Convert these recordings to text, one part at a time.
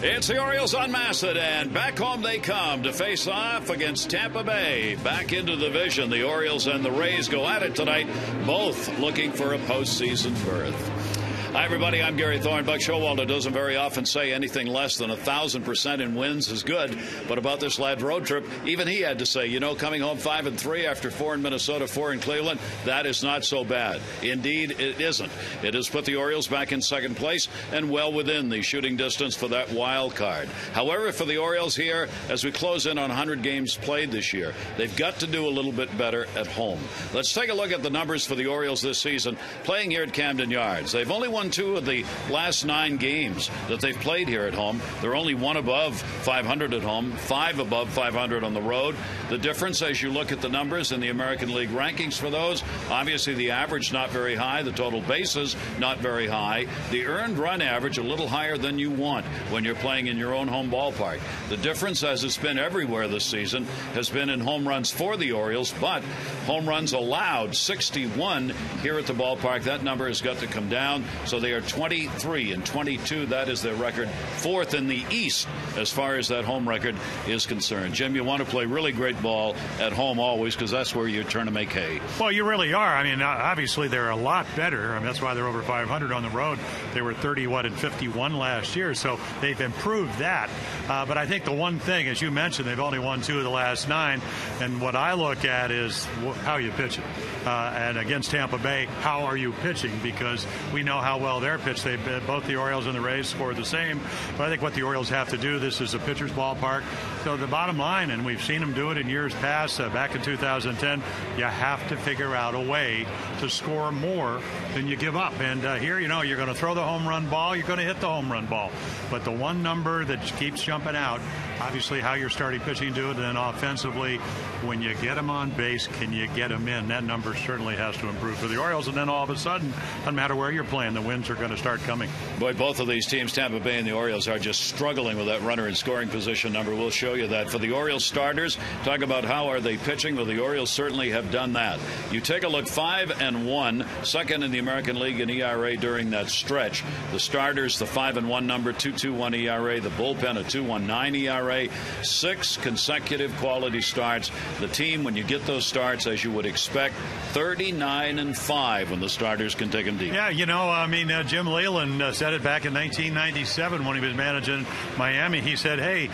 It's the Orioles unmasked, and back home they come to face off against Tampa Bay. Back into the division, the Orioles and the Rays go at it tonight, both looking for a postseason berth. Hi, everybody. I'm Gary Thorne. Buck Showalter doesn't very often say anything less than 1,000% in wins is good. But about this lad's road trip, even he had to say, coming home 5-3 after 4 in Minnesota, 4 in Cleveland, that is not so bad. Indeed, it isn't. It has put the Orioles back in second place and well within the shooting distance for that wild card. However, for the Orioles here, as we close in on 100 games played this year, they've got to do a little bit better at home. Let's take a look at the numbers for the Orioles this season playing here at Camden Yards. They've only won 2 of the last 9 games that they've played here at home. They're only 1 above 500 at home, 5 above 500 on the road. The difference, as you look at the numbers in the American League rankings for those, obviously the average not very high, the total bases not very high, the earned run average a little higher than you want when you're playing in your own home ballpark. The difference, as it's been everywhere this season, has been in home runs for the Orioles, but home runs allowed, 61 here at the ballpark. That number has got to come down, so they are 23 and 22. That is their record, 4th in the East as far as that home record is concerned. Jim, you want to play really great ball at home always because that's where you're trying to make hay. Well, you really are. I mean, obviously they're a lot better. I mean, that's why they're over 500 on the road. They were 51 last year, so they've improved that. But I think the one thing, as you mentioned, they've only won 2 of the last 9, and what I look at is how you pitch it. And against Tampa Bay, how are you pitching? Because we know how well they're pitched. Both the Orioles and the Rays scored the same. But I think what the Orioles have to do, this is a pitcher's ballpark. So the bottom line, and we've seen them do it in years past, back in 2010, you have to figure out a way to score more than you give up. And here, you're going to throw the home run ball, you're going to hit the home run ball. But the one number that keeps jumping out, obviously how you're starting pitching do it, and then offensively, when you get them on base, can you get them in? That number certainly has to improve for the Orioles, and then all of a sudden, doesn't matter where you're playing, the wins are going to start coming. Boy, both of these teams, Tampa Bay and the Orioles, are just struggling with that runner in scoring position number. We'll show you that. For the Orioles starters, talk about how are they pitching. Well, the Orioles certainly have done that. You take a look, 5-1, second in the American League in ERA during that stretch. The starters, the 5-1 number, 2.21 ERA. The bullpen, a 2.19 ERA. 6 consecutive quality starts. The team, when you get those starts, as you would expect, 39-5 when the starters can take them deep. Yeah, Jim Leyland said it back in 1997 when he was managing Miami. He said, hey,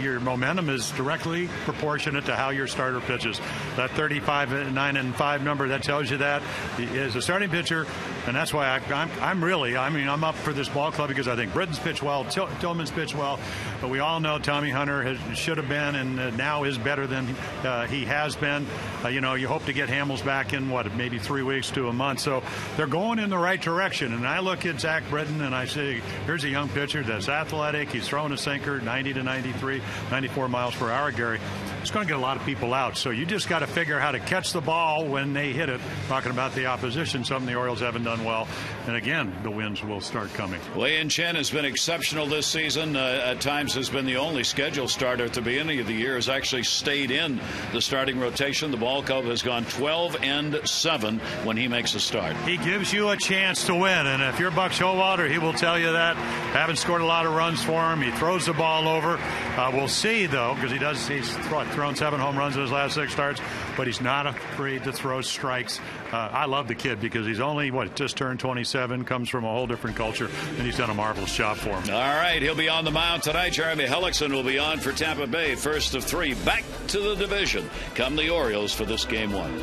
your momentum is directly proportionate to how your starter pitches. That 35-9-5 number, that tells you that as a starting pitcher, and that's why I'm up for this ball club because I think Britton's pitched well, Tillman's pitched well, but we all know Tommy Hunter should have been and now is better than he has been. You hope to get Hamels back in, maybe 3 weeks to a month. So they're going in the right direction. And I look at Zach Britton and I say, here's a young pitcher that's athletic. He's throwing a sinker, 90 to 93, 94 miles per hour, Gary. It's going to get a lot of people out. So you just got to figure how to catch the ball when they hit it. Talking about the opposition, something the Orioles haven't done well. And again, the wins will start coming. Wei-Yin Chen has been exceptional this season. At times has been the only scheduled starter at the beginning of the year. Has actually stayed in the starting rotation. The ball club has gone 12-7 when he makes a start. He gives you a chance to win. And if you're Buck Showalter, he will tell you that. Haven't scored a lot of runs for him. He throws the ball over. We'll see, though, because he's thrown 7 home runs in his last 6 starts, but he's not afraid to throw strikes. I love the kid because he's only, just turned 27, comes from a whole different culture, and he's done a marvelous job for him. All right, he'll be on the mound tonight. Jeremy Hellickson will be on for Tampa Bay. First of 3, back to the division. Come the Orioles for this Game 1.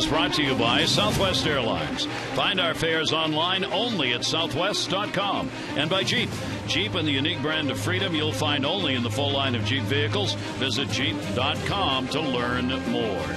Is brought to you by Southwest Airlines. Find our fares online only at southwest.com. And by Jeep. Jeep and the unique brand of freedom you'll find only in the full line of Jeep vehicles. Visit Jeep.com to learn more.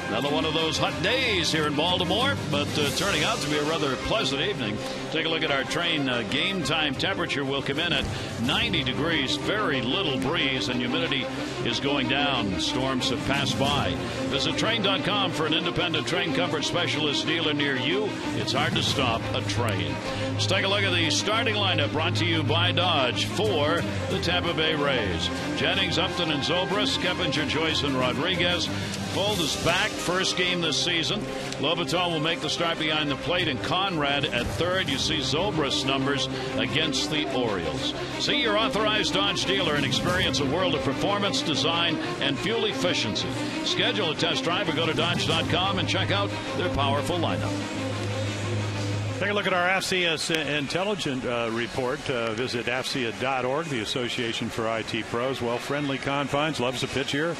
Another one of those hot days here in Baltimore, but turning out to be a rather pleasant evening. Take a look at our train game time temperature. Will come in at 90 degrees, very little breeze, and humidity is going down. Storms have passed by. Visit train.com for an independent train comfort specialist dealer near you. It's hard to stop a train. Let's take a look at the starting lineup brought to you by Dodge for the Tampa Bay Rays. Jennings, Upton, and Zobrist, Keppinger, Joyce, and Rodriguez. Fold is back. First game this season. Lobaton will make the start behind the plate, and Conrad at third. You see Zobrist's numbers against the Orioles. See your authorized Dodge dealer and experience a world of performance, design, and fuel efficiency. Schedule a test drive or go to Dodge.com and check out their powerful lineup. Take a look at our AFCIA Intelligent Report. Visit AFCIA.org, the Association for IT Pros. Well, friendly confines, loves the pitch here.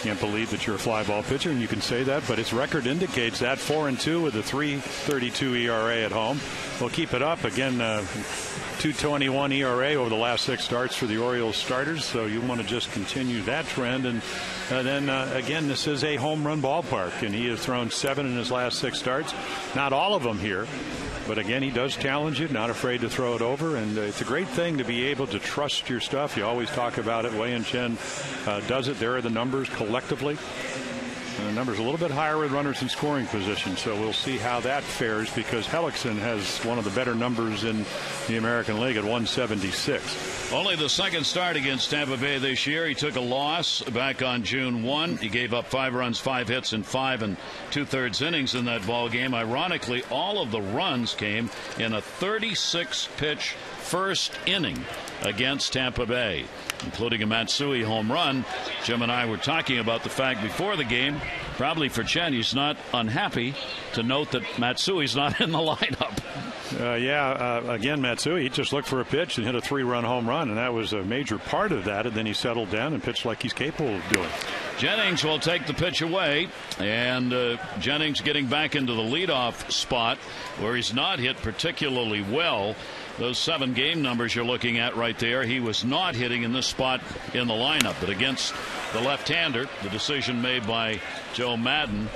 Can't believe that you're a fly ball pitcher, and you can say that, but its record indicates that 4-2 with a 3.32 ERA at home. We'll keep it up again. 2.21 ERA over the last 6 starts for the Orioles starters, so you want to just continue that trend. And then again, this is a home run ballpark, and he has thrown 7 in his last 6 starts. Not all of them here, but again, he does challenge it, not afraid to throw it over, and it's a great thing to be able to trust your stuff. You always talk about it. Wei and Chen does it. There are the numbers collectively. The numbers a little bit higher with runners in scoring position, so we'll see how that fares, because Hellickson has one of the better numbers in the American League at 176. Only the second start against Tampa Bay this year. He took a loss back on June 1. He gave up 5 runs, 5 hits, and 5 2/3 innings in that ball game. Ironically, all of the runs came in a 36-pitch first inning against Tampa Bay, including a Matsui home run. Jim and I were talking about the fact before the game, probably for Chen, he's not unhappy to note that Matsui's not in the lineup. Again, Matsui, he just looked for a pitch and hit a 3-run home run, and that was a major part of that, and then he settled down and pitched like he's capable of doing. Jennings will take the pitch away, and Jennings getting back into the leadoff spot where he's not hit particularly well. Those 7 game numbers you're looking at right there, he was not hitting in this spot in the lineup. But against the left-hander, the decision made by Joe Madden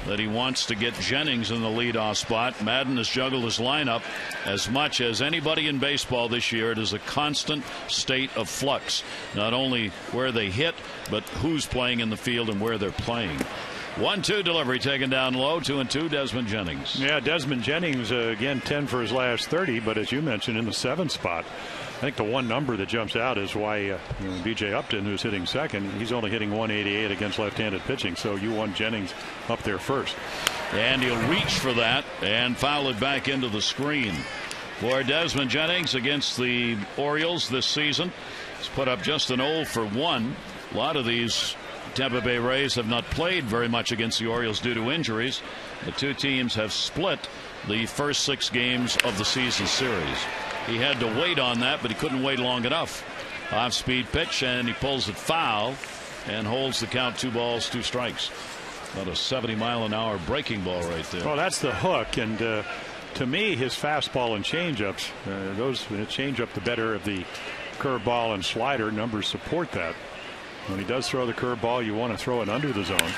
that he wants to get Jennings in the leadoff spot. Madden has juggled his lineup as much as anybody in baseball this year. It is a constant state of flux, not only where they hit, but who's playing in the field and where they're playing. 1-2 delivery taken down low. 2-2 Desmond Jennings. Yeah, Desmond Jennings again 10 for his last 30, but as you mentioned, in the 7th spot. I think the one number that jumps out is why B.J. Upton, who's hitting second, he's only hitting 188 against left-handed pitching, so you want Jennings up there first. And he'll reach for that and foul it back into the screen. For Desmond Jennings against the Orioles this season, he's put up just an 0 for 1. A lot of these Tampa Bay Rays have not played very much against the Orioles due to injuries. The two teams have split the first 6 games of the season series. He had to wait on that, but he couldn't wait long enough. Off-speed pitch, and he pulls it foul and holds the count. 2 balls, 2 strikes. About a 70-mile-an-hour breaking ball right there. Well, that's the hook, and to me, his fastball and changeups, changeup the better of the curveball and slider. Numbers support that. When he does throw the curveball, you want to throw it under the zone.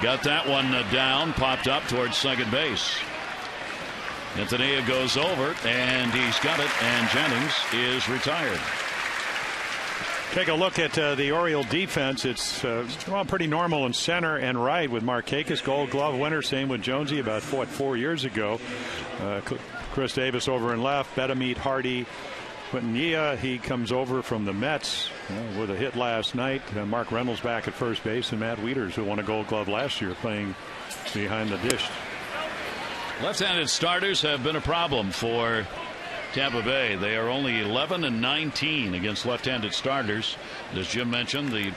Got that one down, popped up towards second base. Antonia goes over, and he's got it, and Jennings is retired. Take a look at the Oriole defense. It's pretty normal in center and right with Markakis, Gold Glove winner. Same with Jonesy about 4 years ago. Chris Davis over in left. Betamete, Hardy, Quintanilla, he comes over from the Mets with a hit last night. Mark Reynolds back at first base, and Matt Wieters, who won a Gold Glove last year, playing behind the dish. Left-handed starters have been a problem for Tampa Bay. They are only 11-19 against left-handed starters. As Jim mentioned, the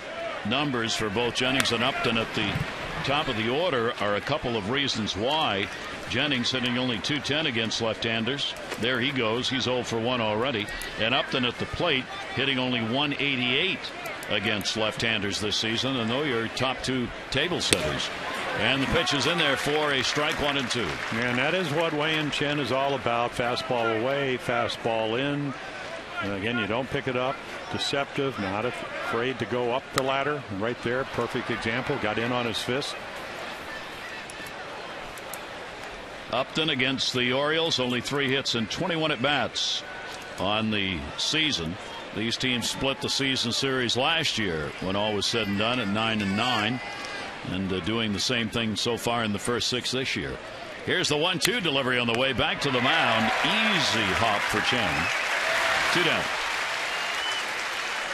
numbers for both Jennings and Upton at the top of the order are a couple of reasons why. Jennings hitting only .210 against left-handers. There he goes. He's 0 for 1 already. And Upton at the plate hitting only .188 against left-handers this season. And they're your top 2 table setters. And the pitch is in there for a strike, 1-2. And that is what Wei-Yin Chen is all about. Fastball away, fastball in. And again, you don't pick it up. Deceptive, not afraid to go up the ladder. Right there, perfect example. Got in on his fist. Upton against the Orioles, only 3 hits and 21 at bats on the season. These teams split the season series last year when all was said and done at 9-9, and doing the same thing so far in the first 6 this year. Here's the 1-2 delivery on the way back to the mound. Easy hop for Chen. 2 down.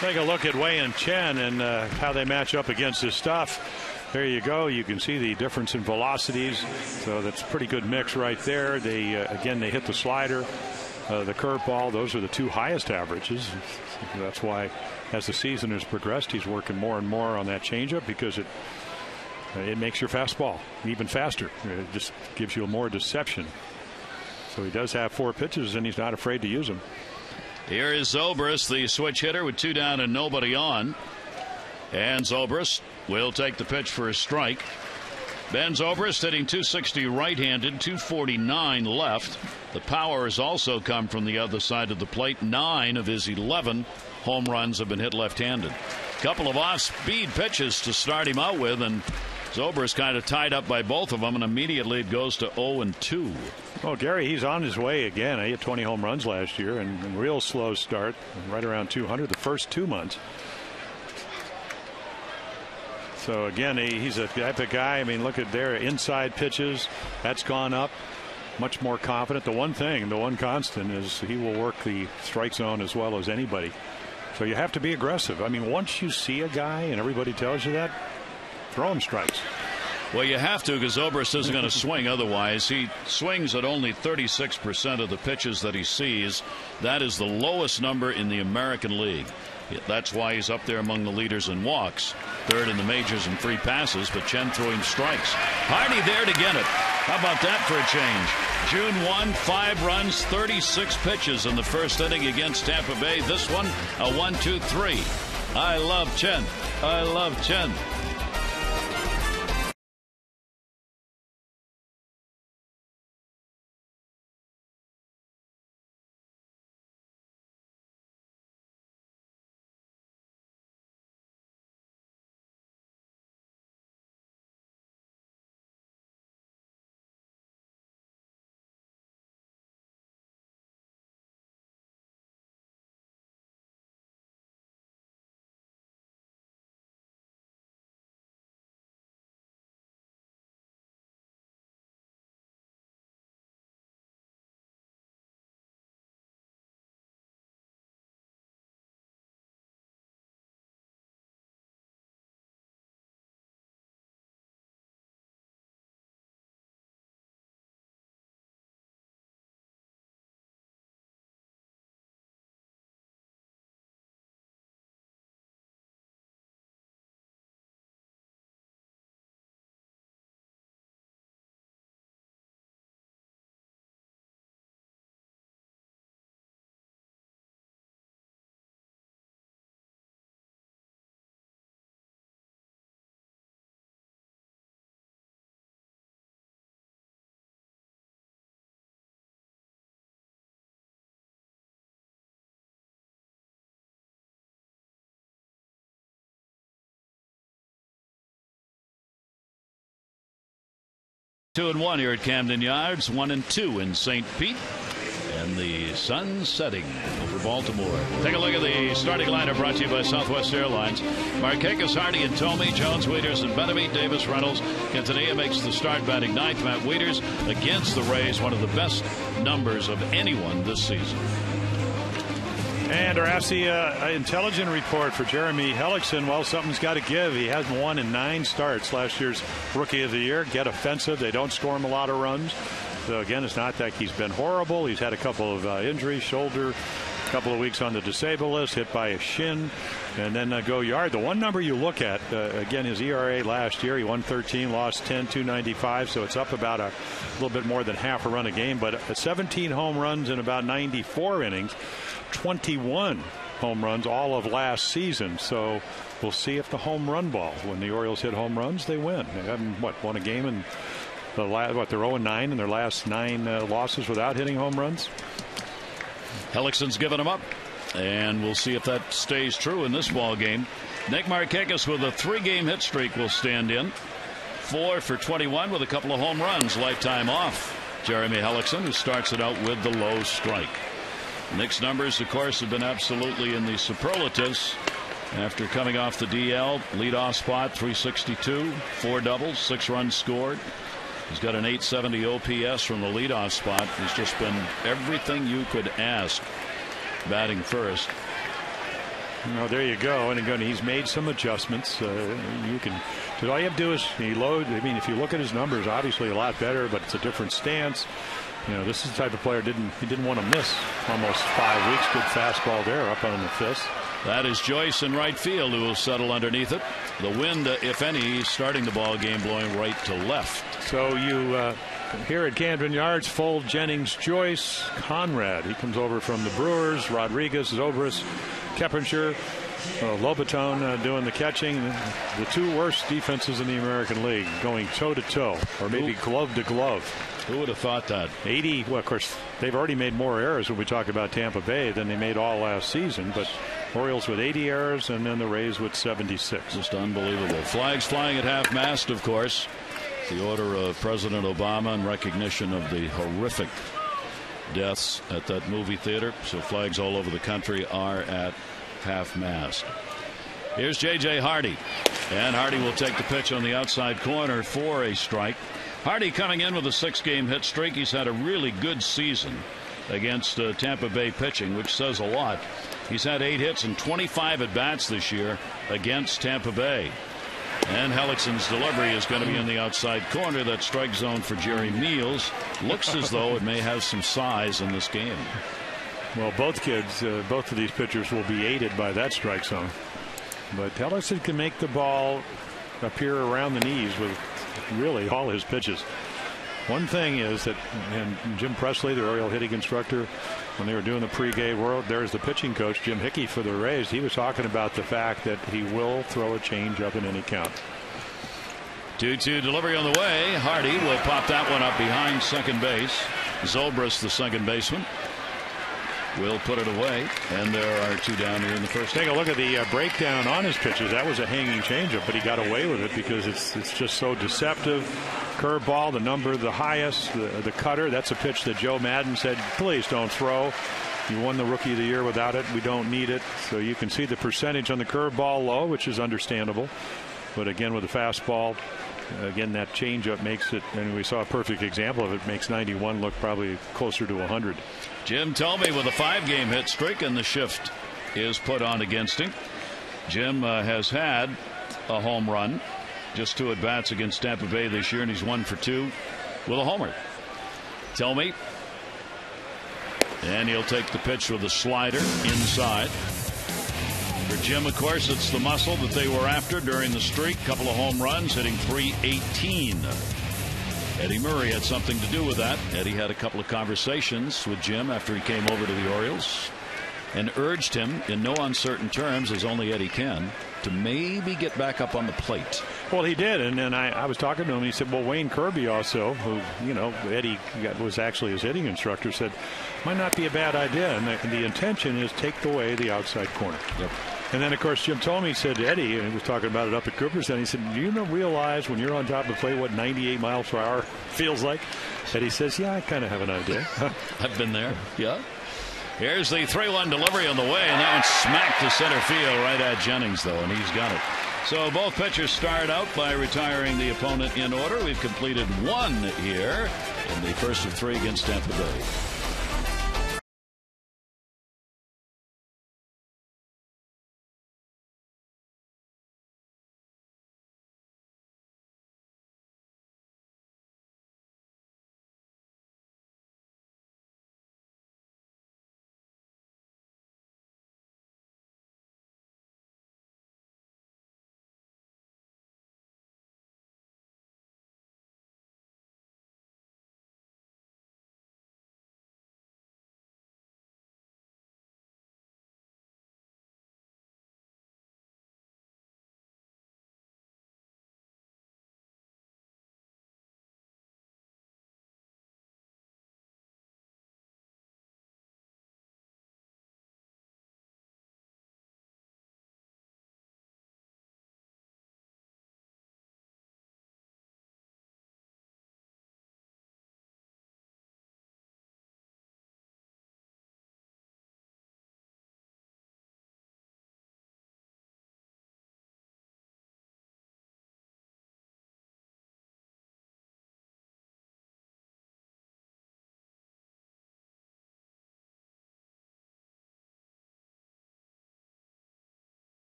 Take a look at Wei-Yin Chen and how they match up against his stuff. There you go. You can see the difference in velocities. So that's a pretty good mix right there. They again, they hit the slider, the curveball. Those are the 2 highest averages. That's why as the season has progressed, he's working more and more on that changeup, because it makes your fastball even faster. It just gives you more deception. So he does have 4 pitches, and he's not afraid to use them. Here is Zobrist, the switch hitter, with 2 down and nobody on. And Zobrist will take the pitch for a strike. Ben Zobrist hitting .260 right-handed, .249 left. The power has also come from the other side of the plate. 9 of his 11 home runs have been hit left-handed. Couple of off-speed pitches to start him out with, and Zobrist kind of tied up by both of them, and immediately it goes to 0-2. Well, Gary, he's on his way again. He had 20 home runs last year, and real slow start, right around 200 the first 2 months. So again, he's a type of guy. I mean, look at their inside pitches. That's gone up. Much more confident. The one constant is he will work the strike zone as well as anybody. So you have to be aggressive. I mean, once you see a guy and everybody tells you that, throw him strikes. Well, you have to, because Zobrist isn't going to swing otherwise. He swings at only 36% of the pitches that he sees. That is the lowest number in the American League. That's why he's up there among the leaders in walks, 3rd in the majors in free passes, but Chen threw him strikes. Hardy there to get it. How about that for a change? June 1, 5 runs, 36 pitches in the first inning against Tampa Bay. This one, a 1-2-3. I love Chen. I love Chen. Two and one here at Camden Yards, 1-2 in St. Pete, and the sun setting over Baltimore. Take a look at the starting lineup, brought to you by Southwest Airlines. Markakis, Hardy, and Thome, Jones, Wieters, and Benaby. Davis, Reynolds, Quintanilla makes the start, batting ninth. Matt Wieters against the Rays, one of the best numbers of anyone this season. And perhaps the intelligent report for Jeremy Hellickson. Well, something's got to give. He hasn't won in 9 starts. Last year's Rookie of the Year. Get offensive. They don't score him a lot of runs. So again, it's not that he's been horrible. He's had a couple of injuries, shoulder, a couple of weeks on the disabled list, hit by a shin, and then go yard. The one number you look at, again, his ERA last year, he won 13, lost 10, 2.95, so it's up about a little bit more than half a run a game. But 17 home runs in about 94 innings. 21 home runs all of last season. So we'll see if the home run ball, when the Orioles hit home runs, they win. They haven't won a game in the last, they're 0-9 in their last 9 losses without hitting home runs. Hellickson's given them up, and we'll see if that stays true in this ball game. Nick Markakis with a 3-game hit streak will stand in. 4 for 21 with a couple of home runs. Lifetime off Jeremy Hellickson, who starts it out with the low strike. Nick's numbers, of course, have been absolutely in the superlatives. After coming off the DL, leadoff spot, 362, 4 doubles, 6 runs scored. He's got an 870 OPS from the leadoff spot. He's just been everything you could ask batting first. No, there you go. And again, he's made some adjustments. You can, all you have to do is he load. I mean, if you look at his numbers, obviously a lot better, but it's a different stance. You know, this is the type of player he didn't want to miss almost 5 weeks. Good fastball there up on the fifth. That is Joyce in right field, who will settle underneath it. The wind, if any, starting the ball game, blowing right to left. So you here at Camden Yards, Fold, Jennings, Joyce, Conrad. He comes over from the Brewers. Rodriguez, Zobrist, Keppinger, Lobaton doing the catching. The 2 worst defenses in the American League, going toe to toe, or maybe glove to glove. Who would have thought that? 80. Well, of course, they've already made more errors when we talk about Tampa Bay than they made all last season. But Orioles with 80 errors, and then the Rays with 76. Just unbelievable. Flags flying at half-mast, of course. The order of President Obama in recognition of the horrific deaths at that movie theater. So flags all over the country are at half-mast. Here's J.J. Hardy. And Hardy will take the pitch on the outside corner for a strike. Hardy coming in with a 6-game hit streak. He's had a really good season against Tampa Bay pitching, which says a lot. He's had 8 hits and 25 at-bats this year against Tampa Bay. And Hellickson's delivery is going to be in the outside corner. That strike zone for Jerry Meals looks as though it may have some size in this game. Well, both of these pitchers will be aided by that strike zone. But Hellickson can make the ball appear around the knees with really all his pitches. One thing is that, and Jim Presley, the Oriole hitting instructor, when they were doing the pregame world, there's the pitching coach, Jim Hickey, for the Rays. He was talking about the fact that he will throw a changeup in any count. 2-2 delivery on the way. Hardy will pop that one up behind second base. Zobrist, the second baseman, will put it away, and there are 2 down here in the first. Take a look at the breakdown on his pitches. That was a hanging changeup, but he got away with it because it's just so deceptive. Curveball, the number the highest, the cutter. That's a pitch that Joe Madden said, please don't throw. You won the Rookie of the Year without it. We don't need it. So you can see the percentage on the curveball low, which is understandable. But again, with the fastball, again, that changeup makes it, and we saw a perfect example of it, makes 91 look probably closer to 100. Jim Thome with a 5-game hit streak, and the shift is put on against him. Jim has had a home run, just 2 at-bats against Tampa Bay this year, and he's 1 for 2 with a homer. Thome, and he'll take the pitch with a slider inside. For Jim, of course, it's the muscle that they were after during the streak. Couple of home runs, hitting .318. Eddie Murray had something to do with that. Eddie had a couple of conversations with Jim after he came over to the Orioles and urged him in no uncertain terms, as only Eddie can, to maybe get back up on the plate. Well, he did, and then I was talking to him. He said, well, Wayne Kirby also, who, you know, Eddie was actually his hitting instructor, said, might not be a bad idea, and the intention is take away the outside corner. Yep. And then, of course, Jim Thome said to Eddie, and he was talking about it up at Cooperstown, he said, do you realize when you're on top of the plate what 98 miles per hour feels like? Eddie says, yeah, I kind of have an idea. I've been there. Yeah. Here's the 3-1 delivery on the way, and that one smacked to center field right at Jennings, though, and he's got it. So both pitchers start out by retiring the opponent in order. We've completed 1 here in the first of 3 against Tampa Bay.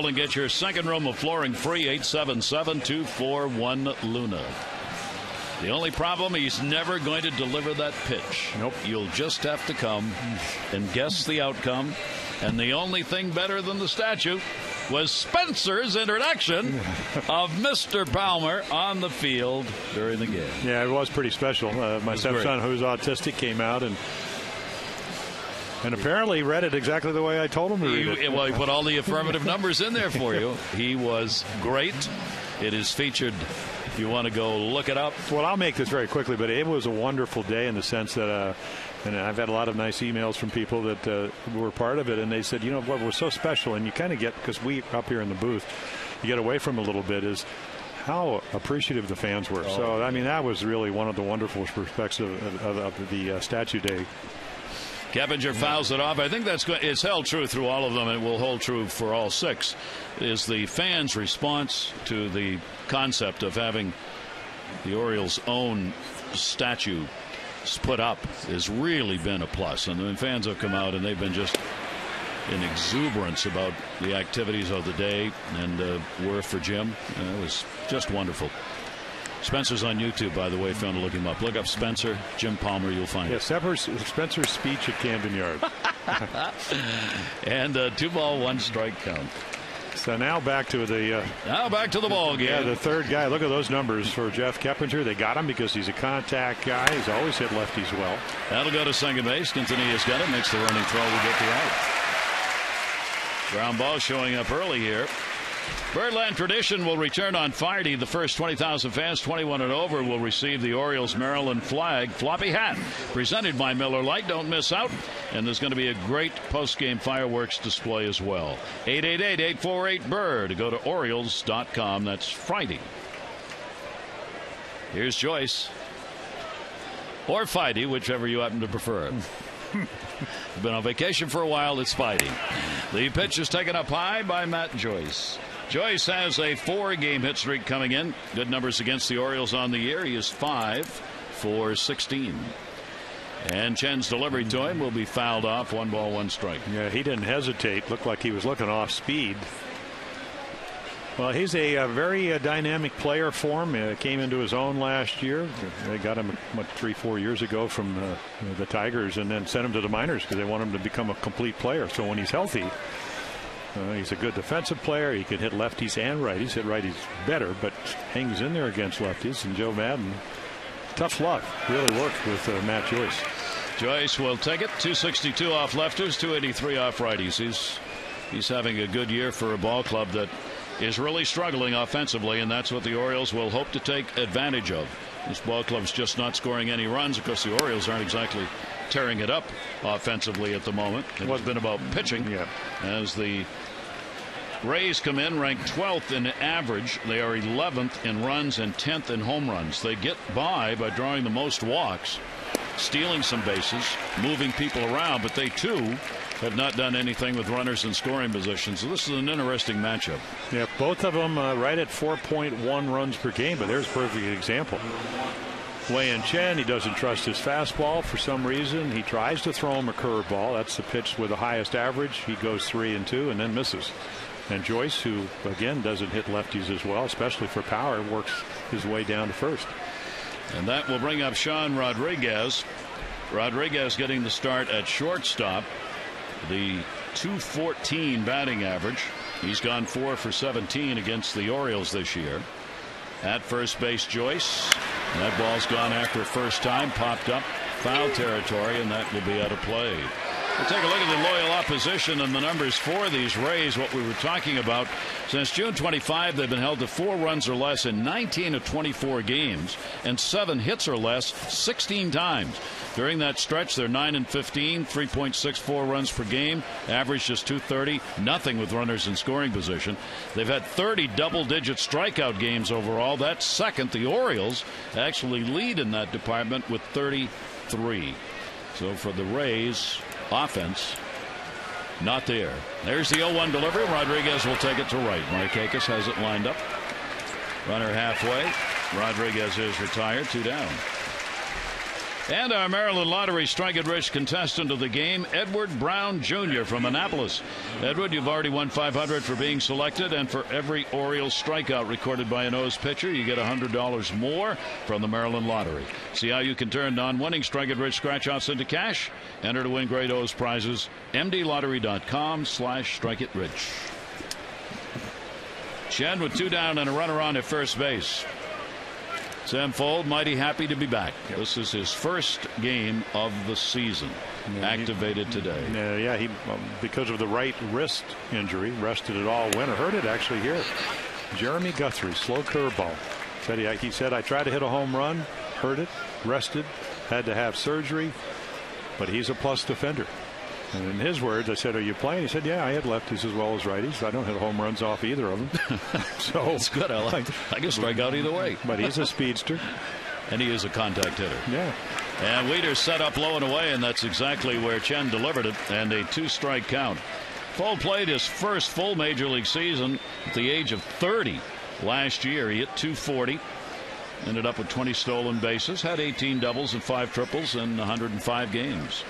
And get your second room of flooring free. 877-241-LUNA. The only problem, he's never going to deliver that pitch. Nope. You'll just have to come and guess the outcome. And the only thing better than the statue was Spencer's introduction of Mr. Palmer on the field during the game. Yeah, it was pretty special. My stepson, who's autistic, came out and apparently read it exactly the way I told him to read it. Well, he put all the affirmative numbers in there for you. He was great. It is featured. If you want to go look it up. Well, I'll make this very quickly, but it was a wonderful day in the sense that, and I've had a lot of nice emails from people that were part of it, and they said, you know what was so special, and you kind of get, because we up here in the booth, you get away from a little bit, is how appreciative the fans were. So, I mean, that was really one of the wonderful aspects of the statue day. Keppinger fouls it off. I think it's held true through all of them, and it will hold true for all six, is the fans' response to the concept of having the Orioles' own statue put up has really been a plus. And the fans have come out, and they've been just in exuberance about the activities of the day and were for Jim. It was just wonderful. Spencer's on YouTube, by the way, if you want to look him up. Look up Spencer, Jim Palmer, you'll find it. Spencer's speech at Camden Yards. And 2 ball, 1 strike count. So now back to the ball game. Yeah, the third guy. Look at those numbers for Jeff Keppinger. They got him because he's a contact guy. He's always hit lefties well. That'll go to second base. Quintanilla's got it. Makes the running throw to get the out. Ground ball showing up early here. Birdland Tradition will return on Friday. The first 20,000 fans 21 and over will receive the Orioles Maryland flag floppy hat presented by Miller Lite. Don't miss out. And there's going to be a great post-game fireworks display as well. 888-848-BIRD. Go to Orioles.com. That's Friday. Here's Joyce. Or Friday, whichever you happen to prefer. You've been on vacation for a while. It's Friday. The pitch is taken up high by Matt Joyce. Joyce has a 4-game hit streak coming in. Good numbers against the Orioles on the year. He is 5 for 16. And Chen's delivery to him will be fouled off. 1 ball, 1 strike. Yeah, he didn't hesitate. Looked like he was looking off speed. Well, he's a very dynamic player for him. Came into his own last year. They got him 3-4 years ago from the Tigers, and then sent him to the minors because they want him to become a complete player. So when he's healthy, he's a good defensive player. He can hit lefties and righties. Hit righties better, but hangs in there against lefties. And Joe Madden, tough luck. Really worked with Matt Joyce. Joyce will take it. 262 off lefters, 283 off righties. He's having a good year for a ball club that is really struggling offensively, and that's what the Orioles will hope to take advantage of. This ball club's just not scoring any runs because the Orioles aren't exactly tearing it up offensively at the moment. It's been about pitching. As the Rays come in ranked 12th in average. They are 11th in runs and 10th in home runs. They get by drawing the most walks, stealing some bases, moving people around, but they too have not done anything with runners in scoring positions. So this is an interesting matchup. Yeah, both of them right at 4.1 runs per game, but there's a perfect example. Wei-Yin Chen, he doesn't trust his fastball for some reason. He tries to throw him a curveball. That's the pitch with the highest average. He goes 3-2 and then misses. And Joyce, who again doesn't hit lefties as well, especially for power, works his way down to first. And that will bring up Sean Rodriguez. Rodriguez getting the start at shortstop. The .214 batting average. He's gone 4 for 17 against the Orioles this year. At first base, Joyce. That ball's gone after first time, popped up, foul territory, and that will be out of play. We'll take a look at the loyal opposition and the numbers for these Rays. What we were talking about, since June 25, they've been held to 4 runs or less in 19 of 24 games and 7 hits or less 16 times. During that stretch, they're 9-15, 3.64 runs per game, average just .230, nothing with runners in scoring position. They've had 30 double-digit strikeout games overall. That's second. The Orioles actually lead in that department with 33. So for the Rays, offense not there. There's the 0-1 delivery. Rodriguez will take it to right. Markakis has it lined up. Runner halfway. Rodriguez is retired. 2 down. And our Maryland Lottery Strike It Rich contestant of the game, Edward Brown Jr. from Annapolis. Edward, you've already won $500 for being selected, and for every Orioles strikeout recorded by a nose pitcher, you get $100 more from the Maryland Lottery. See how you can turn non-winning Strike It Rich scratch-offs into cash. Enter to win great O's prizes. MDLottery.com/strikeItRich. Chen with 2 down and a runner on at first base. Sam Fold mighty happy to be back. This is his first game of the season. Activated today. Yeah, he because of the right wrist injury, rested it all winter. Heard it actually here. Jeremy Guthrie, slow curveball. He said, I tried to hit a home run, hurt it, rested, had to have surgery, but he's a plus defender. And in his words, I said, are you playing? He said, yeah, I had lefties as well as righties. I don't hit home runs off either of them. So it's good. I can strike out either way. But he's a speedster. And he is a contact hitter. Yeah. And Wieters set up low and away, and that's exactly where Chen delivered it, and a 2-strike count. Fold played his first full major league season at the age of 30 last year. He hit .240. Ended up with 20 stolen bases, had 18 doubles and 5 triples in 105 games.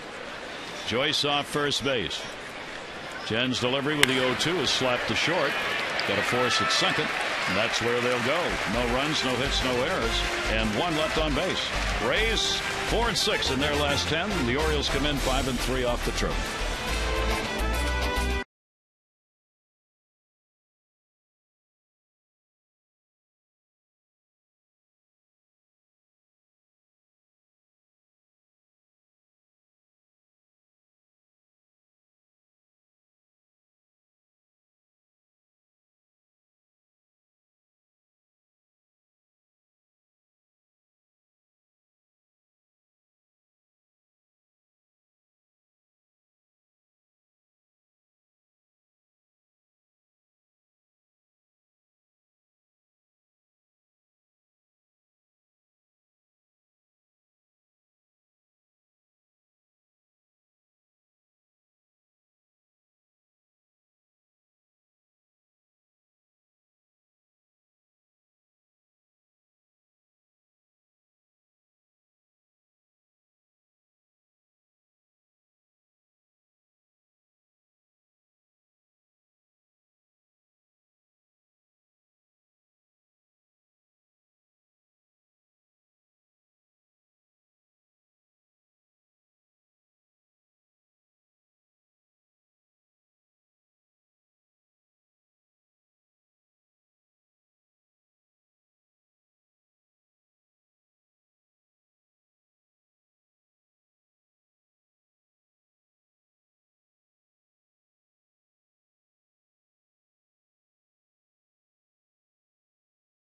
Joyce off first base. Chen's delivery with the 0-2 is slapped to short. Got a force at second. And that's where they'll go. No runs, no hits, no errors, and 1 left on base. Rays 4-6 in their last 10. The Orioles come in 5-3 off the trip.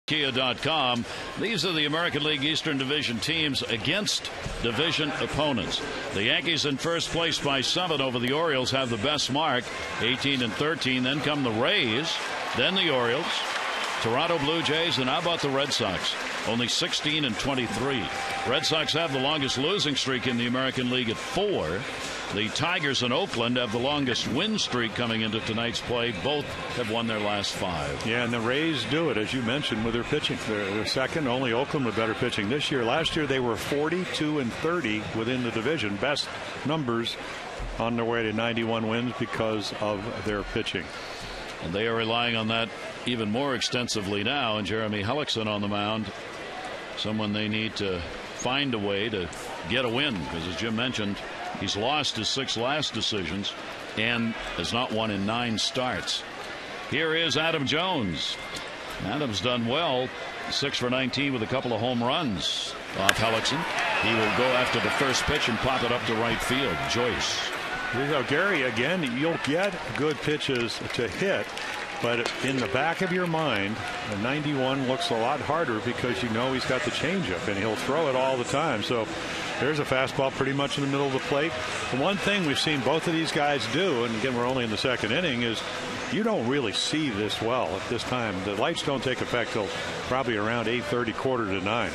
Kia.com. These are the American League Eastern Division teams against division opponents. The Yankees in first place by 7 over the Orioles, have the best mark, 18-13. Then come the Rays, then the Orioles, Toronto Blue Jays, and how about the Red Sox? Only 16-23. Red Sox have the longest losing streak in the American League at 4. The Tigers in Oakland have the longest win streak coming into tonight's play. Both have won their last 5. Yeah, and the Rays do it, as you mentioned, with their pitching. They're second. Only Oakland with better pitching this year. Last year they were 42-30 within the division. Best numbers on their way to 91 wins because of their pitching. And they are relying on that even more extensively now. And Jeremy Hellickson on the mound. Someone they need to find a way to get a win, because as Jim mentioned, he's lost his 6 last decisions and has not won in 9 starts. Here is Adam Jones. Adam's done well, 6 for 19 with a couple of home runs off Hellickson. He will go after the first pitch and pop it up to right field. Joyce. Here you go, Gary. Again, you'll get good pitches to hit, but in the back of your mind, a 91 looks a lot harder because you know he's got the changeup and he'll throw it all the time. So there's a fastball pretty much in the middle of the plate. The one thing we've seen both of these guys do, and again, we're only in the second inning, is you don't really see this well at this time. The lights don't take effect till probably around 8:30, 8:45.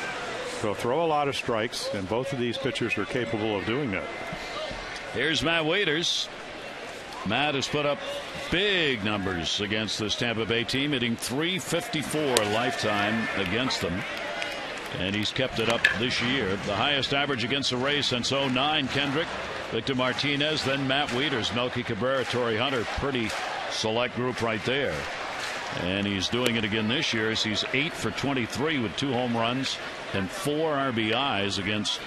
So throw a lot of strikes, and both of these pitchers are capable of doing that. Here's Matt Wieters. Matt has put up big numbers against this Tampa Bay team, hitting .354 lifetime against them. And he's kept it up this year. The highest average against the Rays since 09. Kendrick, Victor Martinez, then Matt Wieters, Melky Cabrera, Torrey Hunter. Pretty select group right there. And he's doing it again this year as he's 8 for 23 with 2 home runs and 4 RBIs against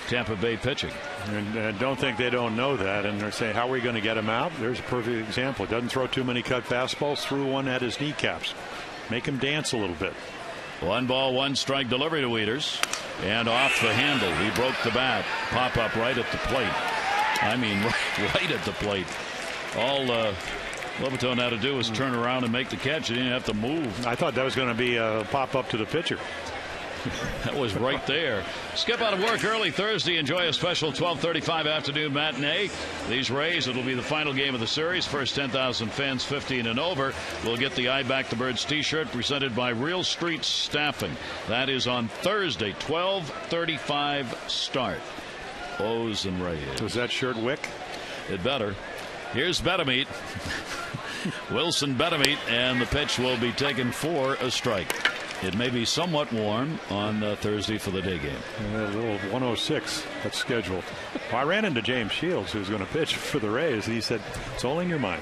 Tampa Bay pitching. And don't think they don't know that. And they're saying, how are we going to get him out? There's a perfect example. Doesn't throw too many cut fastballs. Threw one at his kneecaps. Make him dance a little bit. 1 ball, 1 strike delivery to Wieters. And off the handle. He broke the bat. Pop up right at the plate. I mean, right at the plate. All Levitone had to do was turn around and make the catch. He didn't have to move. I thought that was going to be a pop up to the pitcher. That was right there. Skip out of work early Thursday. Enjoy a special 12:35 afternoon matinee. These Rays, it'll be the final game of the series. First 10,000 fans 15 and over will get the I Back the Birds t-shirt presented by Real Street Staffing. That is on Thursday, 12:35 start. O's and Rays. Was that shirt wick? It better. Here's Betamete. Wilson Betamete, and the pitch will be taken for a strike. It may be somewhat warm on Thursday for the day game. A little 106. That's scheduled. Well, I ran into James Shields, who's going to pitch for the Rays, and he said, it's all in your mind.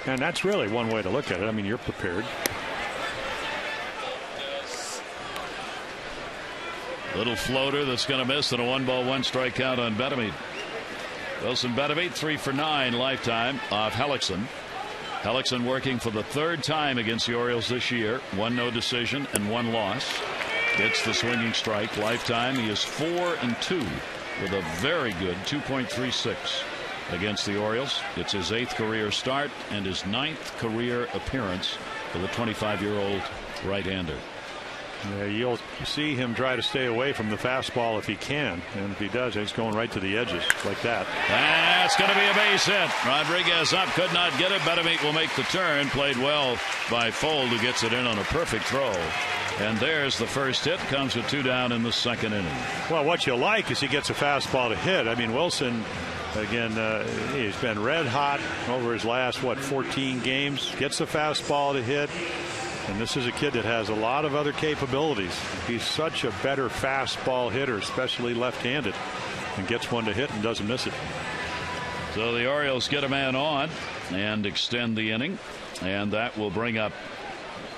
And that's really one way to look at it. I mean, you're prepared. Little floater that's going to miss, and a 1 ball, 1 strike count on Betamete. Wilson Betamete 3 for 9 lifetime off Hellickson. Hellickson working for the 3rd time against the Orioles this year. 1 no decision and 1 loss. Gets the swinging strike. Lifetime he is 4-2 with a very good 2.36 against the Orioles. It's his 8th career start and his 9th career appearance for the 25-year-old right-hander. You'll see him try to stay away from the fastball if he can, and if he does, he's going right to the edges like that. That's going to be a base hit. Rodriguez up, could not get it. Betamete will make the turn. Played well by Fold, who gets it in on a perfect throw. And there's the first hit. Comes with 2 down in the 2nd inning. Well, what you like is he gets a fastball to hit. I mean, Wilson, again, he's been red hot over his last 14 games. Gets the fastball to hit. And this is a kid that has a lot of other capabilities. He's such a better fastball hitter, especially left-handed, and gets one to hit and doesn't miss it. So the Orioles get a man on and extend the inning, and that will bring up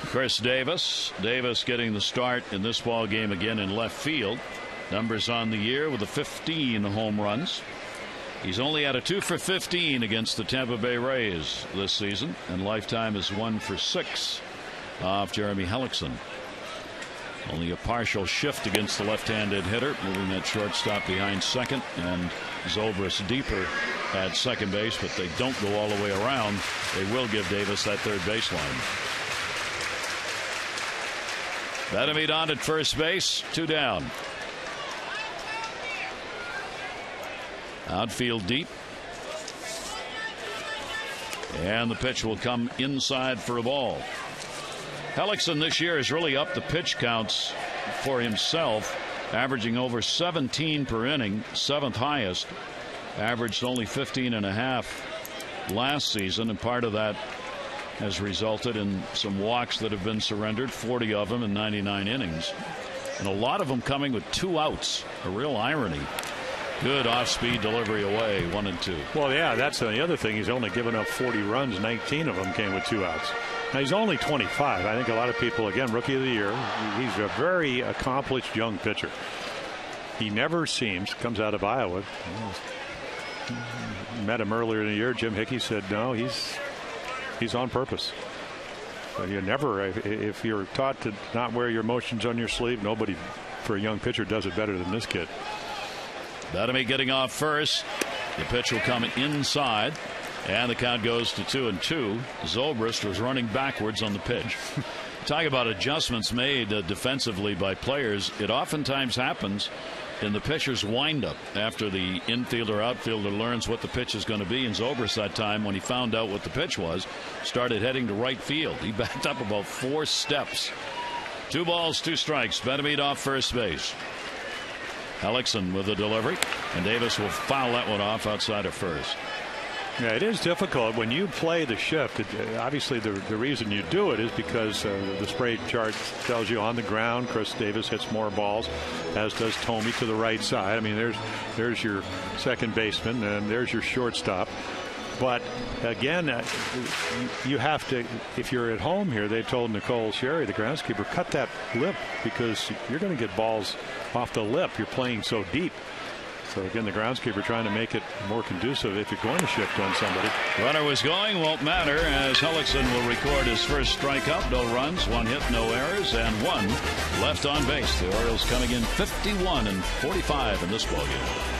Chris Davis. Davis getting the start in this ball game again in left field. Numbers on the year with the 15 home runs. He's only had a 2 for 15 against the Tampa Bay Rays this season, and lifetime is 1 for 6 off Jeremy Hellickson. Only a partial shift against the left-handed hitter, moving that shortstop behind second, and Zobrist deeper at second base, but they don't go all the way around. They will give Davis that third baseline. Betamete on at first base, 2 down. Outfield deep. And the pitch will come inside for a ball. Hellickson this year has really upped the pitch counts for himself, averaging over 17 per inning, 7th highest. Averaged only 15.5 last season, and part of that has resulted in some walks that have been surrendered, 40 of them in 99 innings, and a lot of them coming with 2 outs. A real irony. Good off-speed delivery away, 1 and 2. Well, yeah, that's the other thing. He's only given up 40 runs. 19 of them came with 2 outs. Now, he's only 25. I think a lot of people, again, rookie of the year. He's a very accomplished young pitcher. He never seems, comes out of Iowa. Met him earlier in the year. Jim Hickey said, no, he's on purpose. You never, if you're taught to not wear your emotions on your sleeve, nobody for a young pitcher does it better than this kid. Betamete getting off first. The pitch will come inside, and the count goes to 2-2. Zobrist was running backwards on the pitch. Talk about adjustments made defensively by players. It oftentimes happens in the pitcher's windup after the infielder outfielder learns what the pitch is going to be. And Zobrist that time, when he found out what the pitch was, started heading to right field. He backed up about 4 steps. 2 balls, 2 strikes. Betamete off first base. Hellickson with the delivery, and Davis will foul that one off outside of first. Yeah, it is difficult when you play the shift. Obviously, the reason you do it is because the spray chart tells you on the ground Chris Davis hits more balls, as does Thome to the right side. I mean, there's your second baseman, and there's your shortstop. But again, you have to, if you're at home here, they told Nicole Sherry, the groundskeeper, cut that lip because you're going to get balls off the lip. You're playing so deep. So again, the groundskeeper trying to make it more conducive if you're going to shift on somebody. Runner was going, won't matter, as Hellickson will record his first strikeout. No runs, 1 hit, no errors, and 1 left on base. The Orioles coming in 51-45 in this ballgame.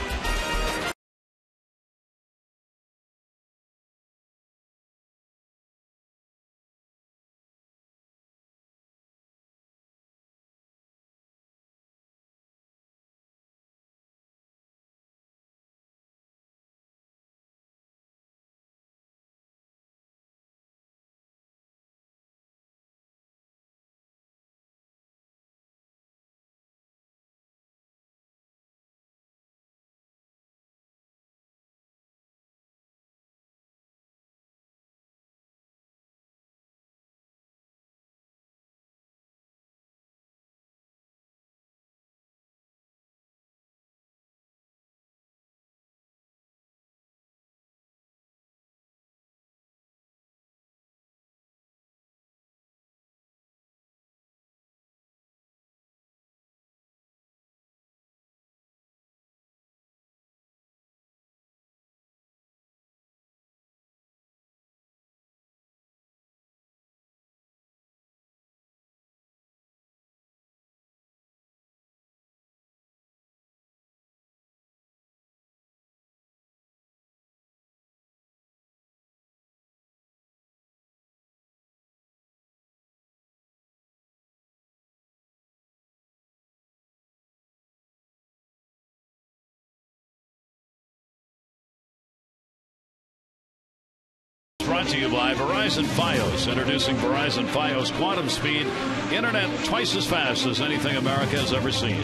Brought to you by Verizon Fios. Introducing Verizon Fios Quantum Speed. Internet twice as fast as anything America has ever seen.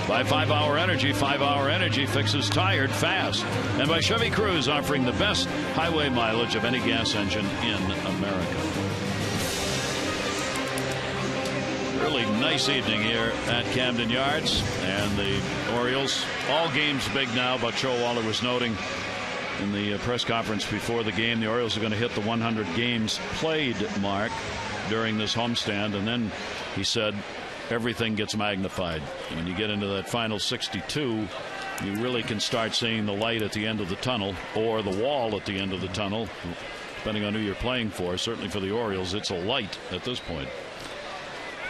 By 5-Hour Energy. 5-Hour Energy fixes tired fast. And by Chevy Cruze, offering the best highway mileage of any gas engine in America. Really nice evening here at Camden Yards. And the Orioles, all games big now, but Joe Waller was noting in the press conference before the game, the Orioles are going to hit the 100 games played mark during this homestand. And then he said everything gets magnified. When you get into that final 62, you really can start seeing the light at the end of the tunnel, or the wall at the end of the tunnel, depending on who you're playing for. Certainly for the Orioles, it's a light at this point.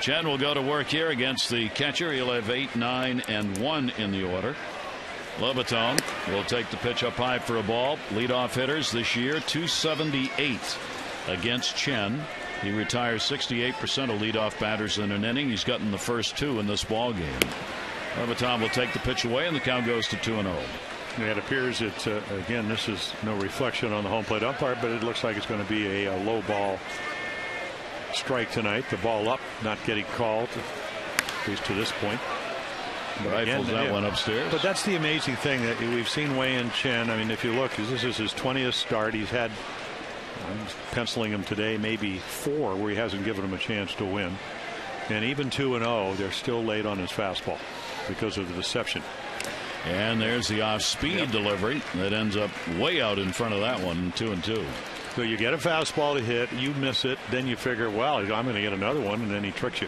Chen will go to work here against the catcher. He'll have 8, 9, and 1 in the order. Lobaton will take the pitch up high for a ball. Leadoff hitters this year, 278 against Chen. He retires 68% of leadoff batters in an inning. He's gotten the first 2 in this ball game. Lobaton will take the pitch away, and the count goes to 2-0. It appears it's again, this is no reflection on the home plate umpire, but it looks like it's going to be a low ball strike tonight. The ball up, not getting called, at least to this point. But rifles that one upstairs. But that's the amazing thing that we've seen Wei-Yin Chen. I mean, if you look, this is his 20th start. He's had, I'm penciling him today, maybe 4 where he hasn't given him a chance to win. And even 2-0, they're still late on his fastball because of the deception. And there's the off-speed delivery that ends up way out in front of that one, 2-2. So you get a fastball to hit, you miss it, then you figure, well, I'm going to get another one, and then he tricks you.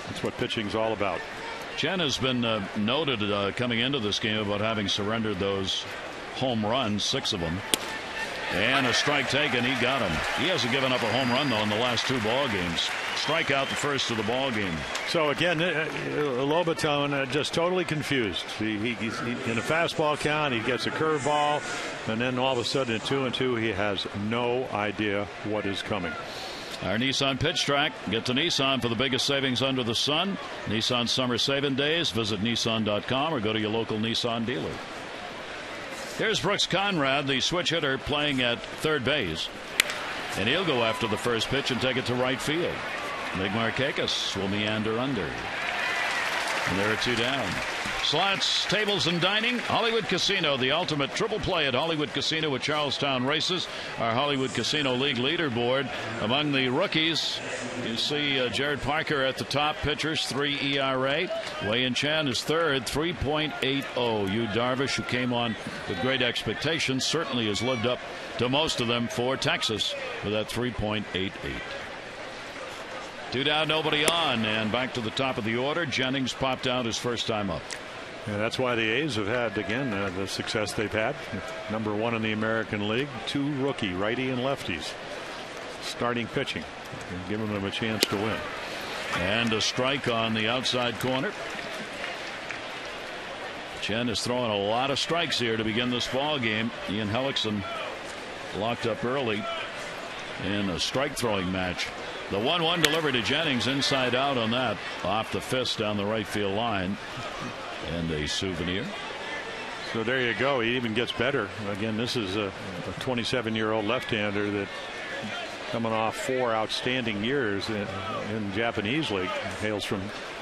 That's what pitching's all about. Chen has been noted coming into this game about having surrendered those home runs, 6 of them. And a strike taken. He got him. He hasn't given up a home run, though, in the last 2 ball games. Strikeout the first of the ball game. So again, Lobaton just totally confused. He's in a fastball count. He gets a curveball, and then all of a sudden at 2-2, he has no idea what is coming. Our Nissan Pitch Track. Get to Nissan for the biggest savings under the sun. Nissan Summer Saving Days. Visit Nissan.com or go to your local Nissan dealer. Here's Brooks Conrad, the switch hitter, playing at third base. And he'll go after the first pitch and take it to right field. Nick Markakis will meander under. And there are 2 down. Slots, tables, and dining. Hollywood Casino, the ultimate triple play at Hollywood Casino with Charlestown Races. Our Hollywood Casino League leaderboard. Among the rookies, you see Jared Parker at the top. Pitchers, 3 ERA. Wei-Yin Chen is third, 3.80. Yu Darvish, who came on with great expectations, certainly has lived up to most of them for Texas with that 3.88. 2 down, nobody on, and back to the top of the order. Jennings popped out his first time up. Yeah, that's why the A's have had, again, the success they've had. Number 1 in the American League. 2 rookie righty and lefties starting pitching, and giving them a chance to win. And a strike on the outside corner. Chen is throwing a lot of strikes here to begin this ball game. Ian Hellickson locked up early in a strike throwing match. The 1-1 delivered to Jennings, inside out on that, off the fist down the right field line, and a souvenir. So there you go. He even gets better. Again, this is a 27-year-old left-hander that, coming off 4 outstanding years in Japanese League, hails from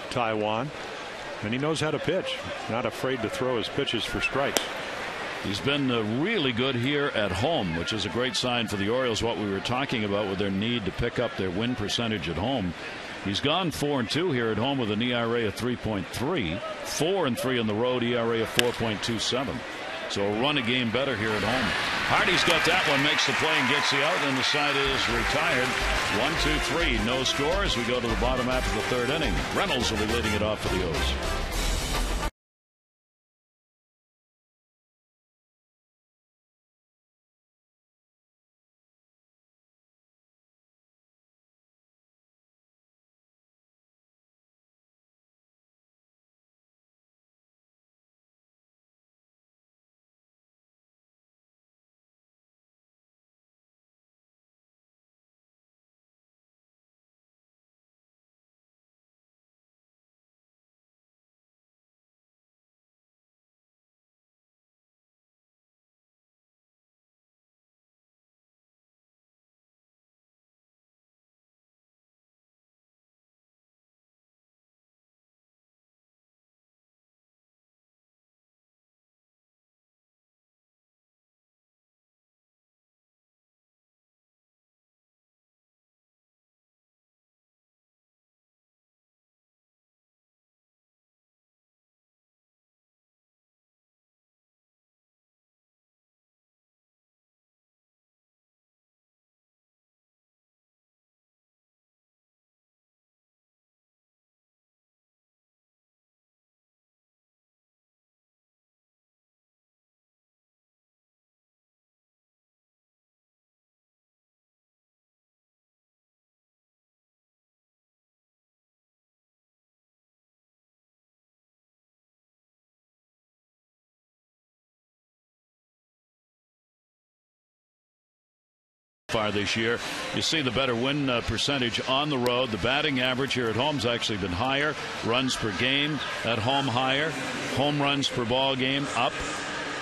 Taiwan, and he knows how to pitch. Not afraid to throw his pitches for strikes. He's been really good here at home, which is a great sign for the Orioles. What we were talking about with their need to pick up their win percentage at home. He's gone 4-2 here at home with an ERA of 3.3, 4-3 on the road, ERA of 4.27. So a run a game better here at home. Hardy's got that one, makes the play and gets the out, and the side is retired. 1-2-3, no score as we go to the bottom half of the 3rd inning. Reynolds will be leading it off for the O's. Far this year, you see the better win percentage on the road. The batting average here at home's actually been higher. Runs per game at home higher. Home runs per ball game up.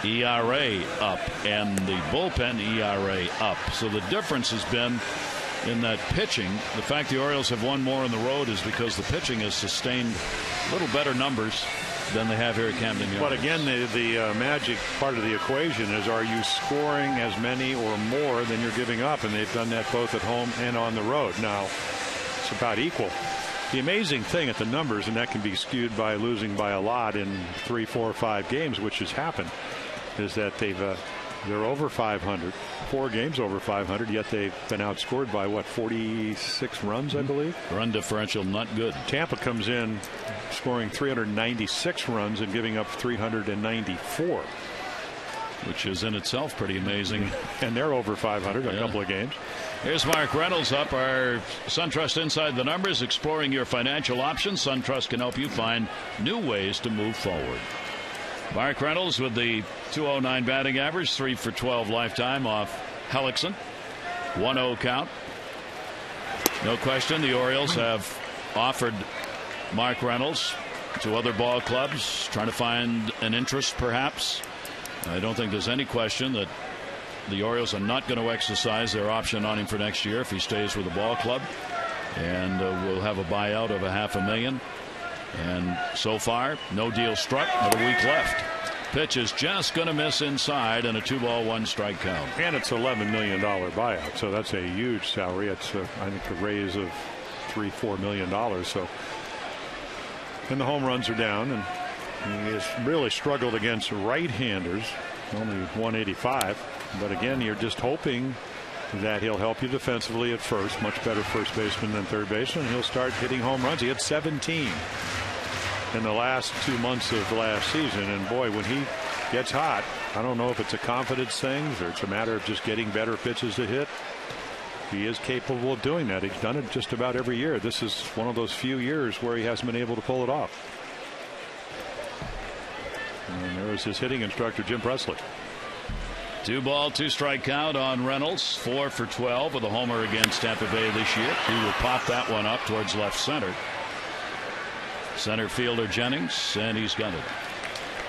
ERA up, and the bullpen ERA up. So the difference has been in that pitching. The fact the Orioles have won more on the road is because the pitching has sustained a little better numbers than they have here at Camden Yards. But again, the magic part of the equation is, are you scoring as many or more than you're giving up? And they've done that both at home and on the road. Now, it's about equal. The amazing thing at the numbers, and that can be skewed by losing by a lot in 3, 4, 5 games, which has happened, is that they're over 500, 4 games over 500, yet they've been outscored by, what, 46 runs, I believe? Run differential not good. Tampa comes in scoring 396 runs and giving up 394. Which is in itself pretty amazing. And they're over 500 a couple of games. Here's Mark Reynolds up. Our SunTrust Inside the Numbers, exploring your financial options. SunTrust can help you find new ways to move forward. Mark Reynolds with the .209 batting average, 3 for 12 lifetime off Hellickson. 1-0 count. No question the Orioles have offered Mark Reynolds to other ball clubs, trying to find an interest perhaps. I don't think there's any question that the Orioles are not going to exercise their option on him for next year if he stays with the ball club, and we'll have a buyout of $500,000. And so far, no deal struck with a week left. Pitch is just going to miss inside, and a 2-ball, 1-strike count. And it's $11 million buyout, so that's a huge salary. It's I think a raise of $3-4 million. So, and the home runs are down, and he has really struggled against right-handers. Only 185, but again, you're just hoping that he'll help you defensively at first. Much better first baseman than third baseman. He'll start hitting home runs. He hit 17 in the last 2 months of last season, and boy, when he gets hot, I don't know if it's a confidence thing or it's a matter of just getting better pitches to hit. He is capable of doing that. He's done it just about every year. This is one of those few years where he hasn't been able to pull it off. And there was his hitting instructor, Jim Presley. 2-ball, 2-strike count on Reynolds. 4 for 12 with a homer against Tampa Bay this year. He will pop that one up towards left center. Center fielder Jennings, and he's got it.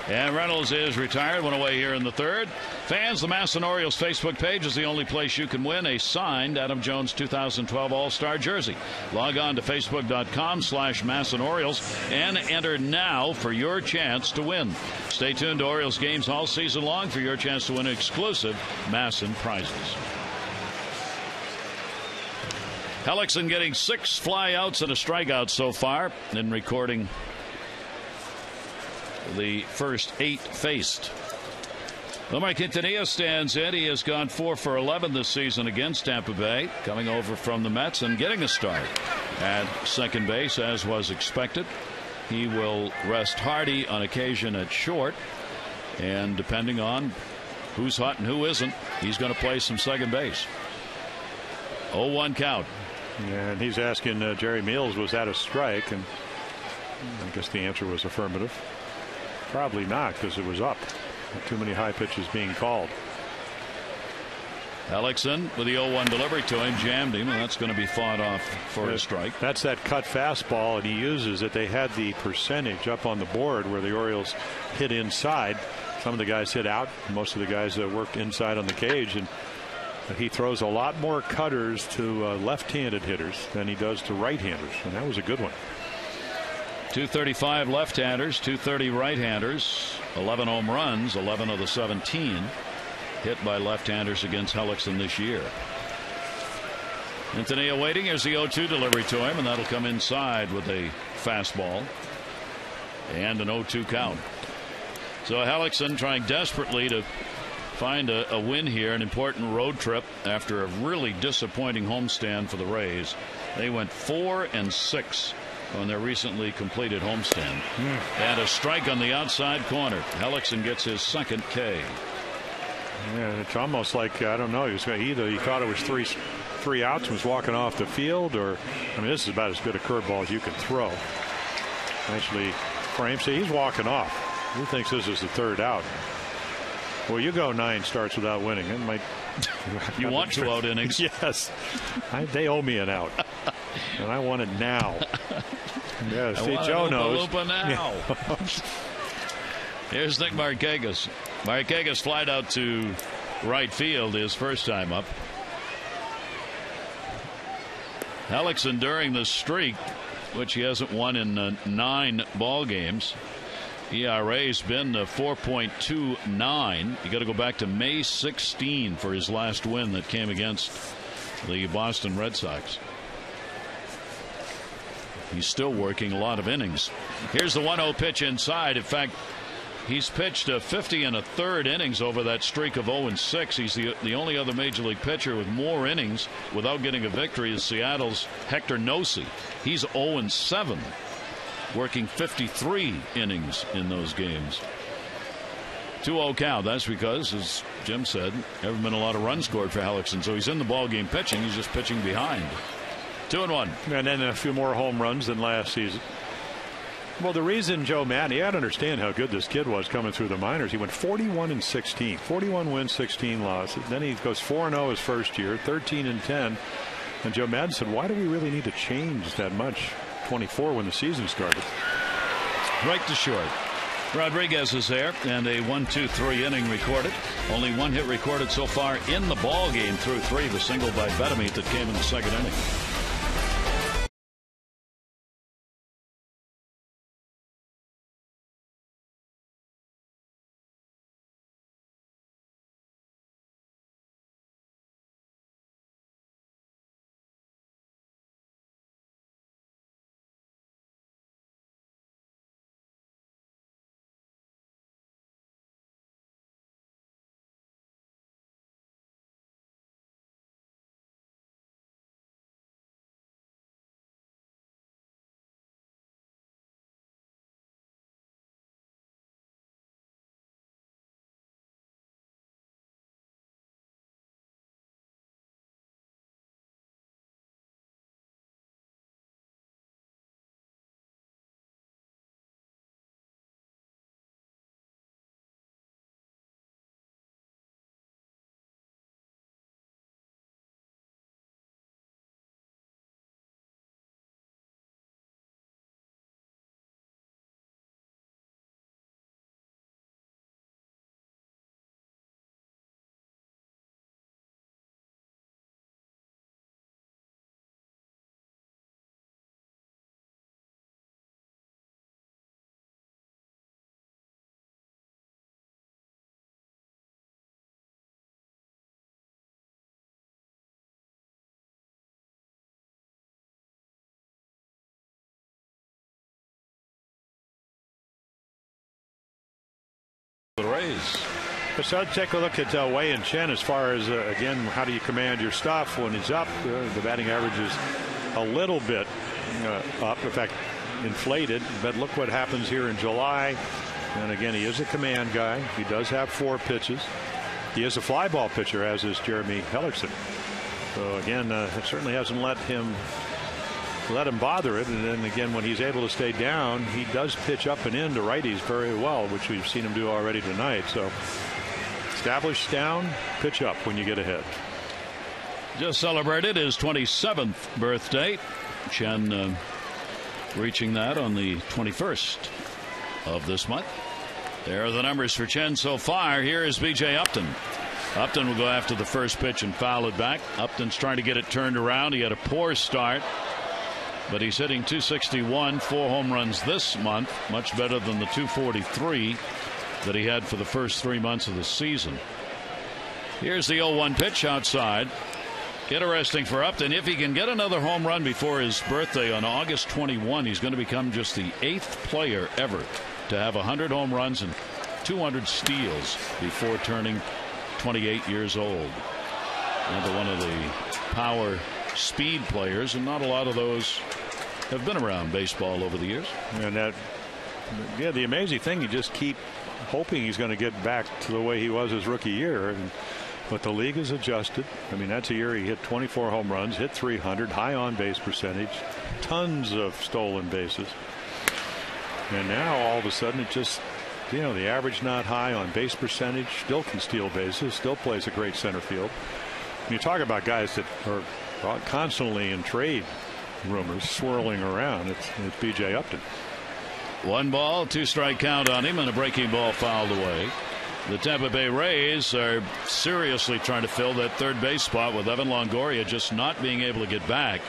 And Reynolds is retired. Went away here in the third. Fans, the Masson Orioles Facebook page is the only place you can win a signed Adam Jones 2012 All-Star jersey. Log on to Facebook.com/Masson Orioles and enter now for your chance to win. Stay tuned to Orioles games all season long for your chance to win exclusive Masson prizes. Hellickson getting 6 flyouts and a strikeout so far in recording the first 8 faced. Omar Quintanilla stands in. He has gone 4 for 11 this season against Tampa Bay, coming over from the Mets and getting a start at second base as was expected. He will rest Hardy on occasion at short, and depending on who's hot and who isn't, he's going to play some second base. 0-1 count. And he's asking Jerry Meals, was that a strike? And I guess the answer was affirmative. Probably not, because it was up. Too many high pitches being called. Hellickson with the 0-1 delivery to him, jammed him, and that's going to be fought off for a strike. That's that cut fastball, and he uses it. They had the percentage up on the board where the Orioles hit inside. Some of the guys hit out. Most of the guys worked inside on the cage, and he throws a lot more cutters to left-handed hitters than he does to right-handers, and that was a good one. 235 left-handers, 230 right-handers, 11 home runs, 11 of the 17 hit by left-handers against Hellickson this year. Quintanilla waiting. Here's the 0-2 delivery to him, and that'll come inside with a fastball and an 0-2 count. So Hellickson trying desperately to find a win here, an important road trip after a really disappointing homestand for the Rays. They went 4-6 on their recently completed homestand. And a strike on the outside corner. Hellickson gets his second K. Yeah, it's almost like, I don't know, he thought it was three outs and was walking off the field, or I mean, this is about as good a curveball as you can throw. Actually, frame, see, he's walking off. He thinks this is the third out. Well, you go 9 starts without winning. It might. You want 2 out innings? Yes. They owe me an out, and I want it now. Yeah, see, Joe knows. Now. Here's Nick Markakis. Markakis flied out to right field his first time up. Hellickson during the streak, which he hasn't won in 9 ball games. ERA's been 4.29. You got to go back to May 16 for his last win that came against the Boston Red Sox. He's still working a lot of innings. Here's the 1-0 pitch inside. In fact, he's pitched 50 1/3 innings over that streak of 0-6. He's the only other major league pitcher with more innings without getting a victory is Seattle's Hector Nosey. He's 0-7. Working 53 innings in those games. 2-0 count. That's because, as Jim said, there haven't been a lot of runs scored for Hellickson. So he's in the ball game pitching. He's just pitching behind. 2-1. And then a few more home runs than last season. Well, the reason Joe Maddon, you got to understand how good this kid was coming through the minors. He went 41-16, 41 wins, 16 losses. Then he goes 4-0 his first year, 13-10. And Joe Maddon said, why do we really need to change that much? 24 when the season started. Right to short. Rodriguez is there, and a 1-2-3 inning recorded. Only 1 hit recorded so far in the ball game through 3. The single by Betemit that came in the second inning. the Rays. So take a look at Wei and Chen as far as, again, how do you command your stuff when he's up? The batting average is a little bit up, in fact, inflated. But look what happens here in July. And again, he is a command guy. He does have 4 pitches. He is a fly ball pitcher, as is Jeremy Hellickson. So again, it certainly hasn't let him bother it. And then again, when he's able to stay down, he does pitch up and in to righties very well, which we've seen him do already tonight. So establish down, pitch up when you get ahead. Just celebrated his 27th birthday. Chen reaching that on the 21st of this month. There are the numbers for Chen so far. Here is B.J. Upton. Upton will go after the first pitch and foul it back. Upton's trying to get it turned around. He had a poor start, but he's hitting .261, 4 home runs this month, much better than the .243 that he had for the first 3 months of the season. Here's the 0-1 pitch outside. Interesting for Upton. If he can get another home run before his birthday on August 21, he's going to become just the 8th player ever to have 100 home runs and 200 steals before turning 28 years old. Another one of the power speed players, and not a lot of those have been around baseball over the years. And that, yeah, the amazing thing, you just keep hoping he's going to get back to the way he was his rookie year. But the league has adjusted. I mean, that's a year he hit 24 home runs, hit 300, high on base percentage, tons of stolen bases. And now all of a sudden it just, you know, the average not high on base percentage, still can steal bases, still plays a great center field. When you talk about guys that are constantly in trade rumors swirling around, it's B.J. Upton. 1 ball, 2 strike count on him, and a breaking ball fouled away. The Tampa Bay Rays are seriously trying to fill that third base spot with Evan Longoria just not being able to get back.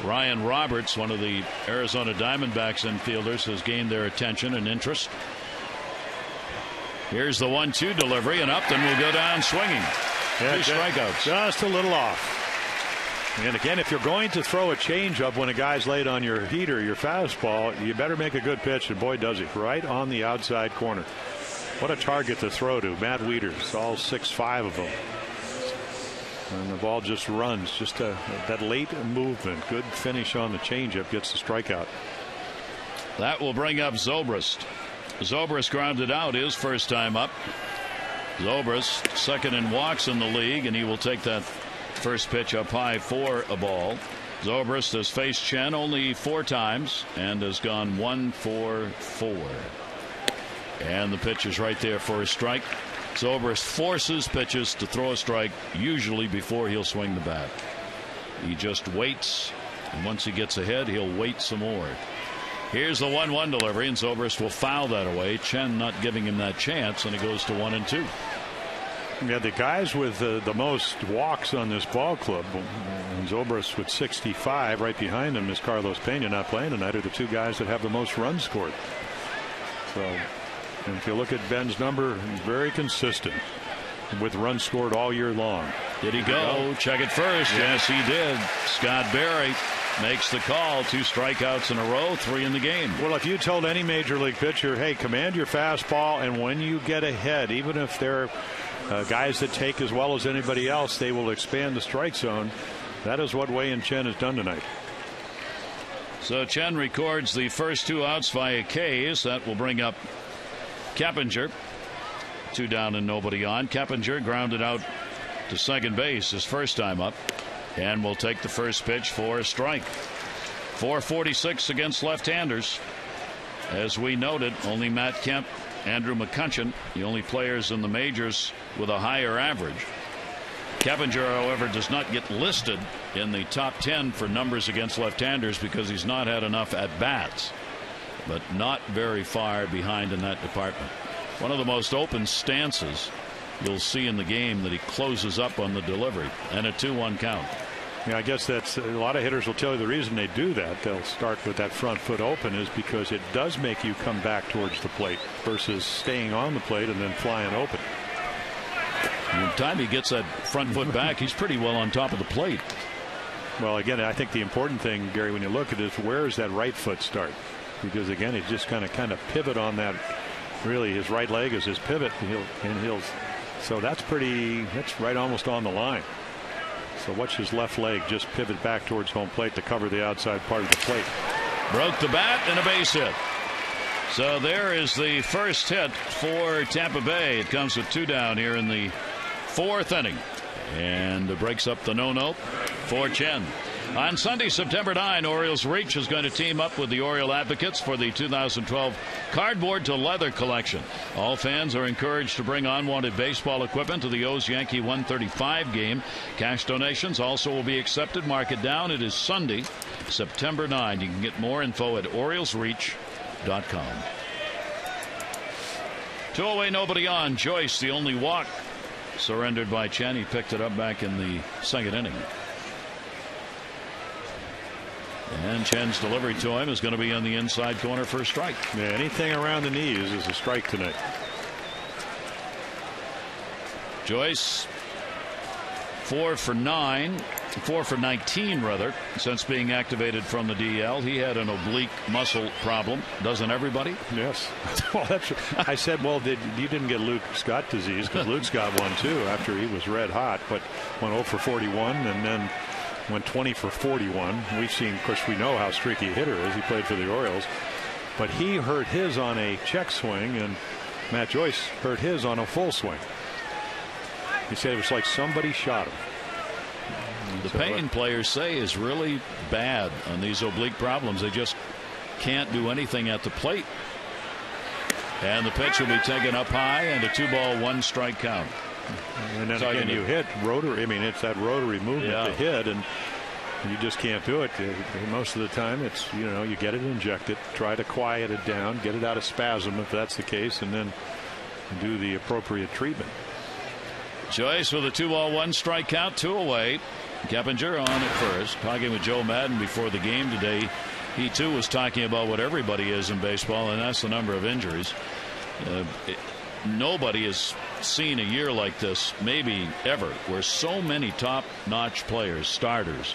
Ryan Roberts, one of the Arizona Diamondbacks infielders, has gained their attention and interest. Here's the 1-2 delivery, and Upton will go down swinging. 2 strikeouts. Just a little off. And again, if you're going to throw a changeup when a guy's laid on your heater, your fastball, you better make a good pitch, and boy does he, right on the outside corner. What a target to throw to. Matt Wieters, all 6'5" of them. And the ball just runs. Just that late movement. Good finish on the changeup. Gets the strikeout. That will bring up Zobrist. Zobrist grounded out his first time up. Zobrist second in walks in the league, and he will take that first pitch up high for a ball. Zobrist has faced Chen only 4 times and has gone 1 for 4. And the pitch is right there for a strike. Zobrist forces pitches to throw a strike, usually before he'll swing the bat. He just waits, and once he gets ahead, he'll wait some more. Here's the 1-1 delivery, and Zobrist will foul that away. Chen not giving him that chance, and it goes to 1-2. Yeah, the guys with the most walks on this ball club, and Zobrist with 65, right behind him is Carlos Pena, not playing tonight, are the 2 guys that have the most runs scored. So, and if you look at Ben's number, he's very consistent with runs scored all year long. Did he go? Check it first. Yes, he did. Scott Berry makes the call. 2 strikeouts in a row, 3 in the game. Well, if you told any major league pitcher, hey, command your fastball, and when you get ahead, even if they're guys that take as well as anybody else, they will expand the strike zone. That is what Wei and Chen has done tonight. So Chen records the first 2 outs via K's. That will bring up Keppinger. 2 down and nobody on. Keppinger grounded out to second base his first time up, and will take the first pitch for a strike. 446 against left-handers. As we noted, only Matt Kemp, Andrew McCutchen, the only players in the majors with a higher average. Keppinger, however, does not get listed in the top 10 for numbers against left-handers because he's not had enough at-bats, but not very far behind in that department. One of the most open stances you'll see in the game that he closes up on the delivery, and a 2-1 count. Yeah, I guess that's a lot of hitters will tell you the reason they do that. They'll start with that front foot open is because it does make you come back towards the plate versus staying on the plate and then flying open. And the time he gets that front foot back, he's pretty well on top of the plate. Well, again, I think the important thing, Gary, when you look at it, is where does that right foot start? Because again, it just kind of pivot on that really his right leg is his pivot, and he'll so that's right almost on the line. So watch his left leg just pivot back towards home plate to cover the outside part of the plate. Broke the bat and a base hit. So there is the first hit for Tampa Bay. It comes with 2 down here in the 4th inning. And it breaks up the no-no for Chen. On Sunday, September 9, Orioles Reach is going to team up with the Oriole Advocates for the 2012 Cardboard to Leather collection. All fans are encouraged to bring unwanted baseball equipment to the O's Yankee 135 game. Cash donations also will be accepted. Mark it down. It is Sunday, September 9. You can get more info at OriolesReach.com. 2 away, nobody on. Joyce, the only walk surrendered by Chen. He picked it up back in the 2nd inning. And Chen's delivery to him is going to be on the inside corner for a strike. Yeah, anything around the knees is a strike tonight. Joyce 4 for 19 rather, since being activated from the DL. He had an oblique muscle problem. Doesn't everybody? Yes. Well, I said, well, you didn't get Luke Scott disease, because Luke's got one too after he was red hot, but went 0 for 41 and then went 20 for 41. We've seen, of course, we know how streaky a hitter is. He played for the Orioles, but he hurt his on a check swing, and Matt Joyce hurt his on a full swing. He said it was like somebody shot him. The pain players say is really bad on these oblique problems. They just can't do anything at the plate. And the pitch will be taken up high, and a 2-ball 1-strike count. And then again, you hit rotary. I mean, it's that rotary movement to hit, and you just can't do it. Most of the time, it's, you get it injected, try to quiet it down, get it out of spasm if that's the case, and then do the appropriate treatment. Joyce with a 2-ball 1-strike count, 2 away. Keppinger on at first, talking with Joe Madden before the game today. He too was talking about what everybody is in baseball, and that's the number of injuries. Nobody has seen a year like this, maybe ever, where so many top-notch players, starters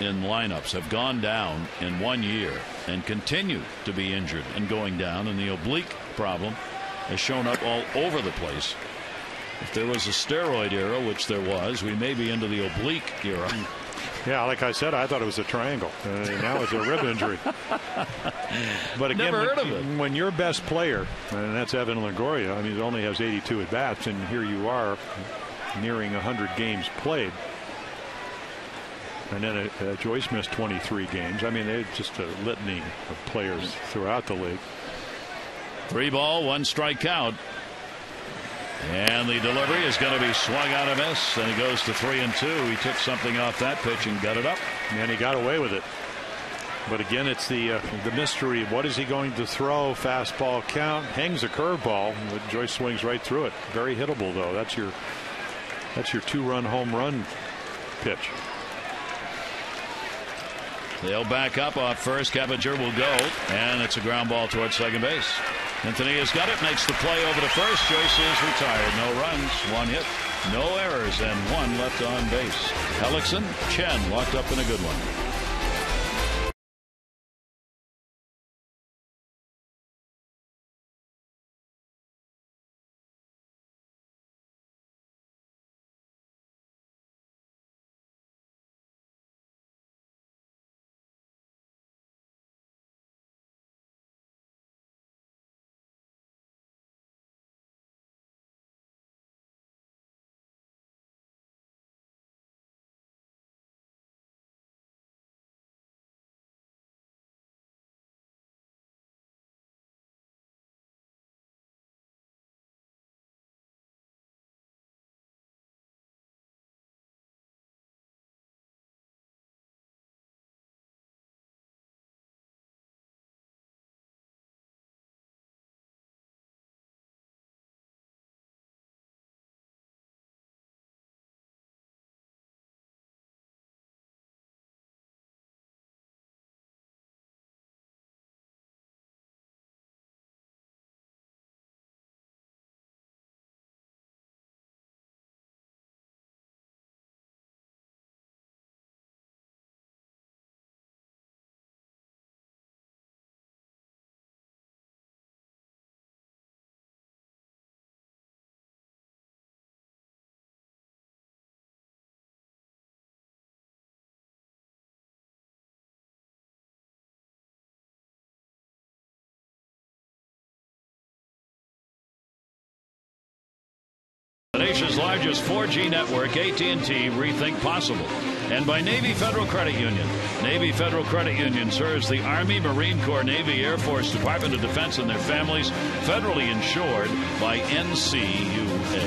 in lineups, have gone down in 1 year and continue to be injured and going down. And the oblique problem has shown up all over the place. If there was a steroid era, which there was, we may be into the oblique era. Yeah, like I said, I thought it was a triangle. Now it's a rib injury. But again, never heard of it. When your best player, and that's Evan Longoria, I mean, he only has 82 at bats, and here you are nearing 100 games played. And then Joyce missed 23 games. I mean, they're just a litany of players throughout the league. 3-ball 1-strike count. And the delivery is going to be swung out of miss, and he goes to 3-2. He took something off that pitch and got it up. And he got away with it. But again, it's the mystery. What is he going to throw? Fastball count, hangs a curveball, but Joyce swings right through it. Very hittable, though. That's your 2-run home run pitch. They'll back up off first. Keppinger will go, and it's a ground ball towards second base. Anthony has got it, makes the play over to first. Joyce is retired. No runs, 1 hit, no errors, and 1 left on base. Hellickson, Chen locked up in a good one. nation's largest 4G network, AT&T, rethink possible. And by Navy Federal Credit Union. Navy Federal Credit Union serves the Army, Marine Corps, Navy, Air Force, Department of Defense, and their families, federally insured by NCUA.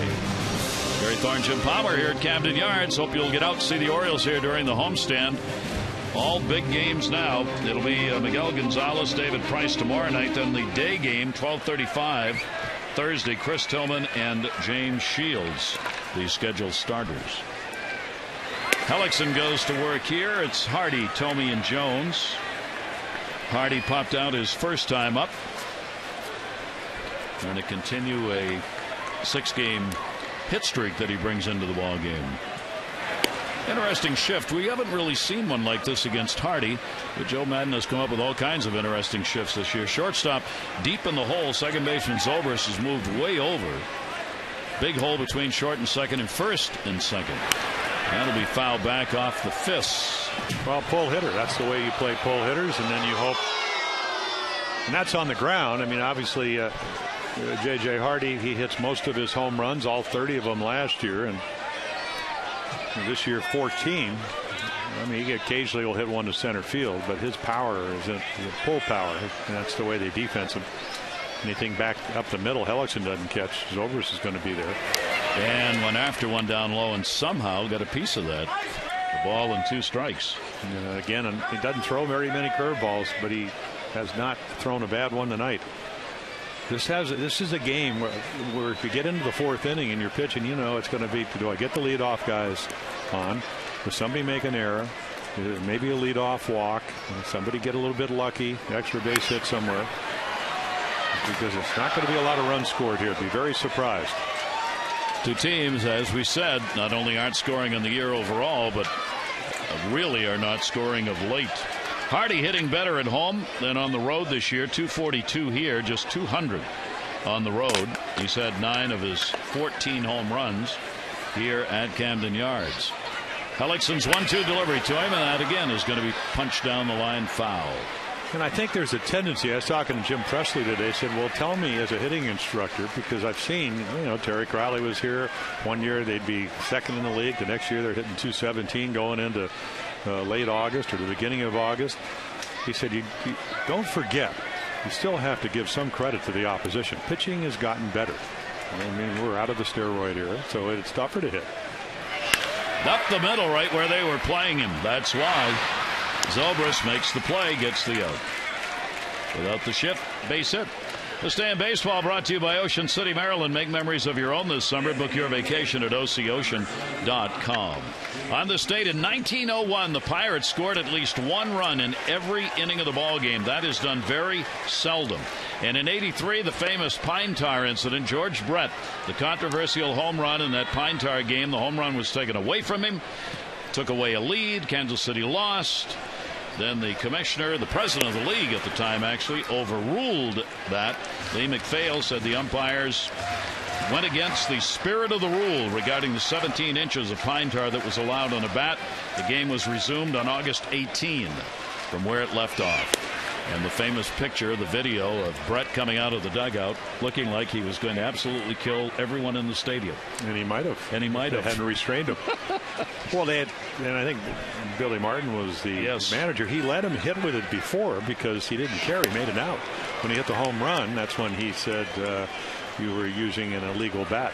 Gary Thorne, Jim Palmer here at Camden Yards. Hope you'll get out to see the Orioles here during the homestand. All big games now. It'll be Miguel Gonzalez, David Price tomorrow night. Then the day game, 12:35 Thursday. Chris Tillman and James Shields, the scheduled starters. Hellickson goes to work here. It's Hardy, Tomey, and Jones. Hardy popped out his first time up. Going to continue a 6-game hit streak that he brings into the ball game. Interesting shift. We haven't really seen one like this against Hardy, but Joe Madden has come up with all kinds of interesting shifts this year. Shortstop deep in the hole. Second baseman Zobrist has moved way over. Big hole between short and second, and first and second. That'll be fouled back off the fists. Well, pull hitter. That's the way you play pull hitters, and then you hope. And that's on the ground. I mean, obviously, J.J. Hardy, he hits most of his home runs, all 30 of them last year, and this year 14. I mean, he occasionally will hit one to center field, but his power is the pull power, and that's the way they defense him. Anything back up the middle, Hellickson doesn't catch. Zobrist is going to be there. And went after one down low and somehow got a piece of that. The ball and 2 strikes. Again, he doesn't throw very many curveballs, but he has not thrown a bad one tonight. This is a game where if you get into the 4th inning and you're pitching, you know it's going to be, do I get the leadoff guys on? Does somebody make an error? Maybe a leadoff walk? Somebody get a little bit lucky? Extra base hit somewhere? Because it's not going to be a lot of runs scored here. I'd be very surprised. 2 teams, as we said, not only aren't scoring in the year overall, but really are not scoring of late. Hardy hitting better at home than on the road this year. 242 here, just 200 on the road. He's had 9 of his 14 home runs here at Camden Yards. Hellickson's 1-2 delivery to him, and that again is going to be punched down the line, foul. And I think there's a tendency. I was talking to Jim Presley today. Said, well, tell me as a hitting instructor, because I've seen, you know, Terry Crowley was here one year. They'd be second in the league. The next year they're hitting 217 going into late August or the beginning of August. He said, you don't forget, you still have to give some credit to the opposition. Pitching has gotten better. I mean, we're out of the steroid era, so it's tougher to hit. Up the middle, right where they were playing him. That's why Zobrist makes the play, gets the out. Without the shift, base hit. This Day in Baseball brought to you by Ocean City, Maryland. Make memories of your own this summer. Book your vacation at OCOcean.com. On this date in 1901, the Pirates scored at least 1 run in every inning of the ball game. That is done very seldom. And in 83, the famous Pine Tar incident, George Brett, the controversial home run in that Pine Tar game. The home run was taken away from him. Took away a lead. Kansas City lost. Then the commissioner, the president of the league at the time, actually overruled that. Lee McPhail said the umpires went against the spirit of the rule regarding the 17 inches of pine tar that was allowed on a bat. The game was resumed on August 18 from where it left off. And the famous picture, the video of Brett coming out of the dugout looking like he was going to absolutely kill everyone in the stadium. And he might have. And he might have. They hadn't restrained him. Well, they had, and I think Billy Martin was the manager. He let him hit with it before because he didn't care. He made it out. When he hit the home run, that's when he said you were using an illegal bat.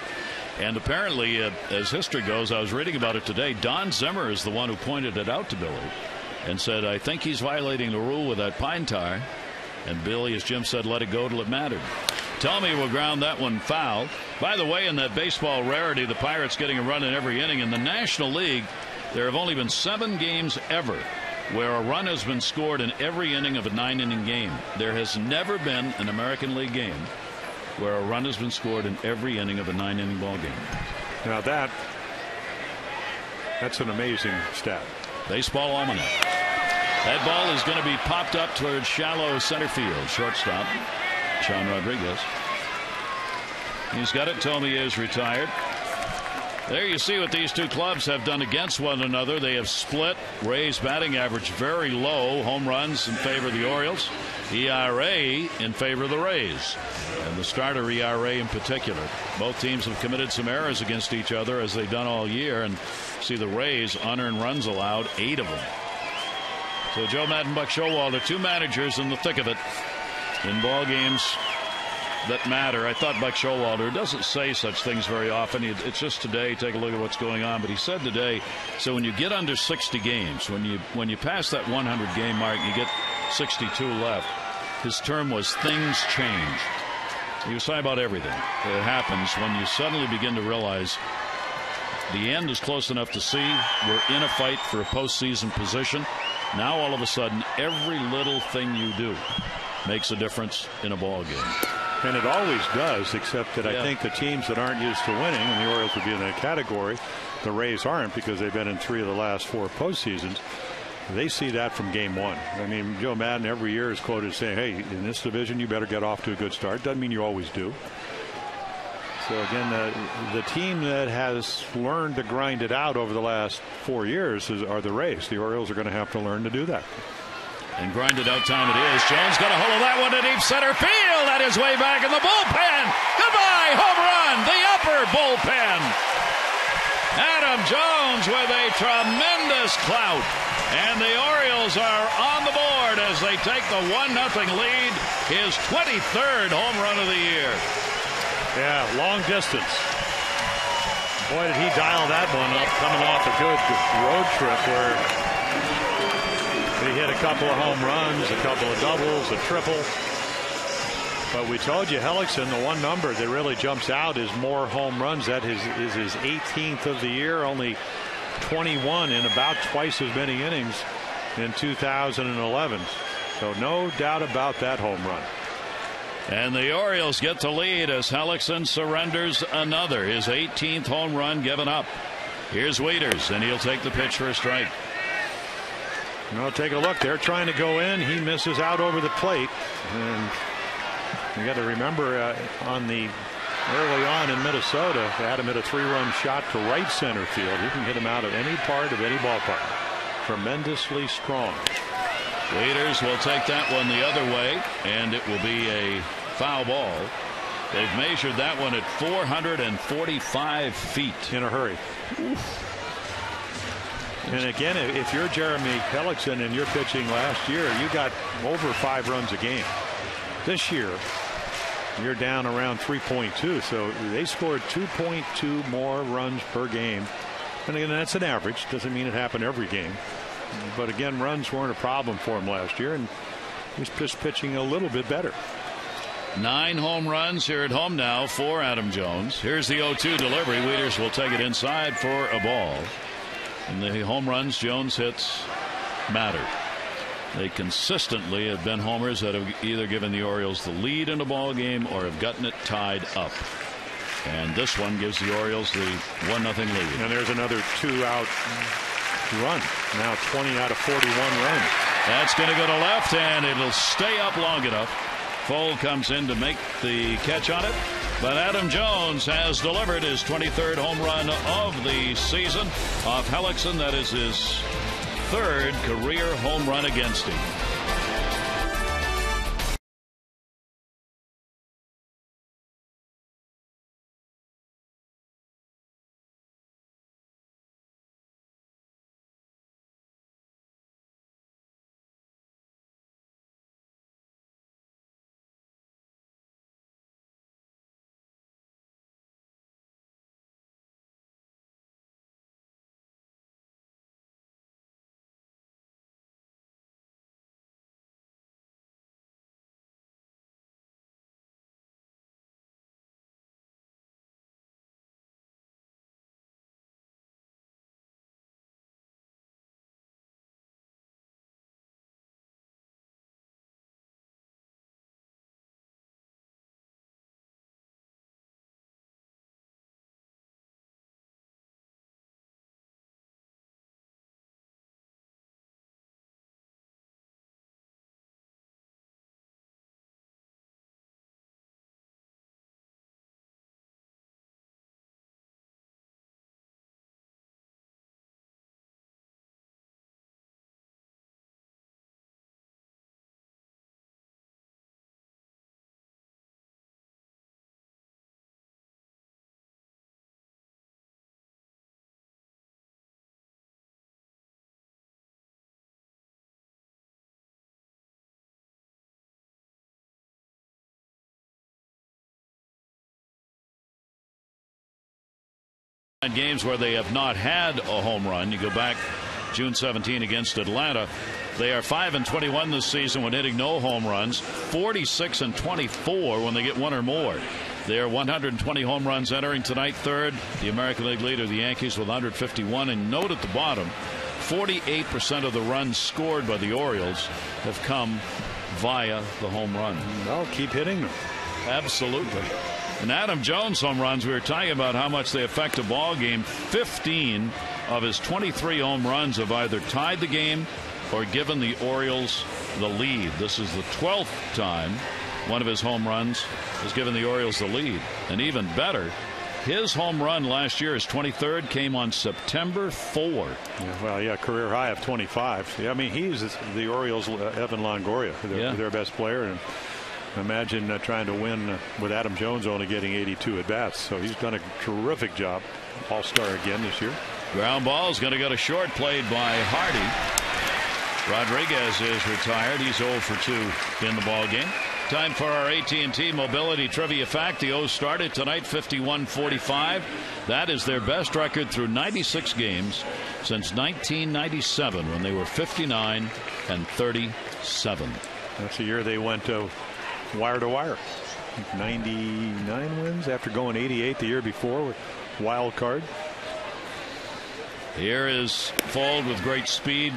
And apparently, as history goes, I was reading about it today, Don Zimmer is the one who pointed it out to Billy and said, I think he's violating the rule with that pine tar. And Billy, as Jim said, let it go till it mattered. Tommy will ground that one foul. By the way, in that baseball rarity, the Pirates getting a run in every inning. In the National League, there have only been 7 games ever where a run has been scored in every inning of a 9-inning game. There has never been an American League game where a run has been scored in every inning of a 9-inning ball game. Now that's an amazing stat. Baseball Almanac. That ball is going to be popped up towards shallow center field. Shortstop, Sean Rodriguez. He's got it. Tomey is retired. There you see what these two clubs have done against one another. They have split. Rays batting average very low. Home runs in favor of the Orioles. ERA in favor of the Rays. And the starter ERA in particular. Both teams have committed some errors against each other, as they've done all year. And see the Rays, unearned runs allowed, 8 of them. So Joe Madden, Buck Showalter, 2 managers in the thick of it in ball games that matter. I thought Buck Showalter doesn't say such things very often. It's just today. Take a look at what's going on. But he said today, so when you get under 60 games, when you pass that 100 game mark, you get 62 left. His term was things change. He was talking about everything that happens when you suddenly begin to realize the end is close enough to see. We're in a fight for a postseason position. Now all of a sudden, every little thing you do makes a difference in a ball game. And it always does, except that I think the teams that aren't used to winning, and the Orioles would be in that category, the Rays aren't because they've been in 3 of the last 4 postseasons. They see that from game 1. I mean, Joe Madden every year is quoted saying, hey, in this division, you better get off to a good start. Doesn't mean you always do. So again, the team that has learned to grind it out over the last 4 years are the Rays. The Orioles are going to have to learn to do that. And grinded out time it is. Jones got a hold of that one to deep center field. That is way back in the bullpen. Goodbye, home run, the upper bullpen. Adam Jones with a tremendous clout. And the Orioles are on the board as they take the 1-0 lead. His 23rd home run of the year. Yeah, long distance. Boy, did he dial that one up coming off a good road trip where he hit a couple of home runs, a couple of doubles, a triple. But we told you, Hellickson, the one number that really jumps out is more home runs. That is his 18th of the year, only 21 in about twice as many innings in 2011. So no doubt about that home run. And the Orioles get the lead as Hellickson surrenders another, his 18th home run given up. Here's Wieters, and he'll take the pitch for a strike. Well, take a look. They're trying to go in. He misses out over the plate. And you got to remember early on in Minnesota, they had him hit a 3-run shot to right center field. He can hit him out of any part of any ballpark. Tremendously strong. Wieters will take that one the other way, and it will be a foul ball. They've measured that one at 445 feet. In a hurry. Oof. And again, if you're Jeremy Hellickson and you're pitching last year, you got over 5 runs a game. This year, you're down around 3.2. So they scored 2.2 more runs per game. And again, that's an average. Doesn't mean it happened every game. But again, runs weren't a problem for him last year, and he's just pitching a little bit better. 9 home runs here at home now for Adam Jones. Here's the 0-2 delivery. Wieters will take it inside for a ball. And the home runs Jones hits matter. They consistently have been homers that have either given the Orioles the lead in a ball game or have gotten it tied up. And this one gives the Orioles the 1-0 lead. And there's another 2-out run. Now 20 out of 41 runs. That's going to go to left, and it'll stay up long enough. Fold comes in to make the catch on it. But Adam Jones has delivered his 23rd home run of the season off Hellickson. That is his 3rd career home run against him. Games where they have not had a home run. You go back June 17 against Atlanta. They are 5-21 this season when hitting no home runs. 46-24 when they get one or more. They are 120 home runs entering tonight. Third, the American League leader, the Yankees, with 151. And note at the bottom, 48% of the runs scored by the Orioles have come via the home run. Well, keep hitting them. Absolutely. And Adam Jones' home runs, we were talking about how much they affect a ball game. 15 of his 23 home runs have either tied the game or given the Orioles the lead. This is the 12th time one of his home runs has given the Orioles the lead. And even better, his home run last year, his 23rd, came on September 4. Yeah, well, yeah, career high of 25. Yeah, I mean, he's the Orioles' Evan Longoria, their best player. And imagine trying to win with Adam Jones only getting 82 at bats. So he's done a terrific job. All-star again this year. Ground ball is going to go to short, played by Hardy. Rodriguez is retired. He's 0 for 2 in the ball game. Time for our AT&T Mobility Trivia Fact. The O's started tonight 51-45. That is their best record through 96 games since 1997 when they were 59-37. That's the year they went wire to wire. 99 wins after going 88 the year before with wild card. Here is Fold with great speed.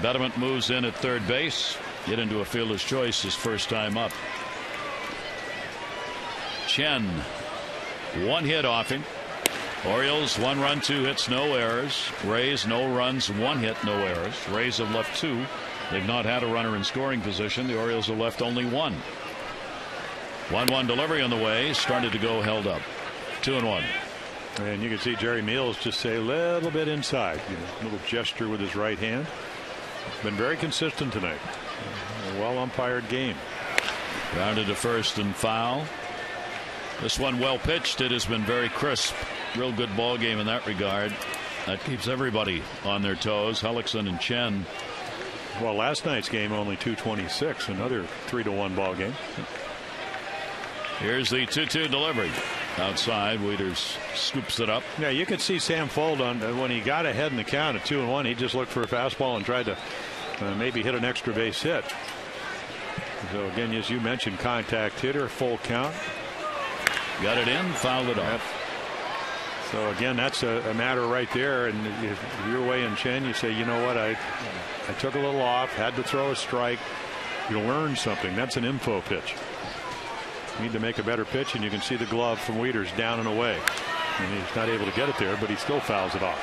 Betterment moves in at third base. Get into a fielder's choice his first time up. Chen, one hit off him. Orioles 1 run, 2 hits, no errors. Rays no runs, 1 hit, no errors. Rays have left 2. They've not had a runner in scoring position. The Orioles have left only 1. 1-1 delivery on the way. Started to go, held up. 2-1. And you can see Jerry Meals just say a little bit inside. A little gesture with his right hand. Been very consistent tonight. A well umpired game. Grounded to first and foul. This one well pitched. It has been very crisp. Real good ball game in that regard. That keeps everybody on their toes. Hellickson and Chen. Well, last night's game only 226. Another 3-1 ball game. Here's the 2-2 delivery. Outside, Wieters scoops it up. Yeah, you could see Sam Fold on when he got ahead in the count at 2-1. He just looked for a fastball and tried to maybe hit an extra base hit. So again, as you mentioned, contact hitter, full count. Got it in, fouled it off. So again, that's a matter right there. And if you're weighing Chen, you say, you know what, I took a little off, had to throw a strike. You learn something. That's an info pitch. Need to make a better pitch, and you can see the glove from Wieters down and away. And he's not able to get it there, but he still fouls it off.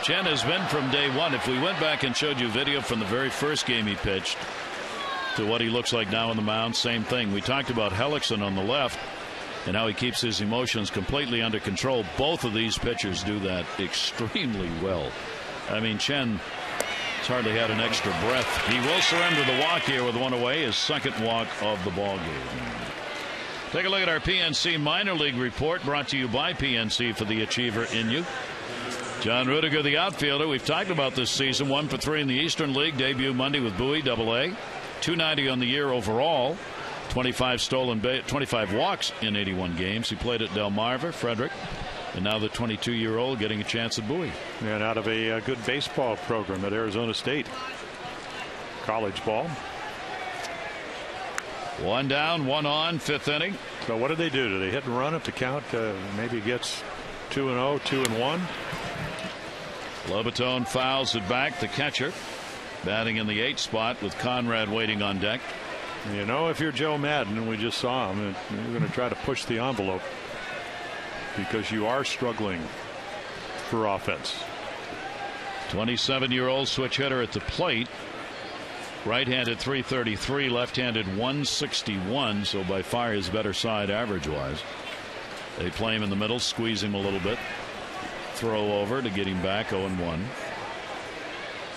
Chen has been from day one. If we went back and showed you video from the very first game he pitched to what he looks like now on the mound, same thing. We talked about Hellickson on the left and how he keeps his emotions completely under control. Both of these pitchers do that extremely well. I mean, Chen has hardly had an extra breath. He will surrender the walk here with 1 away, his second walk of the ball game. Take a look at our PNC minor league report, brought to you by PNC for the achiever in you. John Rudiger, the outfielder, we've talked about this season. 1 for 3 in the Eastern League. Debut Monday with Bowie, AA. 290 on the year overall. 25 walks in 81 games. He played at Delmarva, Frederick, and now the 22-year-old getting a chance at Bowie. And out of a good baseball program at Arizona State. College ball. 1 down, 1 on, 5th inning. So what do they do? Do they hit and run if the count maybe gets 2-0, 2-1? Lobaton fouls it back. The catcher batting in the 8th spot with Conrad waiting on deck. You know, if you're Joe Madden, and we just saw him, you're going to try to push the envelope because you are struggling for offense. 27-year-old switch hitter at the plate. Right-handed 333, left-handed 161, so by far his better side average-wise. They play him in the middle, squeeze him a little bit. Throw over to get him back 0-1.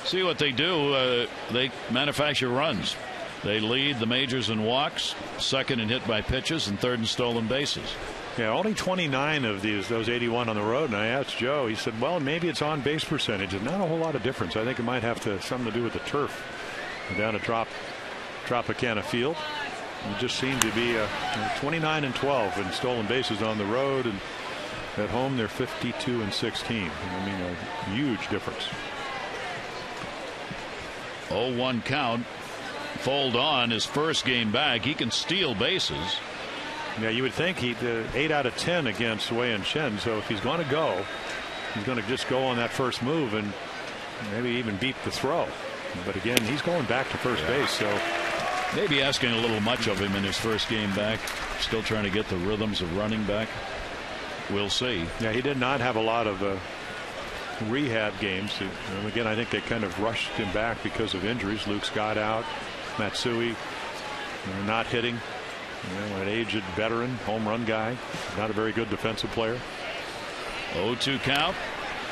See what they do. They manufacture runs. They lead the majors in walks, second in hit by pitches, and third in stolen bases. Yeah, only 29 of those 81 on the road. And I asked Joe, he said, well, maybe it's on base percentage. And not a whole lot of difference. I think it might have something to do with the turf down at Tropicana Field. You just seem to be 29 and 12 in stolen bases on the road, and At home, they're 52-16. I mean, a huge difference. 0-1 count. Fold on his first game back. He can steal bases. Yeah, you would think he'd 8 out of 10 against Wei and Chen. So if he's going to go, he's going to just go on that first move and maybe even beat the throw. But again, he's going back to first base. So maybe asking a little much of him in his first game back. Still trying to get the rhythms of running back. We'll see. Yeah, he did not have a lot of rehab games. And again, I think they kind of rushed him back because of injuries. Luke Scott out, Matsui not hitting. An aged veteran, home run guy, not a very good defensive player. 0-2 count.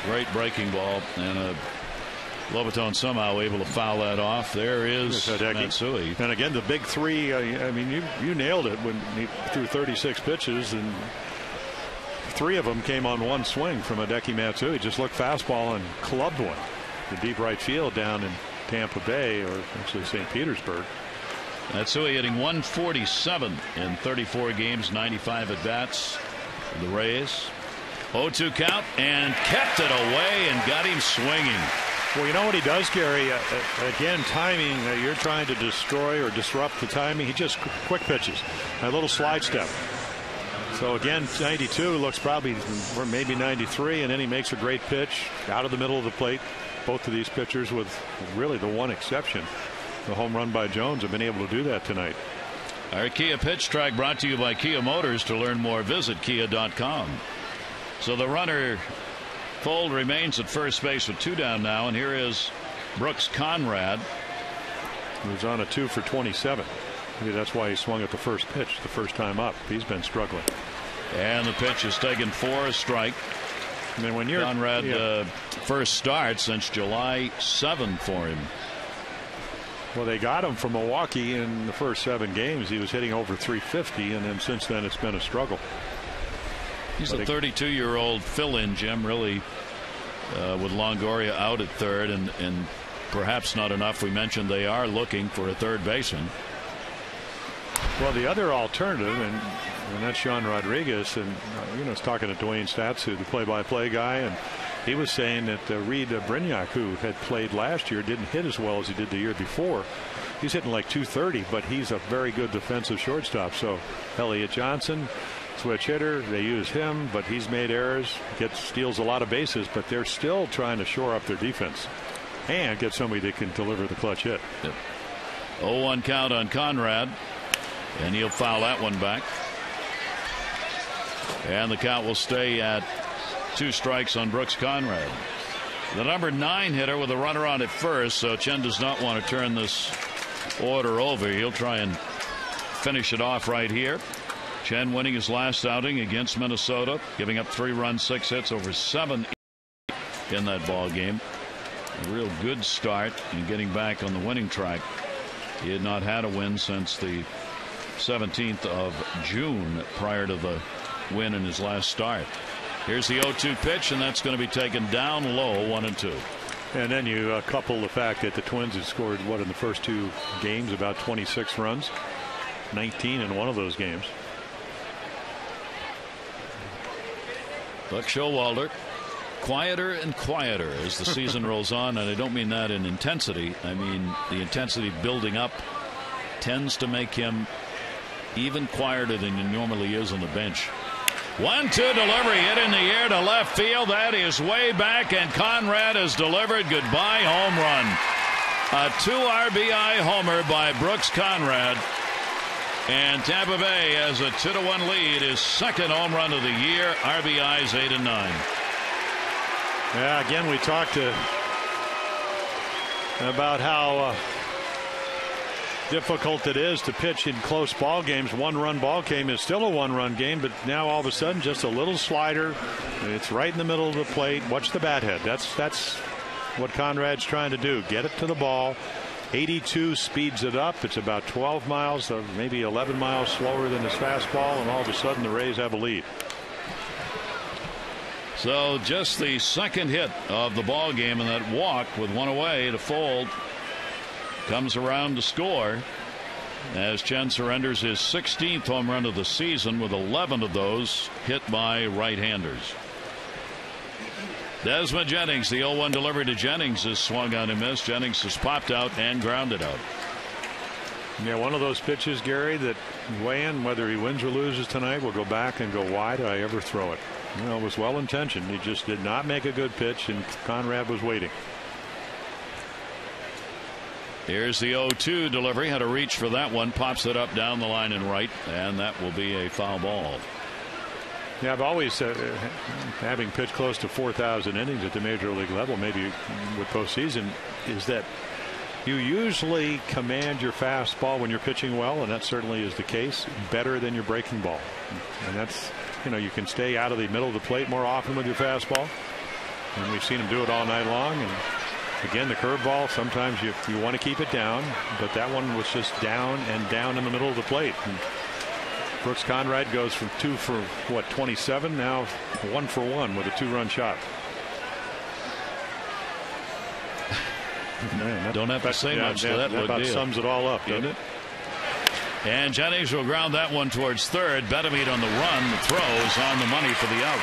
Great breaking ball, and Lobaton somehow able to foul that off. There is Matsui. And again, the big three. I mean, you nailed it when he threw 36 pitches, and 3 of them came on one swing from Hideki Matsui. Just looked fastball and clubbed one to deep right field down in Tampa Bay, or actually St. Petersburg. Matsui hitting 147 in 34 games, 95 at bats for the Rays. 0-2 count, and kept it away and got him swinging. Well, you know what he does, Gary? Again, timing. You're trying to destroy or disrupt the timing. He just quick pitches, a little slide step. So again, 92 looks probably, or maybe 93, and then he makes a great pitch out of the middle of the plate. Both of these pitchers, with really the one exception, the home run by Jones, have been able to do that tonight. Our Kia Pitch Track brought to you by Kia Motors. To learn more, visit kia.com. So the runner Fold remains at first base with 2 down now, and here is Brooks Conrad, who's on a 2 for 27. Maybe that's why he swung at the first pitch the first time up. He's been struggling. And the pitch is taken for a strike. I mean, when you're Conrad first start since July 7 for him. Well, they got him from Milwaukee in the first 7 games. He was hitting over 350, and then since then it's been a struggle. He's a 32-year-old fill-in, Jim, really, with Longoria out at third, and perhaps not enough. We mentioned they are looking for a third baseman. Well, the other alternative, and that's Sean Rodriguez, and I was talking to Dwayne Statsu, the play-by-play guy, and he was saying that Reed Brignac, who had played last year, didn't hit as well as he did the year before. He's hitting like 230, but he's a very good defensive shortstop. So Elliott Johnson, switch hitter, they use him, but he's made errors, steals a lot of bases, but they're still trying to shore up their defense and get somebody that can deliver the clutch hit. Yep. 0-1 count on Conrad, and he'll foul that one back. And the count will stay at 2 strikes on Brooks Conrad. The number 9 hitter with a runner on at first, so Chen does not want to turn this order over. He'll try and finish it off right here. Chen winning his last outing against Minnesota, giving up 3 runs, 6 hits, over 7 in that ball game. A real good start and getting back on the winning track. He had not had a win since the 17th of June prior to the win in his last start. Here's the 0-2 pitch, and that's going to be taken down low, 1-2. And then you couple the fact that the Twins had scored in the first 2 games, about 26 runs, 19 in one of those games. Buck Showalter, quieter and quieter as the season rolls on, and I don't mean that in intensity. I mean the intensity building up tends to make him even quieter than he normally is on the bench. 1-2 delivery, hit in the air to left field. That is way back, and Conrad has delivered. Goodbye home run. A 2 RBI homer by Brooks Conrad, and Tampa Bay has a 2-1 lead. His second home run of the year. RBIs 8 and 9. Yeah, again we talked about how difficult it is to pitch in close ball games. 1-run ball game is still a 1-run game, but now all of a sudden just a little slider. It's right in the middle of the plate. Watch the bat head. That's what Conrad's trying to do. Get it to the ball. 82 speeds it up. It's about 12 miles, maybe 11 miles slower than his fastball, and all of a sudden the Rays have a lead. So just the second hit of the ball game, and that walk with 1 away to Fold comes around to score. as Chen surrenders his 16th home run of the season, with 11 of those hit by right-handers. Desmond Jennings, the 0-1 delivery to Jennings is swung on and missed. Jennings has popped out and grounded out. Yeah, one of those pitches, Gary, that Wayne, whether he wins or loses tonight, will go back and go, why did I ever throw it? You know, it was well intentioned. He just did not make a good pitch, and Conrad was waiting. Here's the 0-2 delivery. Had a reach for that one. Pops it up down the line and right, and that will be a foul ball. Yeah, I've always said, having pitched close to 4,000 innings at the major league level, maybe with postseason, is that you usually command your fastball when you're pitching well, and that certainly is the case, better than your breaking ball. And that's, you know, you can stay out of the middle of the plate more often with your fastball, and we've seen him do it all night long. And again, the curveball, sometimes you want to keep it down, but that one was just down and down in the middle of the plate. And Brooks Conrad goes from 2 for 27, now 1 for 1 with a 2-run shot. Man, don't have to say much to that. That about sums it all up, doesn't it? And Jennings will ground that one towards third. Betemeet on the run. The throw is on the money for the out.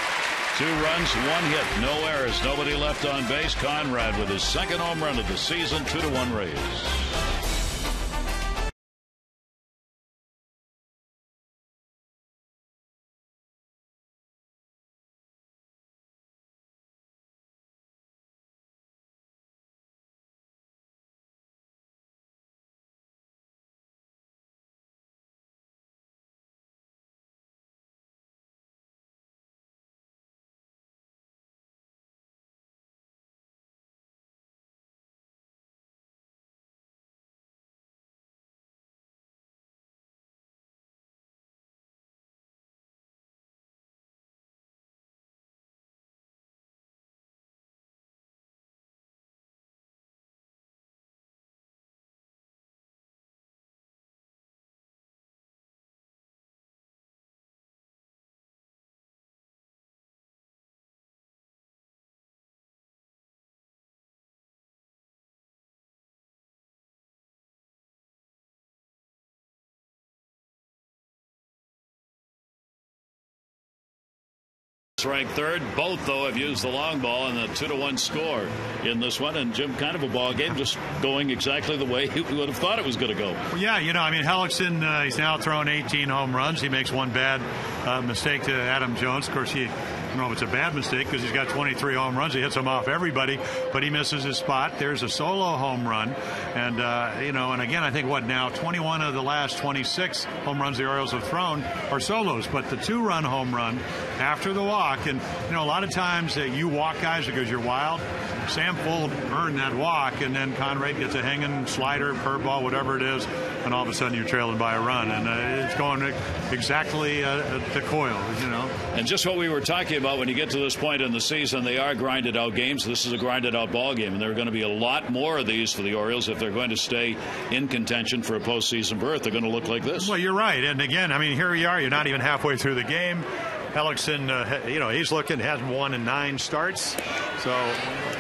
2 runs, 1 hit, no errors, nobody left on base. Conrad with his 2nd home run of the season. 2-1 Rays. Ranked third. Both, though, have used the long ball and a 2-1 score in this one. And Jim, kind of a ball game, just going exactly the way we would have thought it was going to go. Well, yeah, you know, I mean, Hellickson, he's now thrown 18 home runs. He makes one bad mistake to Adam Jones. Of course, I don't know if it's a bad mistake because he's got 23 home runs. He hits them off everybody, but he misses his spot. There's a solo home run. And, you know, and again, I think 21 of the last 26 home runs the Orioles have thrown are solos. But the 2-run home run after the walk, and, you know, a lot of times you walk guys because you're wild. Sam Full earned that walk, and then Conrad gets a hanging slider, curveball, whatever it is, and all of a sudden you're trailing by a run. And it's going exactly to Coyle, you know. And just what we were talking about, when you get to this point in the season, they are grinded out games. This is a grinded out ball game, and there are going to be a lot more of these for the Orioles if they're going to stay in contention for a postseason berth. They're going to look like this. Well, you're right. And again, I mean, here you are. You're not even halfway through the game. Hellickson, you know, he's looking, has 1 in 9 starts. So,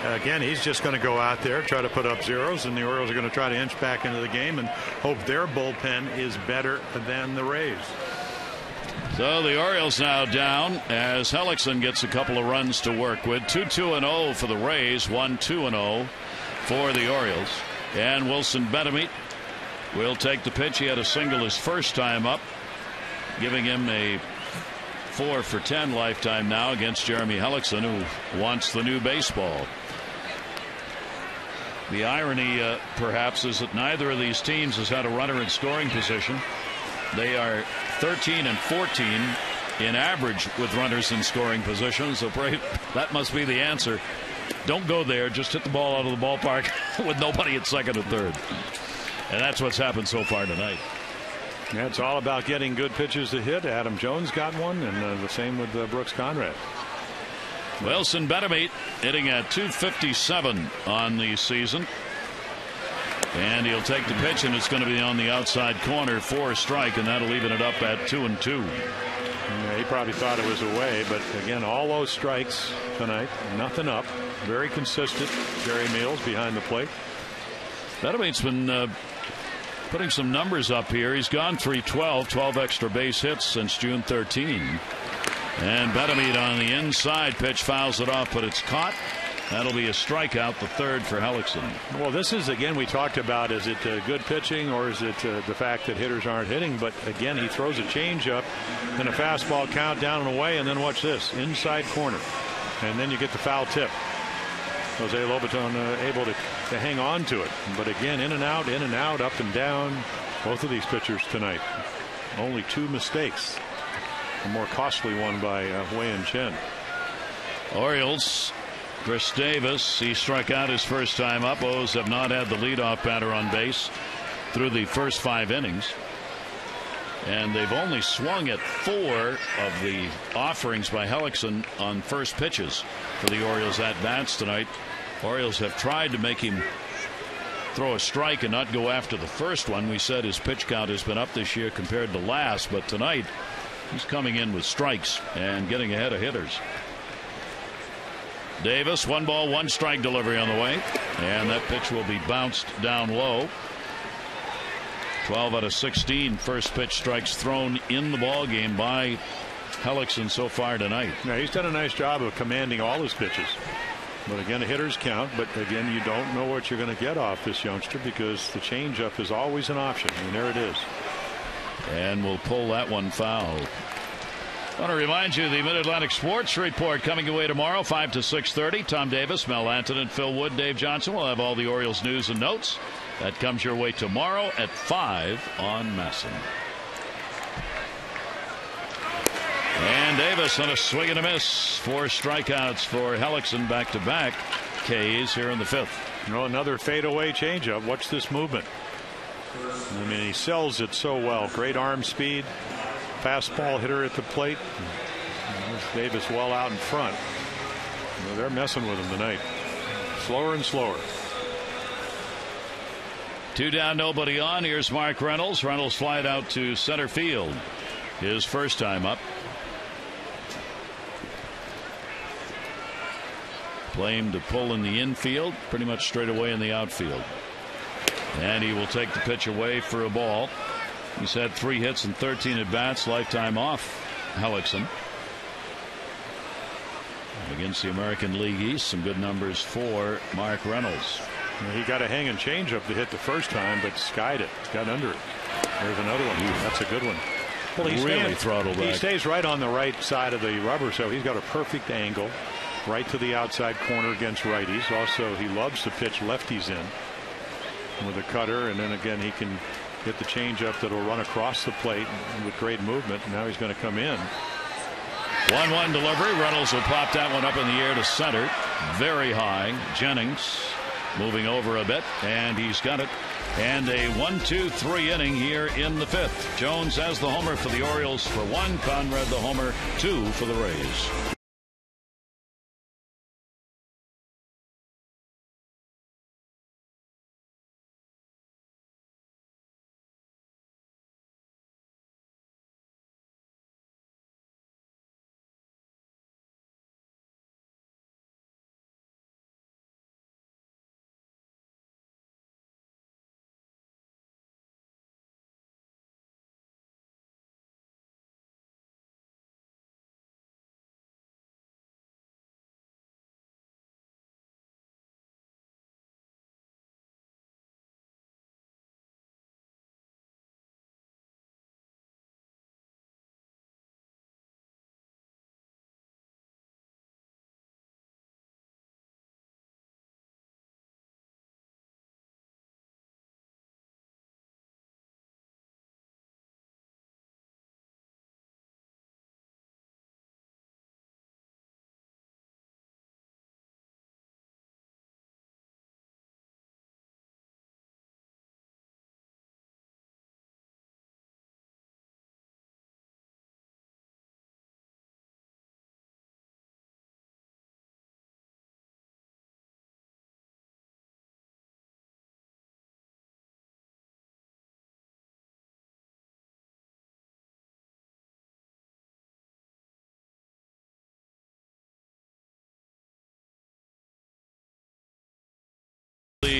again, he's just going to go out there, try to put up zeros, and the Orioles are going to try to inch back into the game and hope their bullpen is better than the Rays. So the Orioles now down as Hellickson gets a couple of runs to work with. 2-2-0 for the Rays, 1-2-0 for the Orioles. And Wilson Betemeet will take the pitch. He had a single his first time up, giving him a 4 for 10 lifetime now against Jeremy Hellickson, who wants the new baseball. The irony, perhaps, is that neither of these teams has had a runner in scoring position. They are 13 and 14 in average with runners in scoring position. So that must be the answer. Don't go there. Just hit the ball out of the ballpark with nobody at second or third. And that's what's happened so far tonight. Yeah, it's all about getting good pitches to hit. Adam Jones got one, and the same with Brooks Conrad. Wilson Betemeet hitting at .257 on the season. And he'll take the pitch, and it's going to be on the outside corner for a strike, and that'll even it up at 2-2. Yeah, he probably thought it was away, but again, all those strikes tonight, nothing up. Very consistent. Jerry Meals behind the plate. Betemeet's been Putting some numbers up here. He's gone 312, 12 extra base hits since June 13. And Betemit on the inside pitch fouls it off, but it's caught. That'll be a strikeout, the third for Hellickson. Well, this is, again, we talked about, is it good pitching or is it the fact that hitters aren't hitting? But again, he throws a changeup and a fastball count down and away, and then watch this, inside corner. And then you get the foul tip. Jose Lobaton able to hang on to it. But again, in and out, up and down. Both of these pitchers tonight. Only 2 mistakes. A more costly one by Wei-Yin Chen. Orioles. Chris Davis, he struck out his first time up. O's have not had the leadoff batter on base through the first 5 innings. And they've only swung at 4 of the offerings by Hellickson on first pitches for the Orioles at bats tonight. Orioles have tried to make him throw a strike and not go after the first one. We said his pitch count has been up this year compared to last, but tonight he's coming in with strikes and getting ahead of hitters. Davis, 1 ball, 1 strike delivery on the way, and that pitch will be bounced down low. 12 out of 16 first pitch strikes thrown in the ball game by Hellickson so far tonight. Yeah, he's done a nice job of commanding all his pitches. But again, the hitters count. But again, you don't know what you're going to get off this youngster because the changeup is always an option. And there it is. And we'll pull that one foul. I want to remind you the Mid-Atlantic Sports Report coming away tomorrow 5 to 6:30. Tom Davis, Mel Antonin, Phil Wood, Dave Johnson will have all the Orioles news and notes. That comes your way tomorrow at 5 on Masson. And Davis on a swing and a miss. 4 strikeouts for Hellickson, back-to-back Ks here in the 5th. You know, another fadeaway changeup. Watch this movement. I mean, he sells it so well. Great arm speed. Fastball hitter at the plate. Davis well out in front. You know, they're messing with him tonight. Slower and slower. 2 down, nobody on. Here's Mark Reynolds. Reynolds flied out to center field. His first time up. Play him to pull in the infield, pretty much straight away in the outfield. And he will take the pitch away for a ball. He's had 3 hits and 13 at bats, lifetime off Hellickson. Against the American League East, some good numbers for Mark Reynolds. He got a hanging changeup to hit the first time, but skied it. Got under it. There's another one. That's a good one. Well, he really throttled back. He stays right on the right side of the rubber, so he's got a perfect angle right to the outside corner against righties. Also, he loves to pitch lefties in with a cutter, and then again he can hit the changeup that'll run across the plate with great movement. Now he's going to come in. 1-1 delivery. Reynolds will pop that one up in the air to center. Very high. Jennings moving over a bit, and he's got it. And a 1-2-3 inning here in the 5th. Jones has the homer for the Orioles for 1. Conrad the homer 2 for the Rays.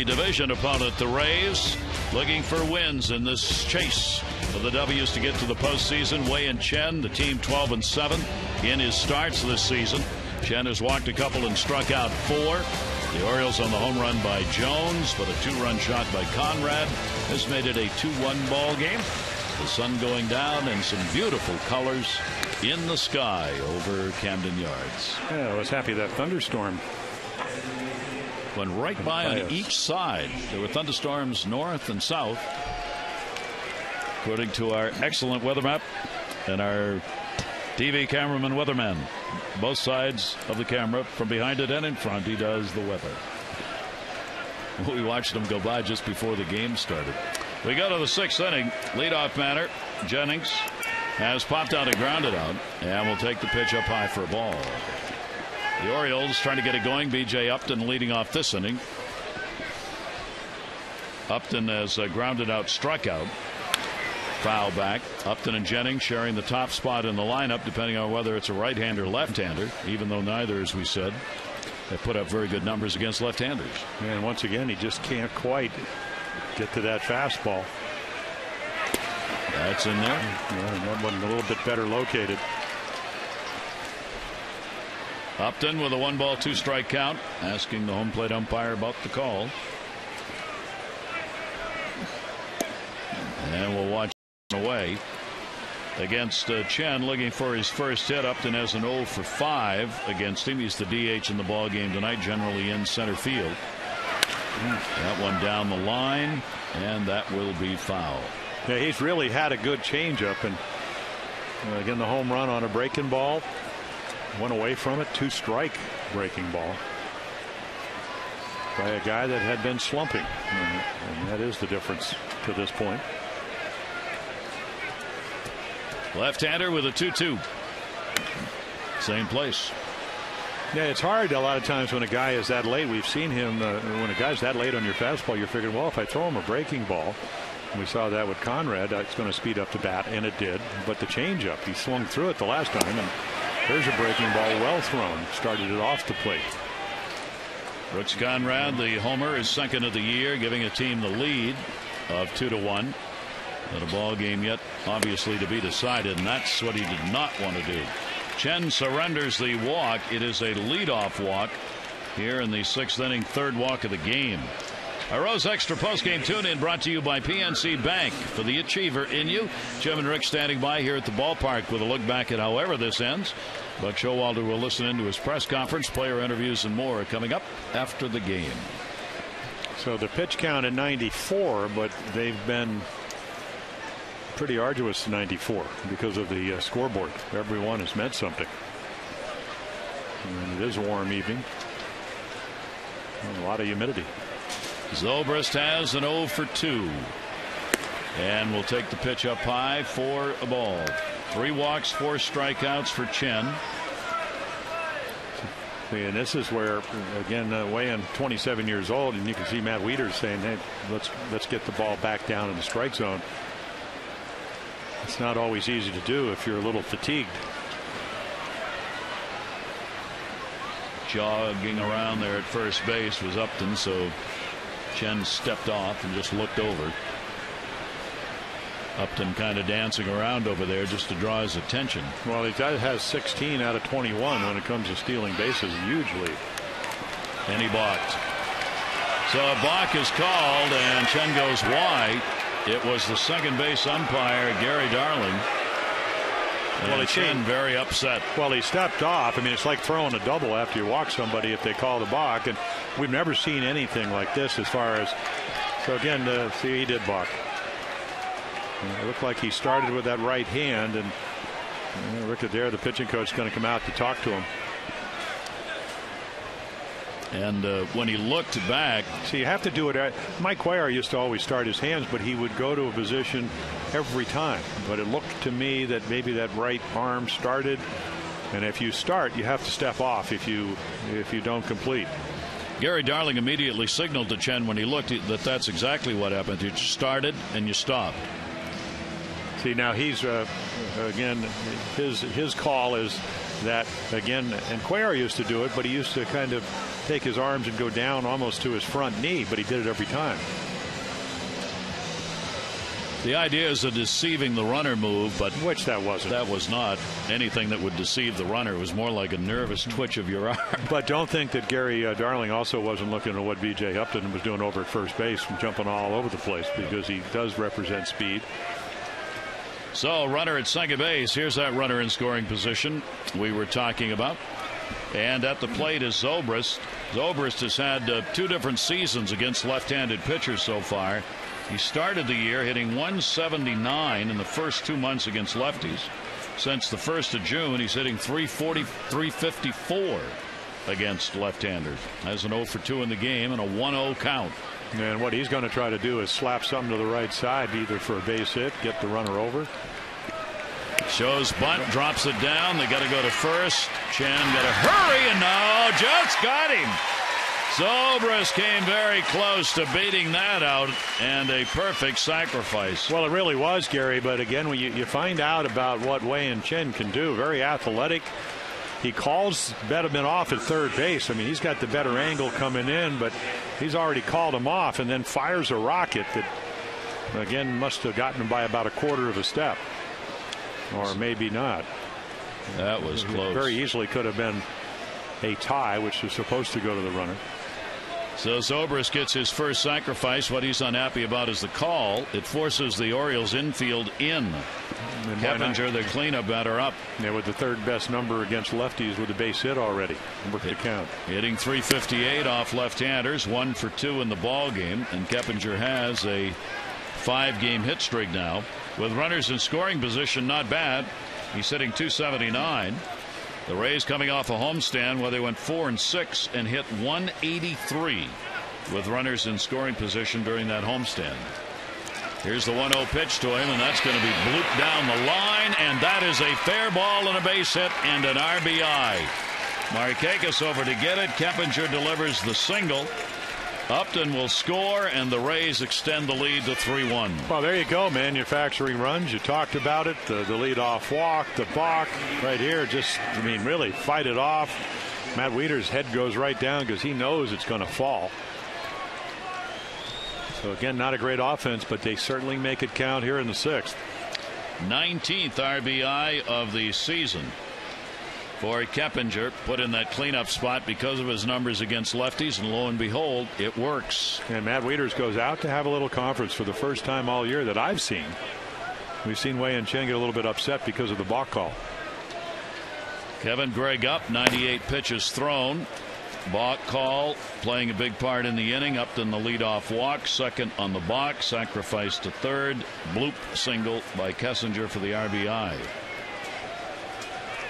division opponent, the Rays, looking for wins in this chase for the W's to get to the postseason. Wei-Yin Chen, the team 12-7 in his starts this season. Chen has walked a couple and struck out 4. The Orioles on the home run by Jones, but a 2-run shot by Conrad has made it a 2-1 ball game. The sun going down and some beautiful colors in the sky over Camden Yards. Yeah, I was happy that thunderstorm went right by on each side. There were thunderstorms north and south, according to our excellent weather map and our TV cameraman weatherman. Both sides of the camera, from behind it and in front, he does the weather. We watched them go by just before the game started. We go to the 6th inning. Leadoff batter Jennings has popped out and grounded out, and will take the pitch up high for a ball. The Orioles trying to get it going. B.J. Upton leading off this inning. Upton has grounded out, struck out. Foul back. Upton and Jennings sharing the top spot in the lineup, depending on whether it's a right-hander or left-hander, even though neither, as we said, have put up very good numbers against left-handers. And once again, he just can't quite get to that fastball. That's in there. Yeah, that one a little bit better located. Upton with a 1-ball 2-strike count, asking the home plate umpire about the call. And we'll watch away against Chen, looking for his first hit. Upton has an 0 for 5 against him. He's the DH in the ball game tonight, generally in center field. That one down the line, and that will be foul. Yeah, he's really had a good changeup, and again, the home run on a breaking ball. Went away from it. 2-strike breaking ball by a guy that had been slumping, and that is the difference to this point. Left-hander with a 2-2. Same place. Yeah, it's hard a lot of times when a guy is that late. We've seen him when a guy's that late on your fastball, you're figuring, well, if I throw him a breaking ball, and we saw that with Conrad, it's going to speed up the bat, and it did. But the changeup, he swung through it the last time, and there's a breaking ball, well thrown. Started it off the plate. Brooks Conrad, the homer, is second of the year, giving a team the lead of 2-1. Not a ball game yet, obviously, to be decided, and that's what he did not want to do. Chen surrenders the walk. It is a leadoff walk here in the 6th inning, 3rd walk of the game. A Rose Extra postgame tune-in brought to you by PNC Bank. For the achiever in you, Jim and Rick standing by here at the ballpark with a look back at however this ends. Buck Showalter will listen into his press conference, player interviews, and more coming up after the game. So the pitch count at 94, but they've been pretty arduous to 94 because of the scoreboard. Every one has meant something. And it is a warm evening. And a lot of humidity. Zobrist has an 0 for 2. And will take the pitch up high for a ball. 3 walks, 4 strikeouts for Chen. And this is where, again, Wei-Yin 27 years old, and you can see Matt Wieters saying, hey, let's get the ball back down in the strike zone. It's not always easy to do if you're a little fatigued. Jogging around there at first base was Upton, so Chen stepped off and just looked over. Upton kind of dancing around over there just to draw his attention. Well, he has 16 out of 21 when it comes to stealing bases. Huge lead. And he balked. So a balk is called, and Chen goes wide. It was the second base umpire, Gary Darling. Well, Chen very upset. Well, he stepped off. I mean, it's like throwing a double after you walk somebody if they call the balk, and we've never seen anything like this as far as. So again, see, he did balk. It looked like he started with that right hand, and Rick Adair, the pitching coach, is going to come out to talk to him. And when he looked back, see, you have to do it. Mike Cuellar used to always start his hands, but he would go to a position every time. But it looked to me that maybe that right arm started, and if you start, you have to step off if you don't complete. Gary Darling immediately signaled to Chen when he looked that that's exactly what happened. You started and you stopped. See, now he's again, his call is that, again, and Cuellar used to do it, but he used to kind of take his arms and go down almost to his front knee, but he did it every time. The idea is a deceiving the runner move, but which that wasn't. That was not anything that would deceive the runner. It was more like a nervous twitch of your arm. But don't think that Gary Darling also wasn't looking at what B.J. Upton was doing over at first base and jumping all over the place, because he does represent speed. So runner at second base. Here's that runner in scoring position we were talking about. And at the plate is Zobrist. Zobrist has had 2 different seasons against left-handed pitchers so far. He started the year hitting 179 in the first 2 months against lefties. Since the 1st of June, he's hitting 340, 354 against left-handers. Has an 0 for 2 in the game and a 1-0 count. And what he's going to try to do is slap something to the right side, either for a base hit, get the runner over. Shows bunt, drops it down. They got to go to first. Chen got to hurry, and no, just got him. Zobrist came very close to beating that out, and a perfect sacrifice. Well, it really was, Gary, but again, when you find out about what Wei-Yin Chen can do, very athletic. He calls Bedeman off at third base. I mean, he's got the better angle coming in, but he's already called him off, and then fires a rocket that, again, must have gotten him by about a quarter of a step. Or maybe not. That was close. Very easily could have been a tie, which is supposed to go to the runner. So Zobrist gets his first sacrifice. What he's unhappy about is the call. It forces the Orioles infield in. Keppinger, the cleanup batter, up. Yeah, with the 3rd best number against lefties with a base hit already. Work the count. Hitting 358 off left-handers, 1 for 2 in the ball game, and Keppinger has a 5-game hit streak now. With runners in scoring position, not bad. He's hitting 279. The Rays coming off a homestand where they went 4-6 and hit 183 with runners in scoring position during that homestand. Here's the 1-0 pitch to him, and that's going to be blooped down the line, and that is a fair ball and a base hit and an RBI. Markakis over to get it. Keppinger delivers the single. Upton will score, and the Rays extend the lead to 3-1. Well, there you go, manufacturing runs. You talked about it. The leadoff walk, the balk right here. Just, I mean, really fight it off. Matt Wieder's head goes right down because he knows it's going to fall. So, again, not a great offense, but they certainly make it count here in the 6th. 19th RBI of the season for Keppinger, put in that cleanup spot because of his numbers against lefties, and lo and behold, it works. And Matt Wieters goes out to have a little conference for the first time all year that I've seen. We've seen Wei-Yin Chen get a little bit upset because of the balk call. Kevin Gregg up, 98 pitches thrown. Balk call playing a big part in the inning. Upton the leadoff walk, second on the balk, sacrifice to third, bloop single by Kessinger for the RBI.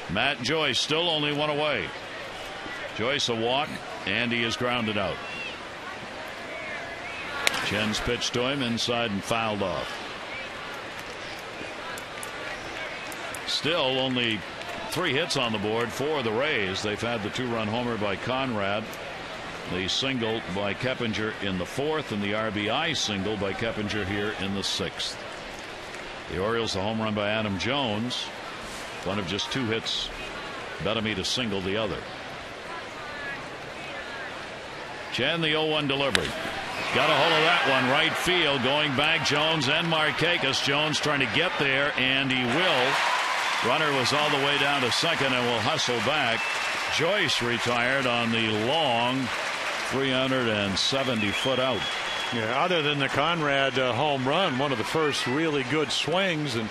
Matt Joyce still only 1 away. Joyce a walk, and he is grounded out. Chen's pitch to him inside and fouled off. Still only 3 hits on the board for the Rays. They've had the 2-run homer by Conrad, the single by Keppinger in the 4th, and the RBI single by Keppinger here in the 6th. The Orioles a home run by Adam Jones. One of just 2 hits. Bellamy to single the other. Chen the 0-1 delivery. Got a hold of that one, right field, going back Jones and Markakis. Jones trying to get there, and he will. Runner was all the way down to second and will hustle back. Joyce retired on the long 370-foot out. Yeah, other than the Conrad home run, one of the first really good swings, and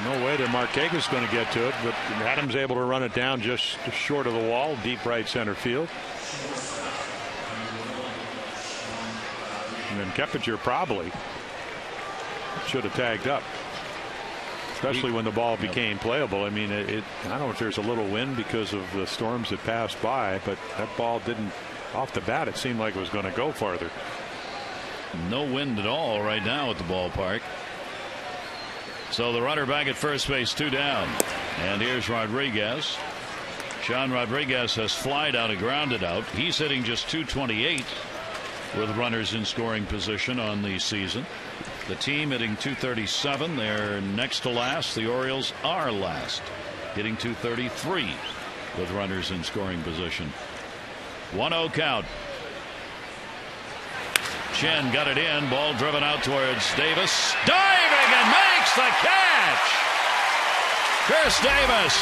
no way that Markakis is going to get to it, but Adams able to run it down just short of the wall, deep right center field. And then Keppinger probably should have tagged up, especially when the ball became playable. I mean, I don't know if there's a little wind because of the storms that passed by, but that ball didn't, off the bat, it seemed like it was going to go farther. No wind at all right now at the ballpark. So the runner back at first base, 2 down. And here's Rodriguez. Sean Rodriguez has flied out and grounded out. He's hitting just 228 with runners in scoring position on the season. The team hitting 237. They're next to last. The Orioles are last, hitting 233 with runners in scoring position. 1-0 count. Chen got it in. Ball driven out towards Davis. Diving and makes the catch. Chris Davis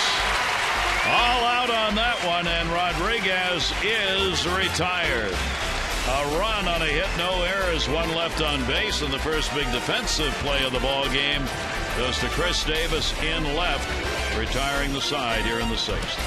all out on that one, and Rodriguez is retired. A run on a hit, no errors, one left on base, and the first big defensive play of the ball game goes to Chris Davis in left, retiring the side here in the 6th.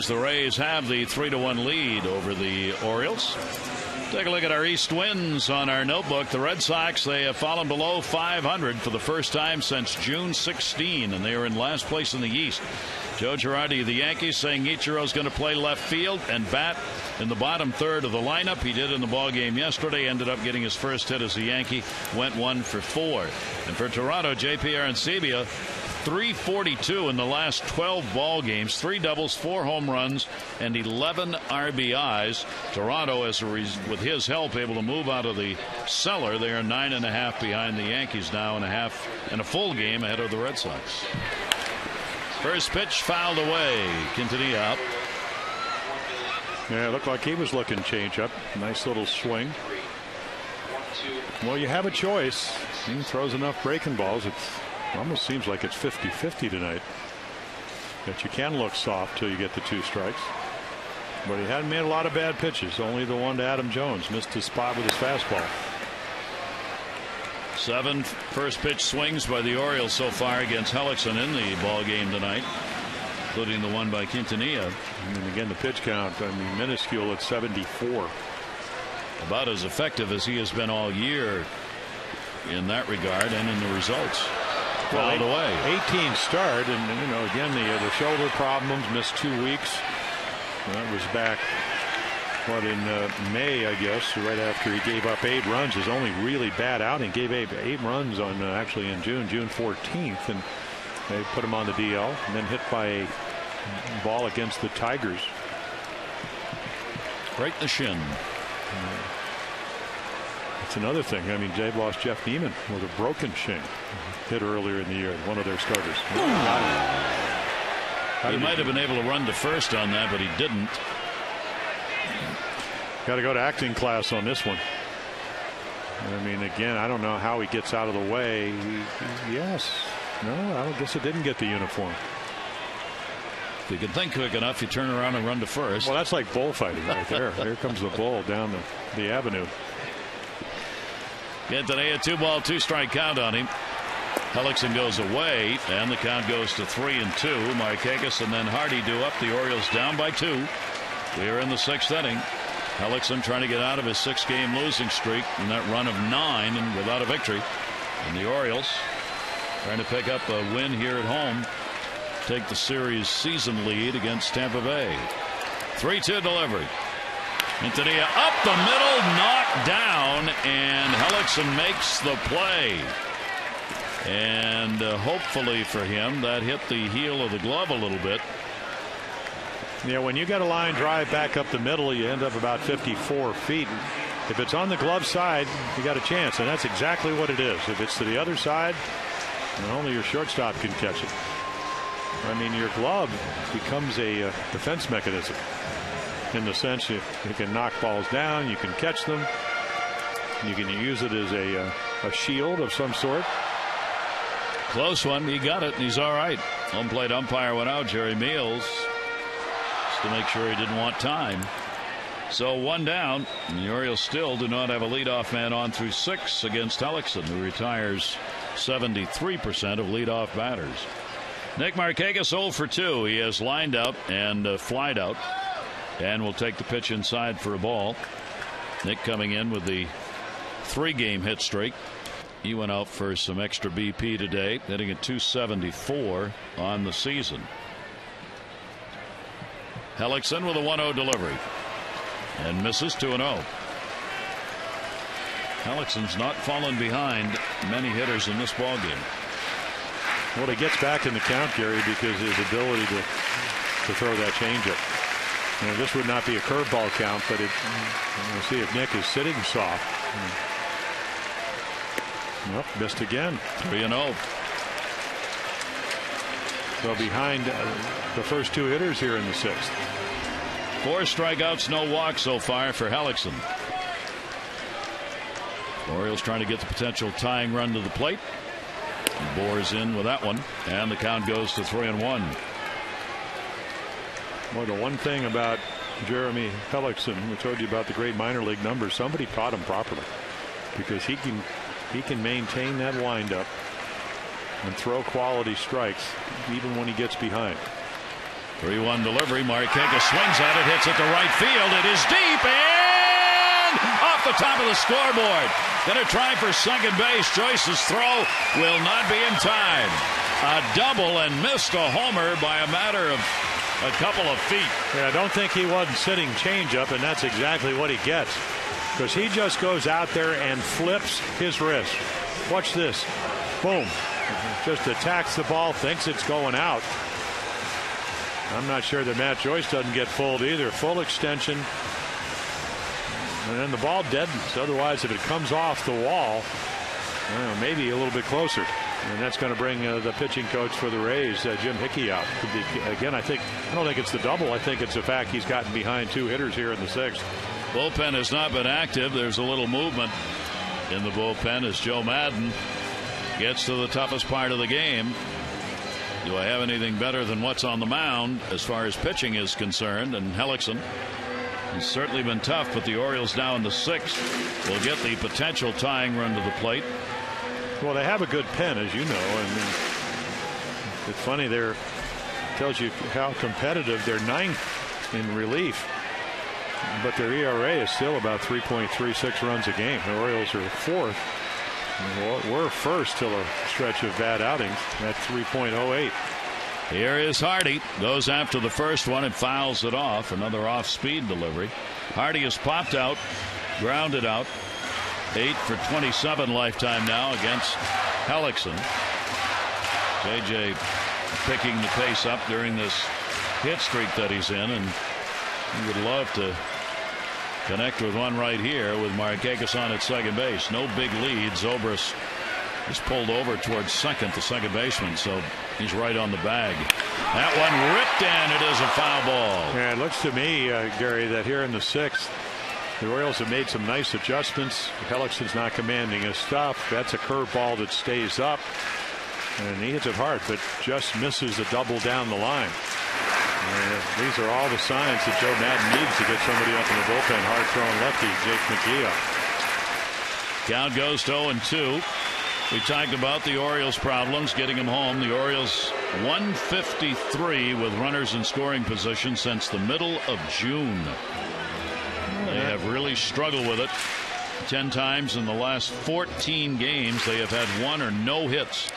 The Rays have the 3-1 lead over the Orioles. Take a look at our East wins on our notebook. The Red Sox, they have fallen below 500 for the first time since June 16, and they are in last place in the East. Joe Girardi of the Yankees saying Ichiro's going to play left field and bat in the bottom third of the lineup. He did in the ball game yesterday. Ended up getting his first hit as a Yankee. Went 1 for 4. And for Toronto, JP Arancibia, 342 in the last 12 ball games, 3 doubles, 4 home runs, and 11 RBIs. Toronto, with his help, able to move out of the cellar. They are 9.5 behind the Yankees now, and a full game ahead of the Red Sox. First pitch fouled away. Quintanilla out. Yeah, it looked like he was looking change up. Nice little swing. Well, you have a choice. He throws enough breaking balls. It almost seems like it's 50-50 tonight. That you can look soft till you get the 2 strikes. But he hadn't made a lot of bad pitches. Only the one to Adam Jones. Missed his spot with his fastball. 7 first pitch swings by the Orioles so far against Hellickson in the ball game tonight, including the one by Quintanilla. And again, the pitch count, I mean, minuscule at 74. About as effective as he has been all year in that regard and in the results. Fouled away. 18 start, and you know, again, the shoulder problems, missed 2 weeks. That was back in May, I guess, right after he gave up 8 runs. His only really bad outing. Gave 8 runs on actually in June 14th, and they put him on the DL, and then hit by a ball against the Tigers. Right in the shin. That's another thing. I mean, they've lost Jeff Neiman with a broken shin. Hit earlier in the year, one of their starters. He might have been able to run to first on that, but he didn't. Got to go to acting class on this one. I mean, again, I don't know how he gets out of the way. Yes. No, I guess it didn't get the uniform. If you can think quick enough, you turn around and run to first. Well, that's like bullfighting right there. There comes the bull down the avenue. Quintanilla, 2-ball, 2-strike count on him. Hellickson goes away, and the count goes to 3-2. Markakis and then Hardy do up. The Orioles down by 2. We are in the 6th inning. Hellickson trying to get out of his 6-game losing streak in that run of 9 and without a victory. And the Orioles trying to pick up a win here at home. Take the series season lead against Tampa Bay. 3-2 delivery. Quintanilla up the middle, knocked down, and Hellickson makes the play. And hopefully for him, that hit the heel of the glove a little bit. Yeah, when you get a line drive back up the middle, you end up about 54 feet. If it's on the glove side, you got a chance, and that's exactly what it is. If it's to the other side, only your shortstop can catch it. I mean, your glove becomes a defense mechanism in the sense you can knock balls down, you can catch them, you can use it as a shield of some sort. Close one. He got it, and he's all right. Home plate umpire went out, Jerry Meals, just to make sure he didn't want time. So one down, and the Orioles still do not have a leadoff man on through 6 against Hellickson, who retires 73% of leadoff batters. Nick Markakis 0 for 2. He has lined out and flied out, and will take the pitch inside for a ball. Nick coming in with the 3-game hit streak. He went out for some extra BP today, hitting at .274 on the season. Hellickson with a 1-0 delivery. And misses 2-0. Hellickson's not fallen behind many hitters in this ball game. Well, he gets back in the count, Gary, because his ability to throw that changeup. This would not be a curveball count, but we'll see if Nick is sitting soft. Nope, missed again. 3-0. So behind the first 2 hitters here in the 6th. 4 strikeouts, no walks so far for Hellickson. Orioles trying to get the potential tying run to the plate. He bores in with that one, and the count goes to 3-1. Well, the one thing about Jeremy Hellickson, we told you about the great minor league numbers, somebody caught him properly, because he can maintain that windup and throw quality strikes even when he gets behind. 3-1 delivery. Markakis swings at it, hits it to right field. It is deep and off the top of the scoreboard. Going to try for second base. Joyce's throw will not be in time. A double and missed a homer by a matter of a couple of feet. Yeah, I don't think he wasn't sitting changeup, and that's exactly what he gets, because he just goes out there and flips his wrist. Watch this. Boom. Just attacks the ball, thinks it's going out. I'm not sure that Matt Joyce doesn't get fooled either. Full extension, and then the ball deadens. Otherwise, if it comes off the wall, maybe a little bit closer. And that's going to bring the pitching coach for the Rays, Jim Hickey, out. Again, I don't think it's the double. I think it's the fact he's gotten behind 2 hitters here in the 6th. Bullpen has not been active. There's a little movement in the bullpen as Joe Madden gets to the toughest part of the game. Do I have anything better than what's on the mound as far as pitching is concerned? And Hellickson has certainly been tough, but the Orioles now in the 6th will get the potential tying run to the plate. Well, they have a good pen, as you know. I mean, it's funny, tells you how competitive. They're 9th in relief, but their ERA is still about 3.36 runs a game. The Orioles are 4th. We're first till a stretch of bad outings at 3.08. Here is Hardy. Goes after the first one and fouls it off. Another off-speed delivery. Hardy has popped out, grounded out. 8 for 27 lifetime now against Hellickson. JJ picking the pace up during this hit streak that he's in, and he would love to connect with one right here with Markakis on at second base. No big lead. Zobrist is pulled over towards second, the second baseman, so he's right on the bag. That one ripped in. It is a foul ball. Yeah, it looks to me, Gary, that here in the 6th, the Orioles have made some nice adjustments. Hellickson's not commanding his stuff. That's a curveball that stays up, and he hits it hard, but just misses a double down the line. These are all the signs that Joe Madden needs to get somebody up in the bullpen. Hard throwing lefty Jake McGee up. Count goes to 0-2. We talked about the Orioles' problems getting them home. The Orioles 153 with runners in scoring position since the middle of June. They have really struggled with it. 10 times in the last 14 games they have had 1 or no hits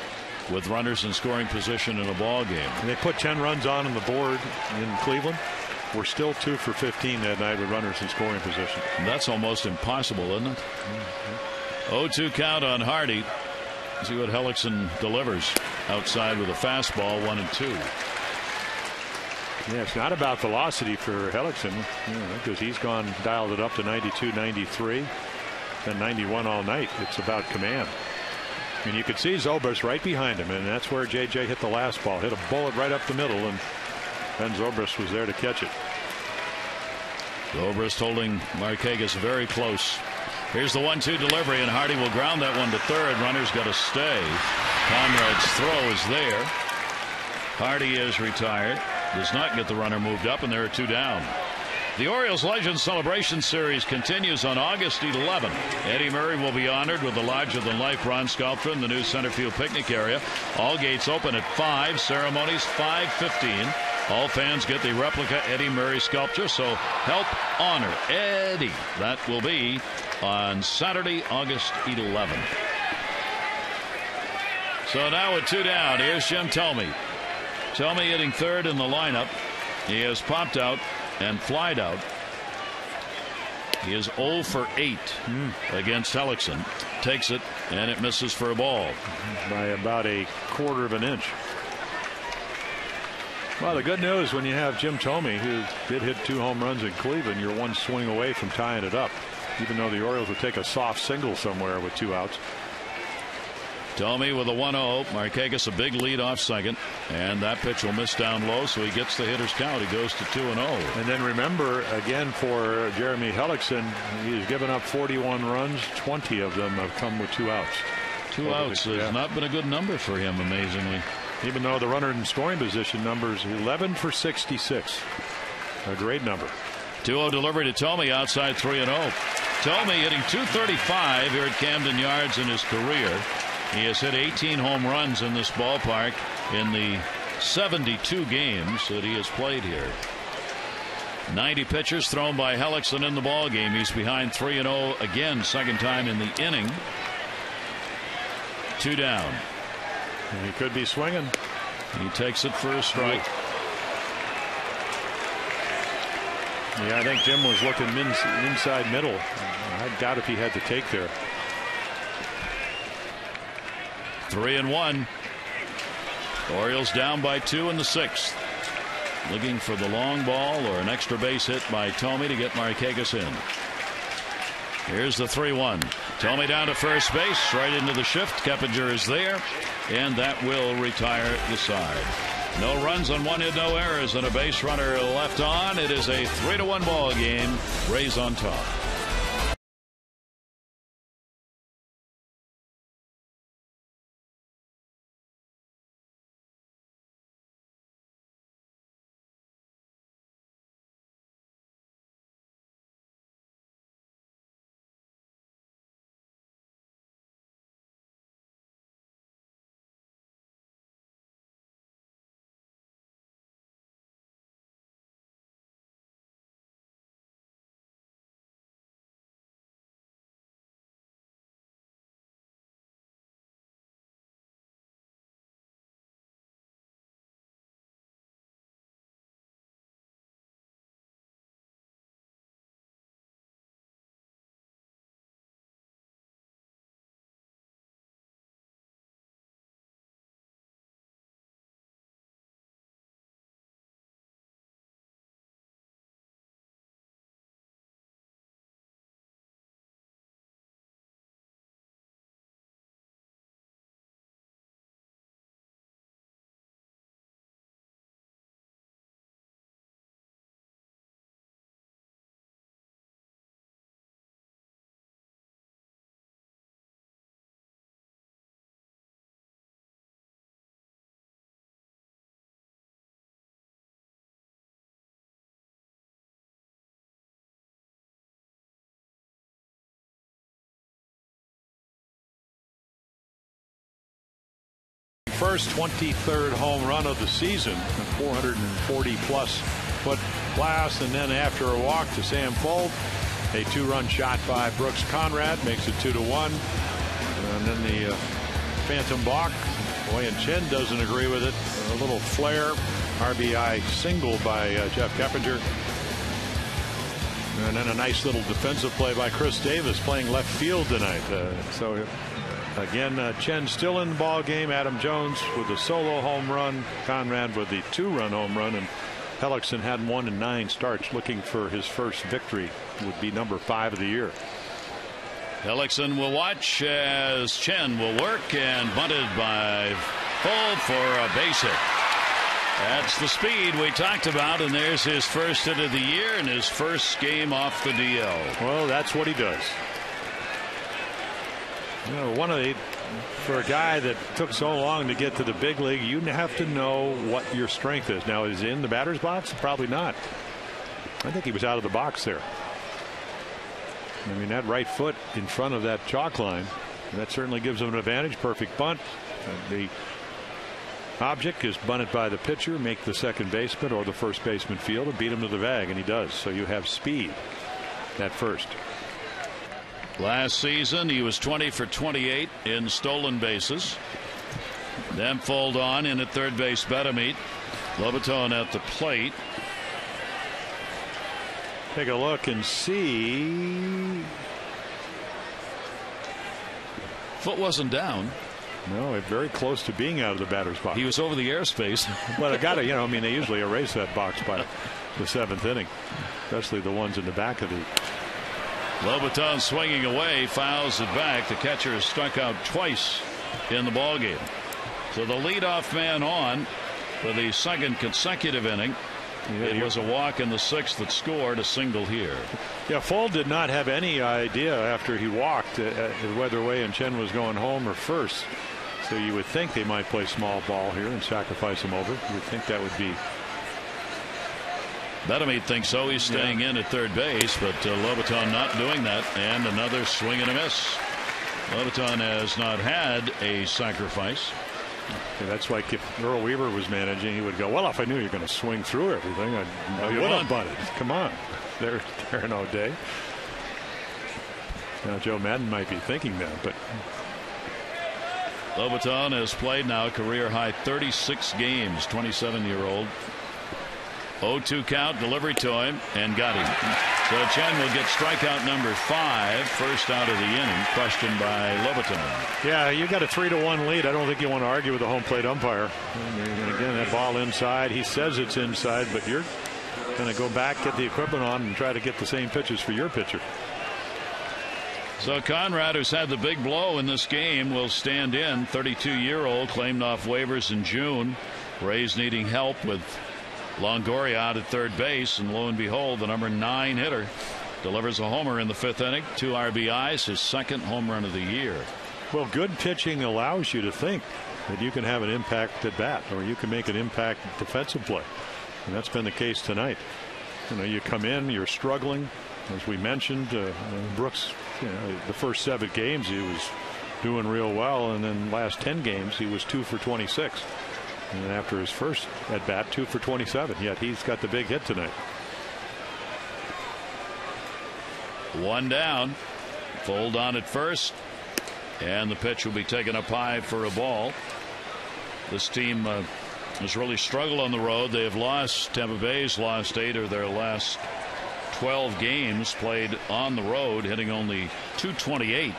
with runners in scoring position in a ball game. And they put 10 runs on the board in Cleveland. We're still 2 for 15 that night with runners in scoring position. And that's almost impossible, isn't it? 0-2 count on Hardy. See what Hellickson delivers outside with a fastball, 1-2. Yeah, it's not about velocity for Hellickson, because he's dialed it up to 92, 93, and 91 all night. It's about command. I mean, you could see Zobrist right behind him, and that's where JJ hit the last ball. Hit a bullet right up the middle, and Ben Zobrist was there to catch it. Zobrist holding Markakis very close. Here's the 1-2 delivery, and Hardy will ground that one to third. Runner's got to stay. Conrad's throw is there. Hardy is retired. Does not get the runner moved up, and there are 2 down. The Orioles Legends Celebration Series continues on August 11th. Eddie Murray will be honored with the larger-than-life bronze sculpture in the new center field picnic area. All gates open at 5. Ceremonies 5:15. All fans get the replica Eddie Murray sculpture, so help honor Eddie. That will be on Saturday, August 11th. So now with 2 down, here's Jim Thome. Thome hitting third in the lineup. He has popped out and flied out. He is 0 for 8 against Hellickson. Takes it, and it misses for a ball. By about a quarter of an inch. Well, the good news when you have Jim Thome, who did hit 2 home runs in Cleveland, you're 1 swing away from tying it up, even though the Orioles will take a soft single somewhere with 2 outs. Thome with a 1-0. Markakis a big lead off second, and that pitch will miss down low, so he gets the hitter's count. He goes to 2-0. And then remember, again, for Jeremy Hellickson, he's given up 41 runs. 20 of them have come with 2 outs. 2 outs has not been a good number for him, amazingly. Even though the runner in scoring position numbers 11 for 66. A great number. 2-0 delivery to Thome outside 3-0. Thome hitting .235 here at Camden Yards in his career. He has hit 18 home runs in this ballpark in the 72 games that he has played here. 90 pitches thrown by Hellickson in the ball game. He's behind 3-0 again, second time in the inning. 2 down. And he could be swinging. He takes it for a strike. Yeah, I think Jim was looking inside middle. I doubt if he had the take there. 3-1. Orioles down by 2 in the 6th. Looking for the long ball or an extra base hit by Thome to get Markakis in. Here's the 3-1. Thome down to first base, right into the shift. Keppinger is there, and that will retire the side. No runs on 1 hit, no errors, and a base runner left on. It is a 3-1 ball game. Rays on top. First 23rd home run of the season, a 440 plus foot blast, and then after a walk to Sam Fuld, a 2-run shot by Brooks Conrad makes it 2-1, and then the phantom balk. Wei-Yin Chen doesn't agree with it. A little flare, RBI single by Jeff Keppinger, and then a nice little defensive play by Chris Davis playing left field tonight. So Again, Chen still in the ball game. Adam Jones with a solo home run. Conrad with the 2-run home run. And Hellickson had 1 in 9 starts, looking for his first victory. Would be number 5 of the year. Hellickson will watch as Chen will work, and bunted by Full for a base hit. That's the speed we talked about, and there's his first hit of the year and his first game off the DL. Well, that's what he does. You know, for a guy that took so long to get to the big league, you have to know what your strength is. Now, is he in the batter's box? Probably not. I think he was out of the box there. I mean, that right foot in front of that chalk line, that certainly gives him an advantage. Perfect bunt. The object is bunted by the pitcher, make the second baseman or the first baseman field and beat him to the bag, and he does. So you have speed at first. Last season he was 20 for 28 in stolen bases. Then fold on in at third base. Betamit. Lobaton at the plate. Take a look and see. Foot wasn't down. No, very close to being out of the batter's box. He was over the airspace. Well, I got to, I mean, they usually erase that box by the 7th inning, especially the ones in the back of the. Lobaton swinging away, fouls it back. The catcher has struck out twice in the ballgame. So the leadoff man on for the second consecutive inning. It was a walk in the 6th that scored a single here. Yeah, Full did not have any idea after he walked whether Wei and Chen was going home or first. So you would think they might play small ball here and sacrifice him over. You would think that would be. Betamit thinks so. He's staying in at third base, but Lobaton not doing that, and another swing and a miss. Lobaton has not had a sacrifice. Yeah, that's like if Earl Weaver was managing, he would go, well, if I knew you're going to swing through everything, I would have bunted. Come on. They're in O'Day. Now Joe Madden might be thinking that, but Lobaton has played now career high 36 games. 27-year-old. 0-2 count, delivery to him, and got him. So Chen will get strikeout number 5, first out of the inning, questioned by Lobaton. Yeah, you got a 3-1 lead. I don't think you want to argue with the home plate umpire. And again, that ball inside. He says it's inside, but you're going to go back, get the equipment on, and try to get the same pitches for your pitcher. So Conrad, who's had the big blow in this game, will stand in. 32-year-old, claimed off waivers in June. Rays needing help with Longoria out at third base, and lo and behold, the number 9 hitter delivers a homer in the 5th inning. 2 RBIs, his second home run of the year. Well, good pitching allows you to think that you can have an impact at bat, or you can make an impact defensive play, and that's been the case tonight. You come in, you're struggling, as we mentioned. Brooks, the first 7 games he was doing real well, and then last 10 games he was 2 for 26. And after his first at bat, 2 for 27. Yet he's got the big hit tonight. 1 down. Fold on at first, and the pitch will be taken up high for a ball. This team has really struggled on the road. They have lost. Tampa Bay's lost 8 of their last 12 games played on the road, hitting only .228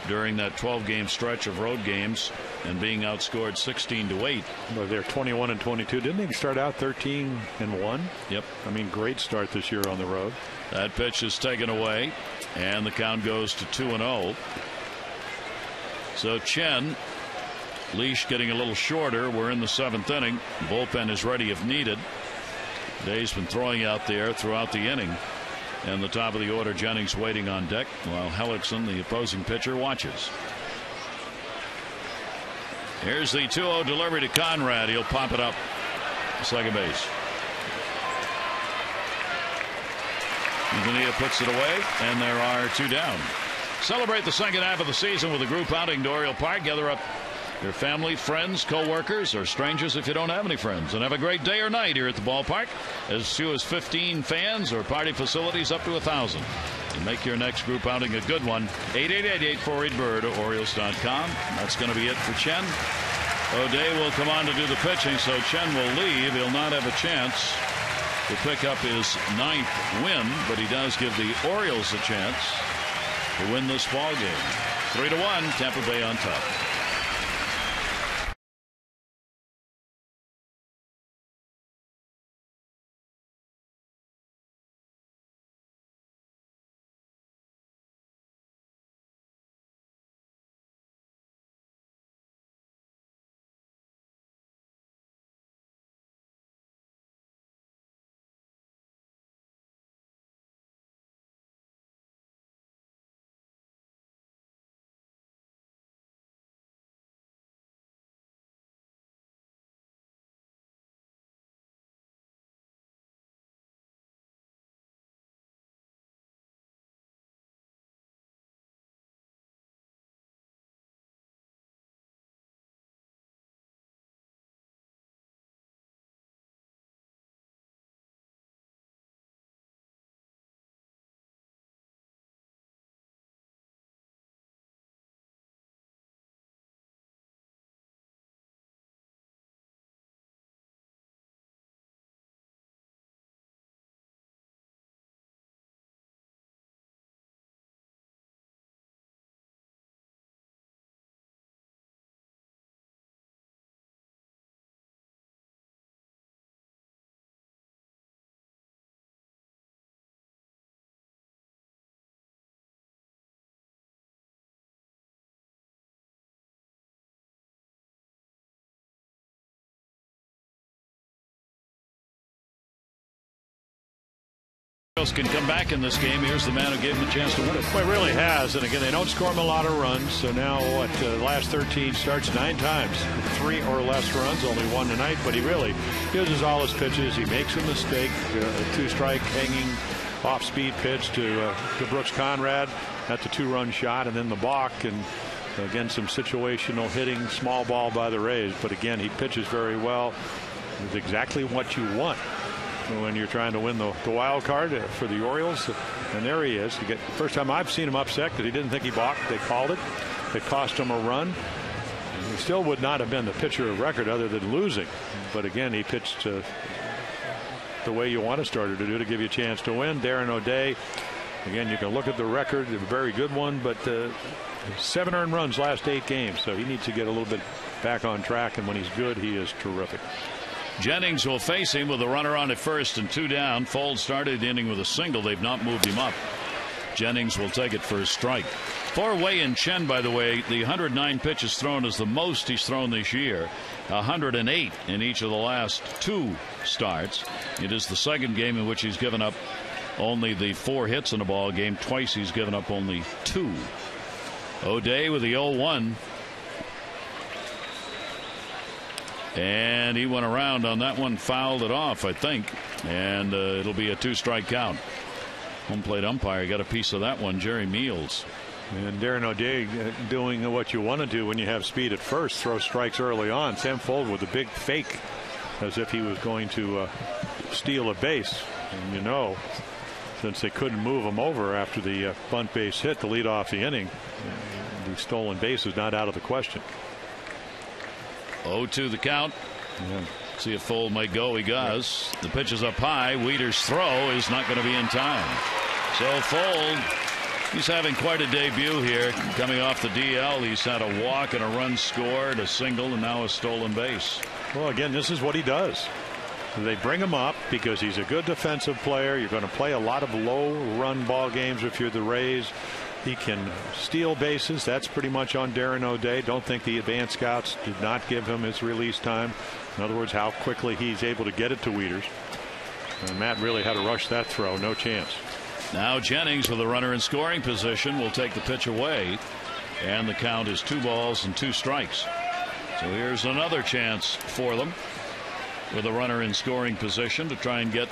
during that 12-game stretch of road games, and being outscored 16-8. Well, they're 21-22. Didn't they start out 13-1? Yep. I mean, great start this year on the road. That pitch is taken away, and the count goes to 2-0. So Chen, leash getting a little shorter. We're in the 7th inning. Bullpen is ready if needed. Day's been throwing out there throughout the inning. And the top of the order, Jennings waiting on deck, while Hellickson, the opposing pitcher, watches. Here's the 2-0 delivery to Conrad. He'll pop it up second base. Bonilla puts it away, and there are 2 down. Celebrate the second half of the season with a group outing to Oriole Park. Gather up your family, friends, co-workers, or strangers if you don't have any friends, and have a great day or night here at the ballpark. As few as 15 fans or party facilities up to 1,000. And make your next group outing a good one. 888-848-BIRD or Orioles.com. That's going to be it for Chen. O'Day will come on to do the pitching, so Chen will leave. He'll not have a chance to pick up his 9th win, but he does give the Orioles a chance to win this ball game. 3-1, Tampa Bay on top. Can come back in this game. Here's the man who gave him a chance to win it. Well, it really has. And again, they don't score him a lot of runs. So now, last 13 starts 9 times, 3 or less runs, only 1 tonight. But he really uses all his pitches. He makes a mistake, a 2-strike hanging off-speed pitch to Brooks Conrad. That's a 2-run shot, and then the balk, and again some situational hitting, small ball by the Rays. But again, he pitches very well. It's exactly what you want when you're trying to win the wild card for the Orioles. And there he is. First time I've seen him upset because he didn't think he balked. They called it. It cost him a run. He still would not have been the pitcher of record other than losing. But again, he pitched the way you want a starter to do to give you a chance to win. Darren O'Day, again, you can look at the record, a very good one, but 7 earned runs last 8 games. So he needs to get a little bit back on track, and when he's good, he is terrific. Jennings will face him with a runner on at first and 2 down. Fold started the inning with a single. They've not moved him up. Jennings will take it for a strike. For Wei-Yin Chen, by the way, the 109 pitches thrown is the most he's thrown this year. 108 in each of the last 2 starts. It is the second game in which he's given up only the 4 hits in a ball game. Twice he's given up only 2. O'Day with the 0-1. And he went around on that one, fouled it off, I think. And it'll be a 2-strike count. Home plate umpire got a piece of that one, Jerry Meals. And Darren O'Day doing what you want to do when you have speed at first, throw strikes early on. Sam Fold with a big fake as if he was going to steal a base. And since they couldn't move him over after the bunt base hit to lead off the inning, the stolen base is not out of the question. 0-2 the count. Yeah. See if Fold might go. He does. The pitch is up high. Wieters' throw is not going to be in time. So Fold, he's having quite a debut here. Coming off the DL, he's had a walk and a run scored, a single, and now a stolen base. Well, again, this is what he does. They bring him up because he's a good defensive player. You're going to play a lot of low-run ball games if you're the Rays. He can steal bases. That's pretty much on Darren O'Day. Don't think the advanced scouts did not give him his release time. In other words, how quickly he's able to get it to Wieters. And Matt really had to rush that throw. No chance. Now Jennings with a runner in scoring position will take the pitch away. And the count is 2 balls and 2 strikes. So here's another chance for them with a runner in scoring position to try and get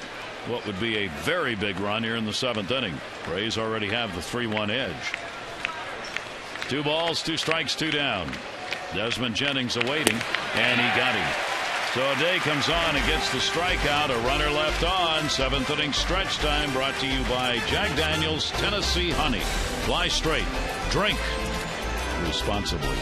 what would be a very big run here in the 7th inning. Rays already have the 3-1 edge. 2 balls, 2 strikes, 2 down. Desmond Jennings awaiting, and he got him. So O'Day comes on and gets the strikeout. A runner left on. 7th inning stretch time brought to you by Jack Daniels Tennessee Honey. Fly straight. Drink responsibly.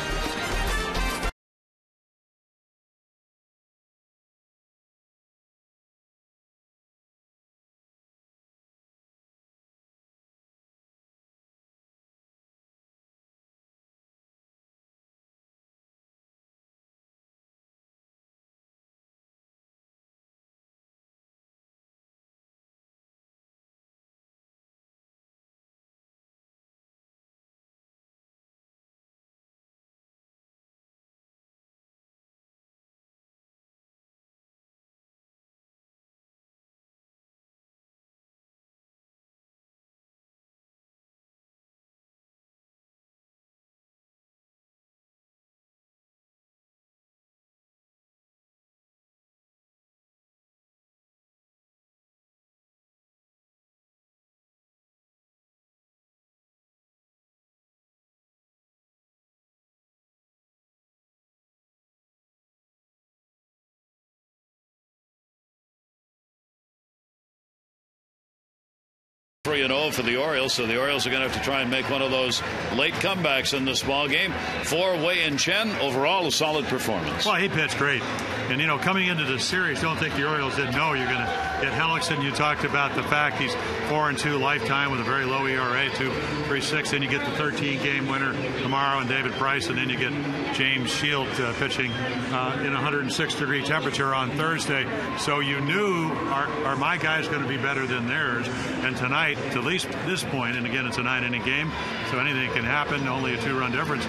3-0 for the Orioles, so the Orioles are going to have to try and make one of those late comebacks in this ball game. For Wei-Yin Chen, overall a solid performance. Well, he pitched great. And, coming into this series, don't think the Orioles didn't know you're going to get Hellickson. You talked about the fact he's 4-2 lifetime with a very low ERA, 2.36. Then you get the 13-game winner tomorrow and David Price, and then you get James Shield pitching in 106-degree temperature on Thursday. So you knew, are my guys going to be better than theirs? And tonight, to at least this point, and again, it's a 9-inning game, so anything can happen, only a 2-run difference.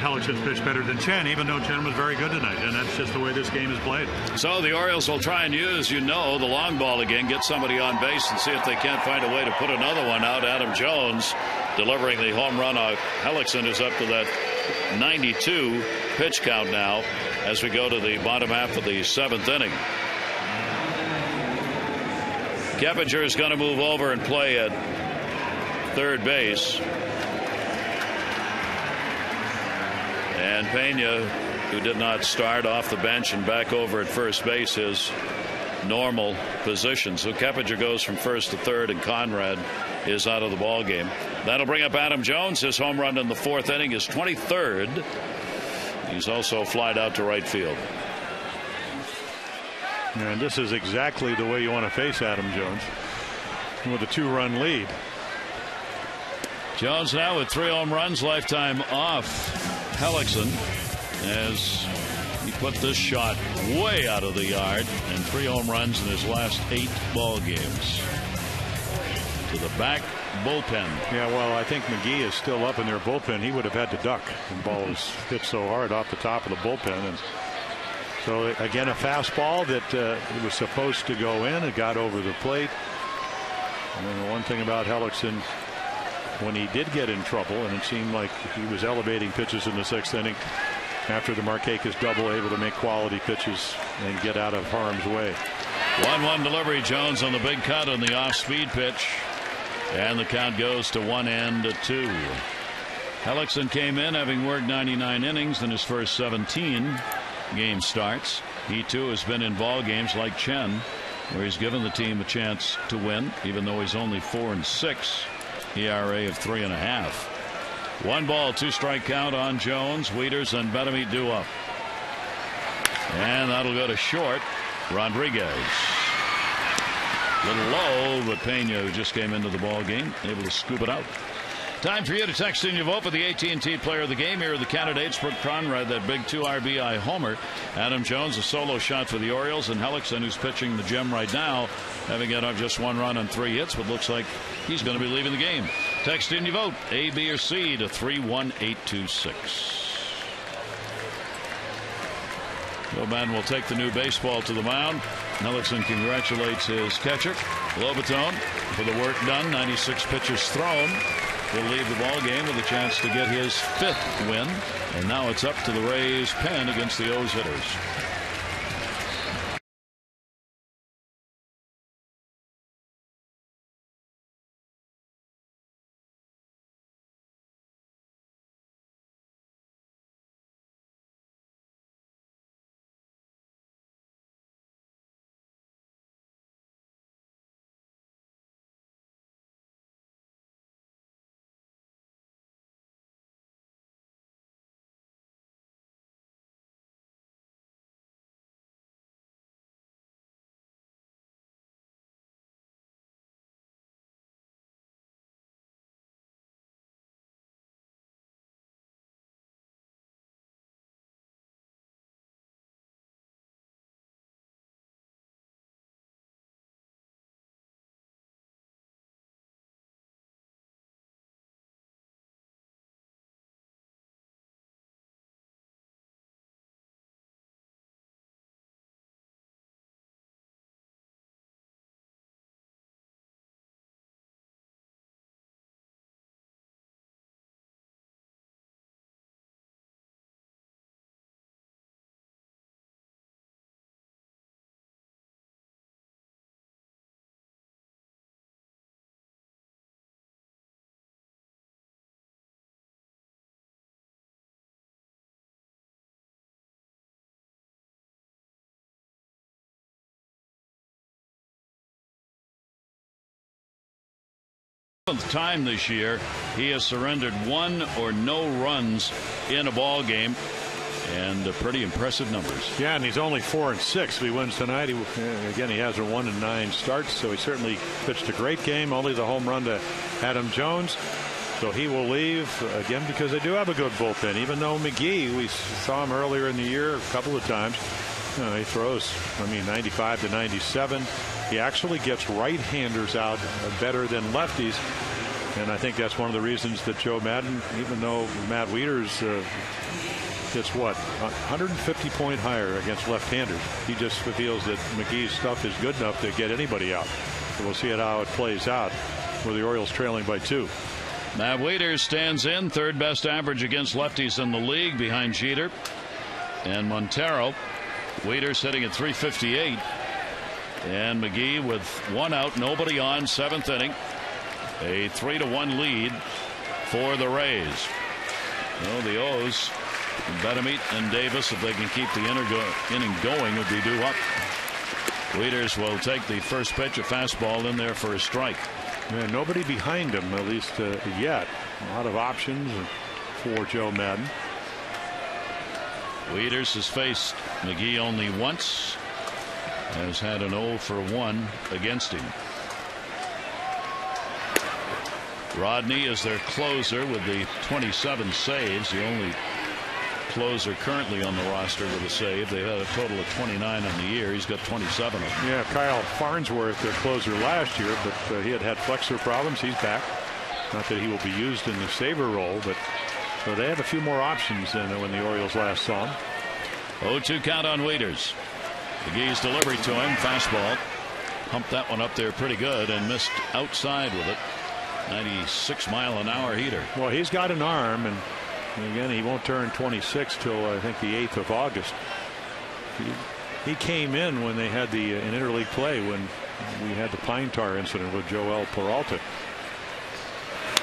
Hellickson's pitched better than Chen, even though Chen was very good tonight, and that's just the way this game is played. So the Orioles will try and use, the long ball again, get somebody on base and see if they can't find a way to put another one out. Adam Jones delivering the home run. Hellickson is up to that 92 pitch count now as we go to the bottom half of the 7th inning. Keppinger is going to move over and play at third base. And Pena, who did not start, off the bench and back over at first base, his normal position. So Keppinger goes from first to third, and Conrad is out of the ball game. That'll bring up Adam Jones. His home run in the 4th inning is 23rd. He's also flied out to right field. And this is exactly the way you want to face Adam Jones, with a 2-run lead. Jones now with 3 home runs, lifetime off Hellickson, as he put this shot way out of the yard, and 3 home runs in his last 8 ball games. To the back bullpen. Yeah, well, I think McGee is still up in their bullpen. He would have had to duck. The ball was hit so hard off the top of the bullpen. And so, again, a fastball that was supposed to go in. It got over the plate. And then the one thing about Hellickson, when he did get in trouble, and it seemed like he was elevating pitches in the 6th inning after the Markakis double, able to make quality pitches and get out of harm's way. 1-1 delivery. Jones on the big cut on the off-speed pitch, and the count goes to 1-2. Hellickson came in having worked 99 innings in his first 17 game starts. He too has been in ball games like Chen, where he's given the team a chance to win, even though he's only 4-6. ERA of 3.5. 1 ball, 2 strike count on Jones. Wieters and Bettamy due up, and that'll go to short. Rodriguez, a little low, but Pena, who just came into the ball game, able to scoop it out. Time for you to text in your vote for the AT&T Player of the Game. Here are the candidates. Brooke Conrad, that big 2 RBI homer. Adam Jones, a solo shot for the Orioles. And Hellickson, who's pitching the gem right now, having get off just 1 run on 3 hits, but looks like he's going to be leaving the game. Text in your vote, A, B, or C, to 31826. Joe Madden will take the new baseball to the mound. Hellickson congratulates his catcher, Lobaton, for the work done. 96 pitches thrown. He'll leave the ball game with a chance to get his 5th win. And now it's up to the Rays' pen against the O's hitters. time this year he has surrendered 1 or no runs in a ball game, and pretty impressive numbers. Yeah, and he's only 4-6. If he wins tonight, he has a 1-9 start, so he certainly pitched a great game. Only the home run to Adam Jones. So he will leave again because they do have a good bullpen. Even though McGee, we saw him earlier in the year a couple of times. He throws, 95 to 97. He actually gets right-handers out better than lefties. And I think that's one of the reasons that Joe Maddon, even though Matt Wieters gets 150 point higher against left-handers, he just feels that McGee's stuff is good enough to get anybody out. So we'll see how it plays out with the Orioles trailing by 2. Matt Wieters stands in, third best average against lefties in the league behind Jeter and Montero. Wieters hitting at .358, and McGee with 1 out, nobody on, 7th inning. A 3-1 lead for the Rays. Well, the O's, Betemit and Davis, if they can keep the inning going, would be due up. Wieters will take the first pitch, a fastball in there for a strike. Yeah, nobody behind him, at least yet. A lot of options for Joe Maddon. Wieters has faced McGee only once, has had an 0 for 1 against him. Rodney is their closer with the 27 saves, the only closer currently on the roster with a save. They've had a total of 29 on the year. He's got 27 of them. Yeah, Kyle Farnsworth, their closer last year, but he had flexor problems. He's back. Not that he will be used in the saver role, but so they have a few more options than when the Orioles last saw him. 0-2 count on Wieters. McGee's delivery to him, fastball. Pumped that one up there pretty good and missed outside with it. 96-mile-an-hour heater. Well, he's got an arm, and again, he won't turn 26 till I think the 8th of August. He came in when they had the in interleague play when we had the pine tar incident with Joel Peralta.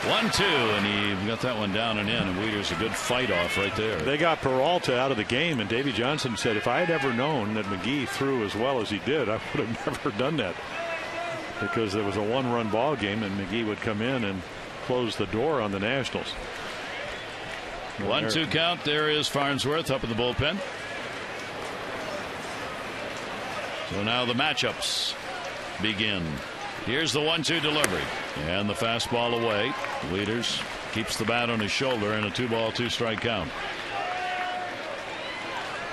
1-2, and he got that one down and in, and Wieters a good fight off right there. They got Peralta out of the game, and Davey Johnson said, if I had ever known that McGee threw as well as he did, I would have never done that, because there was a 1-run ball game and McGee would come in and close the door on the Nationals. 1-2 count. There is Farnsworth up in the bullpen. So now the matchups begin. Here's the 1-2 delivery, and the fastball away. Wieters keeps the bat on his shoulder, and a 2-ball 2-strike count.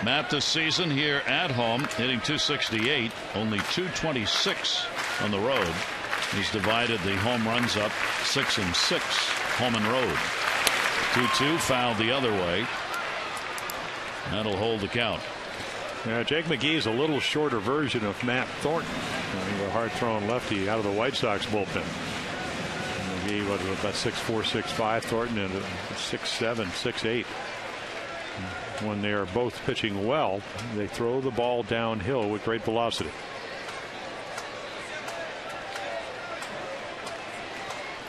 Matt this season here at home hitting .268, only .226 on the road. He's divided the home runs up 6 and 6 home and road. 2-2 fouled the other way. That'll hold the count. Yeah, Jake McGee's a little shorter version of Matt Thornton, a hard-throwing lefty out of the White Sox bullpen. McGee was about 6'4", 6'5", Thornton and 6'7", 6'8". When they are both pitching well, they throw the ball downhill with great velocity.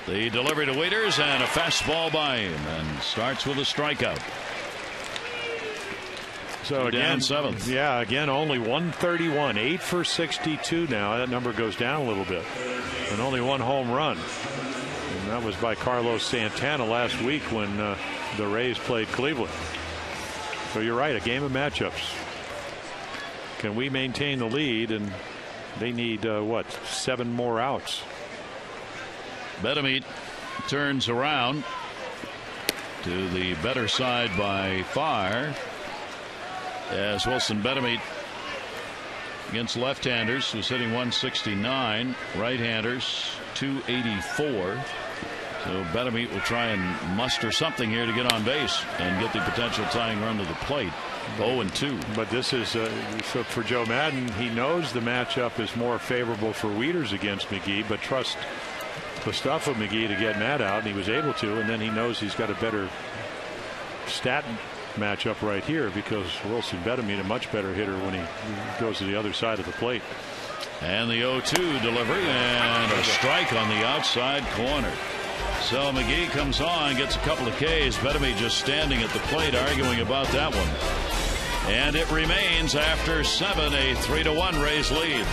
The delivery to Wieters, and a fastball by him, and starts with a strikeout. So again, 7th. Yeah, again, only 131, 8 for 62 now. That number goes down a little bit, and only 1 home run. And that was by Carlos Santana last week when the Rays played Cleveland. So you're right, a game of matchups. Can we maintain the lead? And they need 7 more outs. Betemit turns around to the better side by far, as Wilson Betemit against left-handers was hitting .169, right-handers .284. So Betemit will try and muster something here to get on base and get the potential tying run to the plate. 0-2. But this is so for Joe Maddon, he knows the matchup is more favorable for Wieters against McGee, but trusts the stuff of McGee to get Matt out, and he was able to, and then he knows he's got a better stat matchup right here because Wilson Betemit a much better hitter when he goes to the other side of the plate. And the 0-2 delivery, and a strike on the outside corner. So McGee comes on, gets a couple of Ks. Betemit just standing at the plate arguing about that one. And it remains after 7, a 3-1 Rays lead.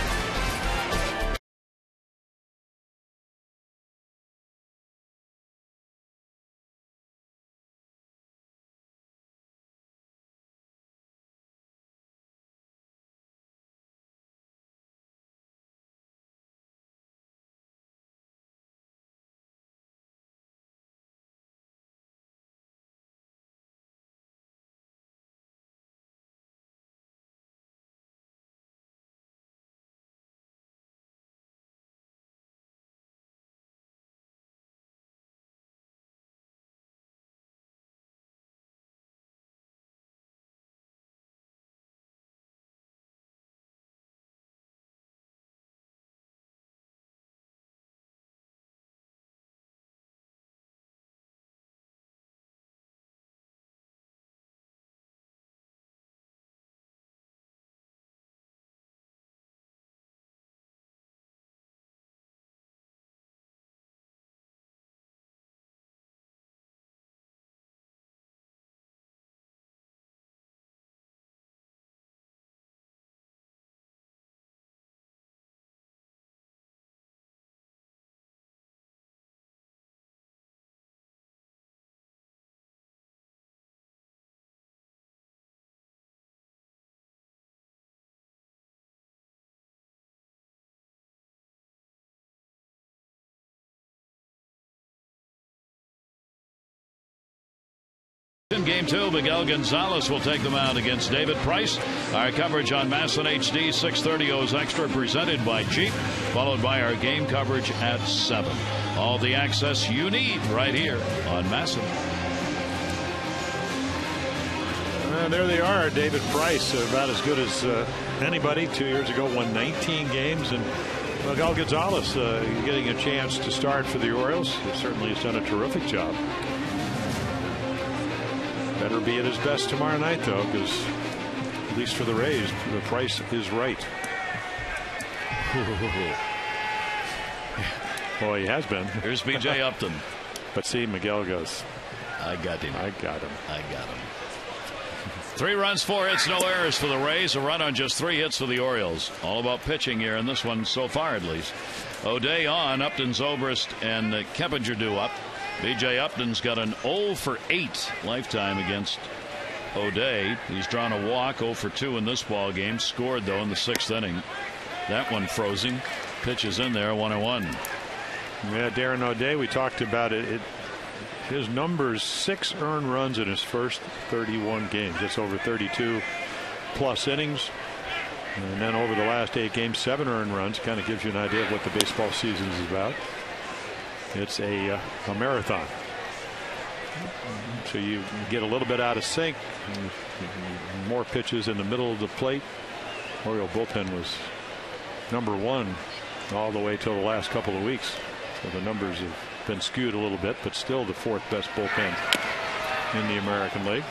in Game 2. Miguel Gonzalez will take the mound against David Price. Our coverage on MASN HD 6:30 O's Extra presented by Jeep, followed by our game coverage at 7. All the access you need right here on MASN. There they are. David Price, about as good as anybody. 2 years ago, won 19 games. And Miguel Gonzalez getting a chance to start for the Orioles. He certainly has done a terrific job. Better be at his best tomorrow night, though, because at least for the Rays, the price is right. Boy, he has been. Here's B.J. Upton. But see, Miguel goes, I got him. I got him. I got him. 3 runs, 4 hits, no errors for the Rays. A run on just 3 hits for the Orioles. All about pitching here in this one so far, at least. O'Day on. Upton, Zobrist, and Keppinger due up. B.J. Upton's got an 0 for 8 lifetime against O'Day. He's drawn a walk, 0 for 2 in this ball game. Scored, though, in the 6th inning. That one frozen. Pitches in there, 1-1. Yeah, Darren O'Day, we talked about it. His numbers, 6 earned runs in his first 31 games. That's over 32 plus innings. And then over the last 8 games, 7 earned runs. Kind of gives you an idea of what the baseball season is about. It's a marathon. So you get a little bit out of sync. More pitches in the middle of the plate. Oriole bullpen was #1 all the way till the last couple of weeks. So the numbers have been skewed a little bit, but still the 4th best bullpen in the American League.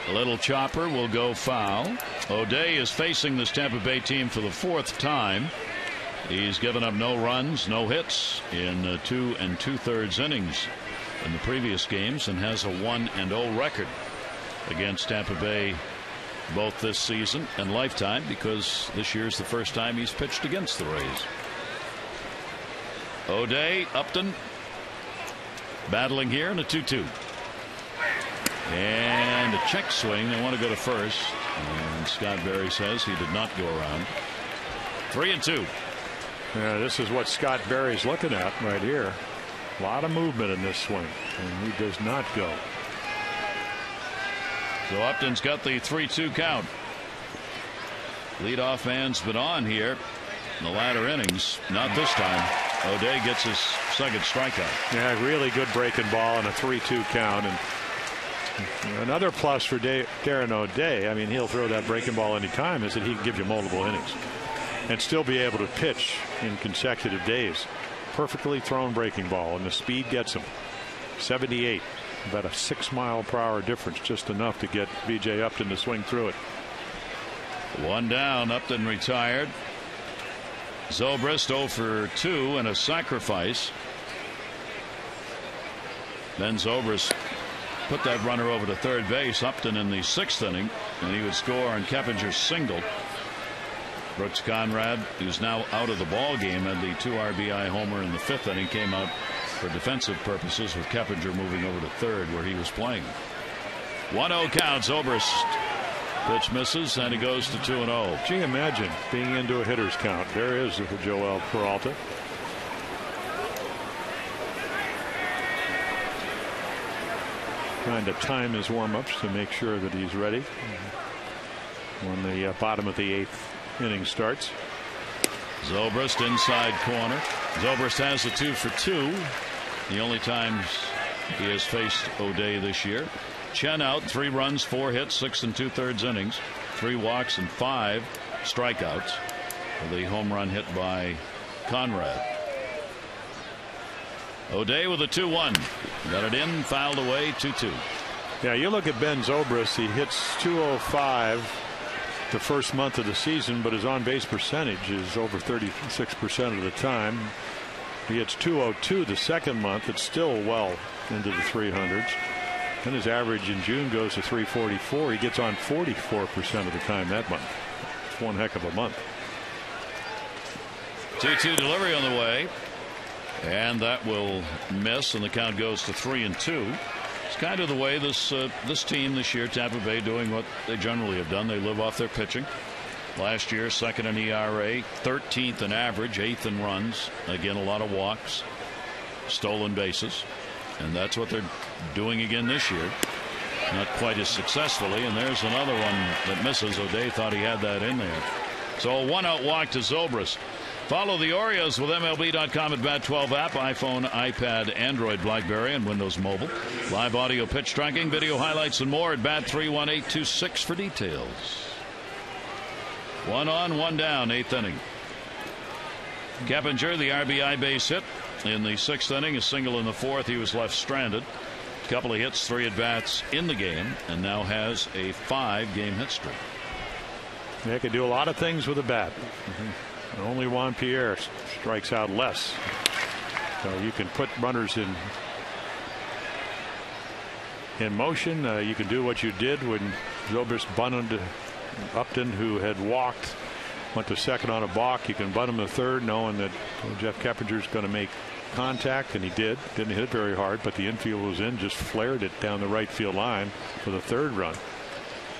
A little chopper will go foul. O'Day is facing this Tampa Bay team for the 4th time. He's given up no runs, no hits in 2 2/3 innings in the previous games, and has a 1-0 record against Tampa Bay both this season and lifetime, because this year's the first time he's pitched against the Rays. O'Day, Upton battling here in a 2-2. And a check swing. They want to go to first. And Scott Berry says he did not go around. 3-2. Yeah, this is what Scott Berry's looking at right here. A lot of movement in this swing. And he does not go. So Upton's got the 3-2 count. Leadoff man's been on here in the latter innings. Not this time. O'Day gets his 2nd strikeout. Yeah, really good breaking ball and a 3-2 count. And another plus for Darren O'Day, I mean, he'll throw that breaking ball anytime, is that he can give you multiple innings and still be able to pitch in consecutive days. Perfectly thrown breaking ball, and the speed gets him. 78, about a 6-mile-per-hour difference, just enough to get B.J. Upton to swing through it. 1 down. Upton retired. Zobrist 0 for 2 and a sacrifice. Then Zobrist put that runner over to third base. Upton in the 6th inning, and he would score on Keppinger's single. Brooks Conrad, who's now out of the ball game, had the 2 RBI homer in the 5th inning, came out for defensive purposes, with Keppinger moving over to third where he was playing. 1-0 count. Zobrist. Pitch misses, and he goes to 2-0. Gee, imagine being into a hitter's count. There is Joel Peralta. Trying to time his warm-ups to make sure that he's ready when the bottom of the 8th inning starts. Zobrist inside corner. Zobrist has the 2 for 2. The only times he has faced O'Day this year. Chen out, 3 runs, 4 hits, 6 2/3 innings, 3 walks and 5 strikeouts. The home run hit by Conrad. O'Day with a 2-1. Got it in, fouled away, 2-2. Yeah, you look at Ben Zobrist, he hits 205 the first month of the season, but his on-base percentage is over 36% of the time. He hits 202 the second month. It's still well into the 300s. Then his average in June goes to 344. He gets on 44% of the time that month. It's one heck of a month. 2-2 delivery on the way, and that will miss, and the count goes to 3-2. It's kind of the way this team this year, Tampa Bay, doing what they generally have done. They live off their pitching. Last year, 2nd in ERA, 13th in average, 8th in runs. Again, a lot of walks, stolen bases. And that's what they're doing again this year. Not quite as successfully, and there's another one that misses. O'Day thought he had that in there. So a 1-out walk to Zobrist. Follow the Orioles with MLB.com at Bat 12 app, iPhone, iPad, Android, BlackBerry, and Windows Mobile. Live audio pitch tracking, video highlights, and more at Bat 31826 for details. 1 on, 1 down, 8th inning. Keppinger, the RBI base hit in the 6th inning, a single in the 4th. He was left stranded. A couple of hits, 3 at-bats in the game, and now has a 5-game hit streak. They can do a lot of things with a bat. Only Juan Pierre strikes out less. So you can put runners in motion. You can do what you did when Zobrist bunted to Upton, who had walked, went to second on a balk. You can bunt him to third, knowing that Jeff Keppinger is going to make contact, and he did. Didn't hit it very hard, but the infield was in, just flared it down the right field line for the 3rd run.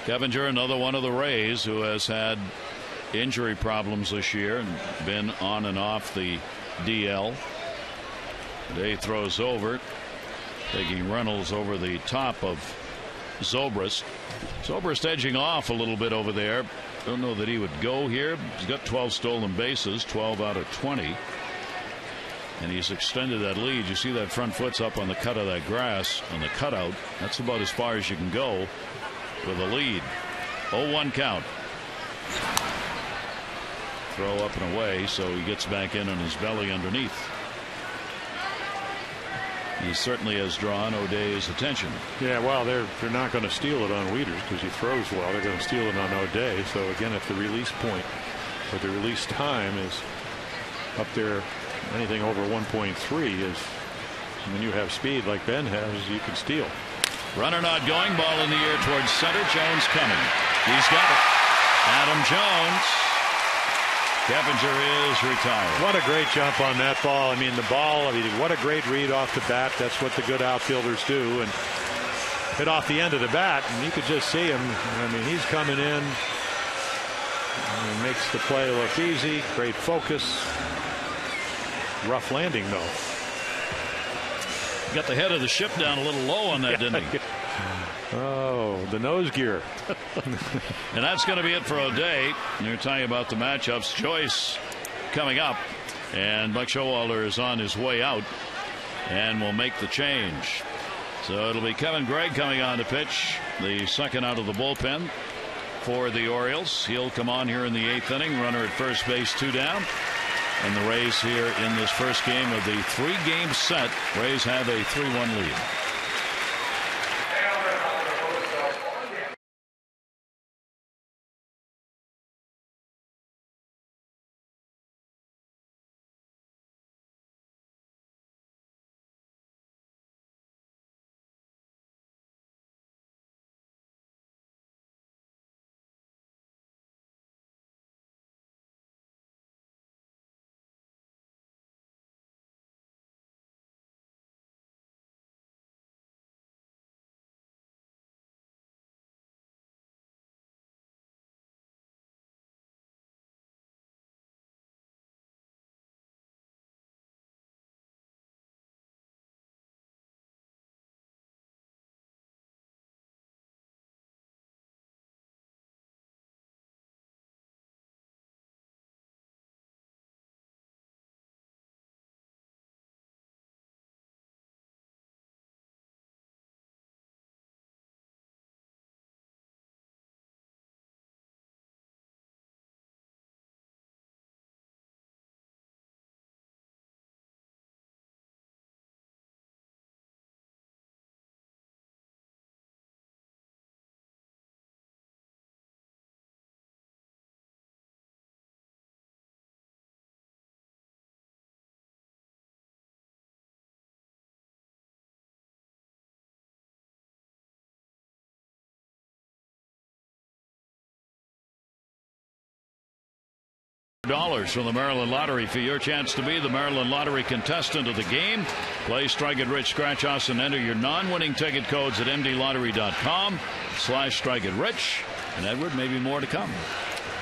Keppinger, another one of the Rays who has had injury problems this year and been on and off the DL. Day throws over, taking Reynolds over the top of Zobrist. Zobrist edging off a little bit over there. Don't know that he would go here. He's got 12 stolen bases, 12 out of 20. And he's extended that lead. You see that front foot's up on the cut of that grass on the cutout. That's about as far as you can go with a lead. 0-1 count. Throw up and away, so he gets back in on his belly underneath. He certainly has drawn O'Day's attention. Yeah, well, they're not going to steal it on Wieters because he throws well. They're going to steal it on O'Day. So again, if the release point or the release time is up there, anything over 1.3 is, when you have speed like Ben has, you can steal. Runner not going, ball in the air towards center. Jones coming. He's got it. Adam Jones. Keppinger is retired. What a great jump on that ball. I mean, the ball, what a great read off the bat. That's what the good outfielders do. And hit off the end of the bat, and you could just see him. I mean, he's coming in. He makes the play look easy. Great focus. Rough landing, though. Got the head of the ship down a little low on that, didn't he? Oh, the nose gear. And that's going to be it for O'Day. They're talking about the matchups. Joyce coming up, and Buck Showalter is on his way out and will make the change. So it'll be Kevin Gregg coming on to pitch, the second out of the bullpen for the Orioles. He'll come on here in the 8th inning. Runner at first base, 2 down. And the Rays here in this first game of the 3-game set. Rays have a 3-1 lead. $1 from the Maryland Lottery for your chance to be the Maryland Lottery contestant of the game. Play, strike it rich, scratch us, and enter your non-winning ticket codes at mdlottery.com/strike it rich. And Edward, maybe more to come.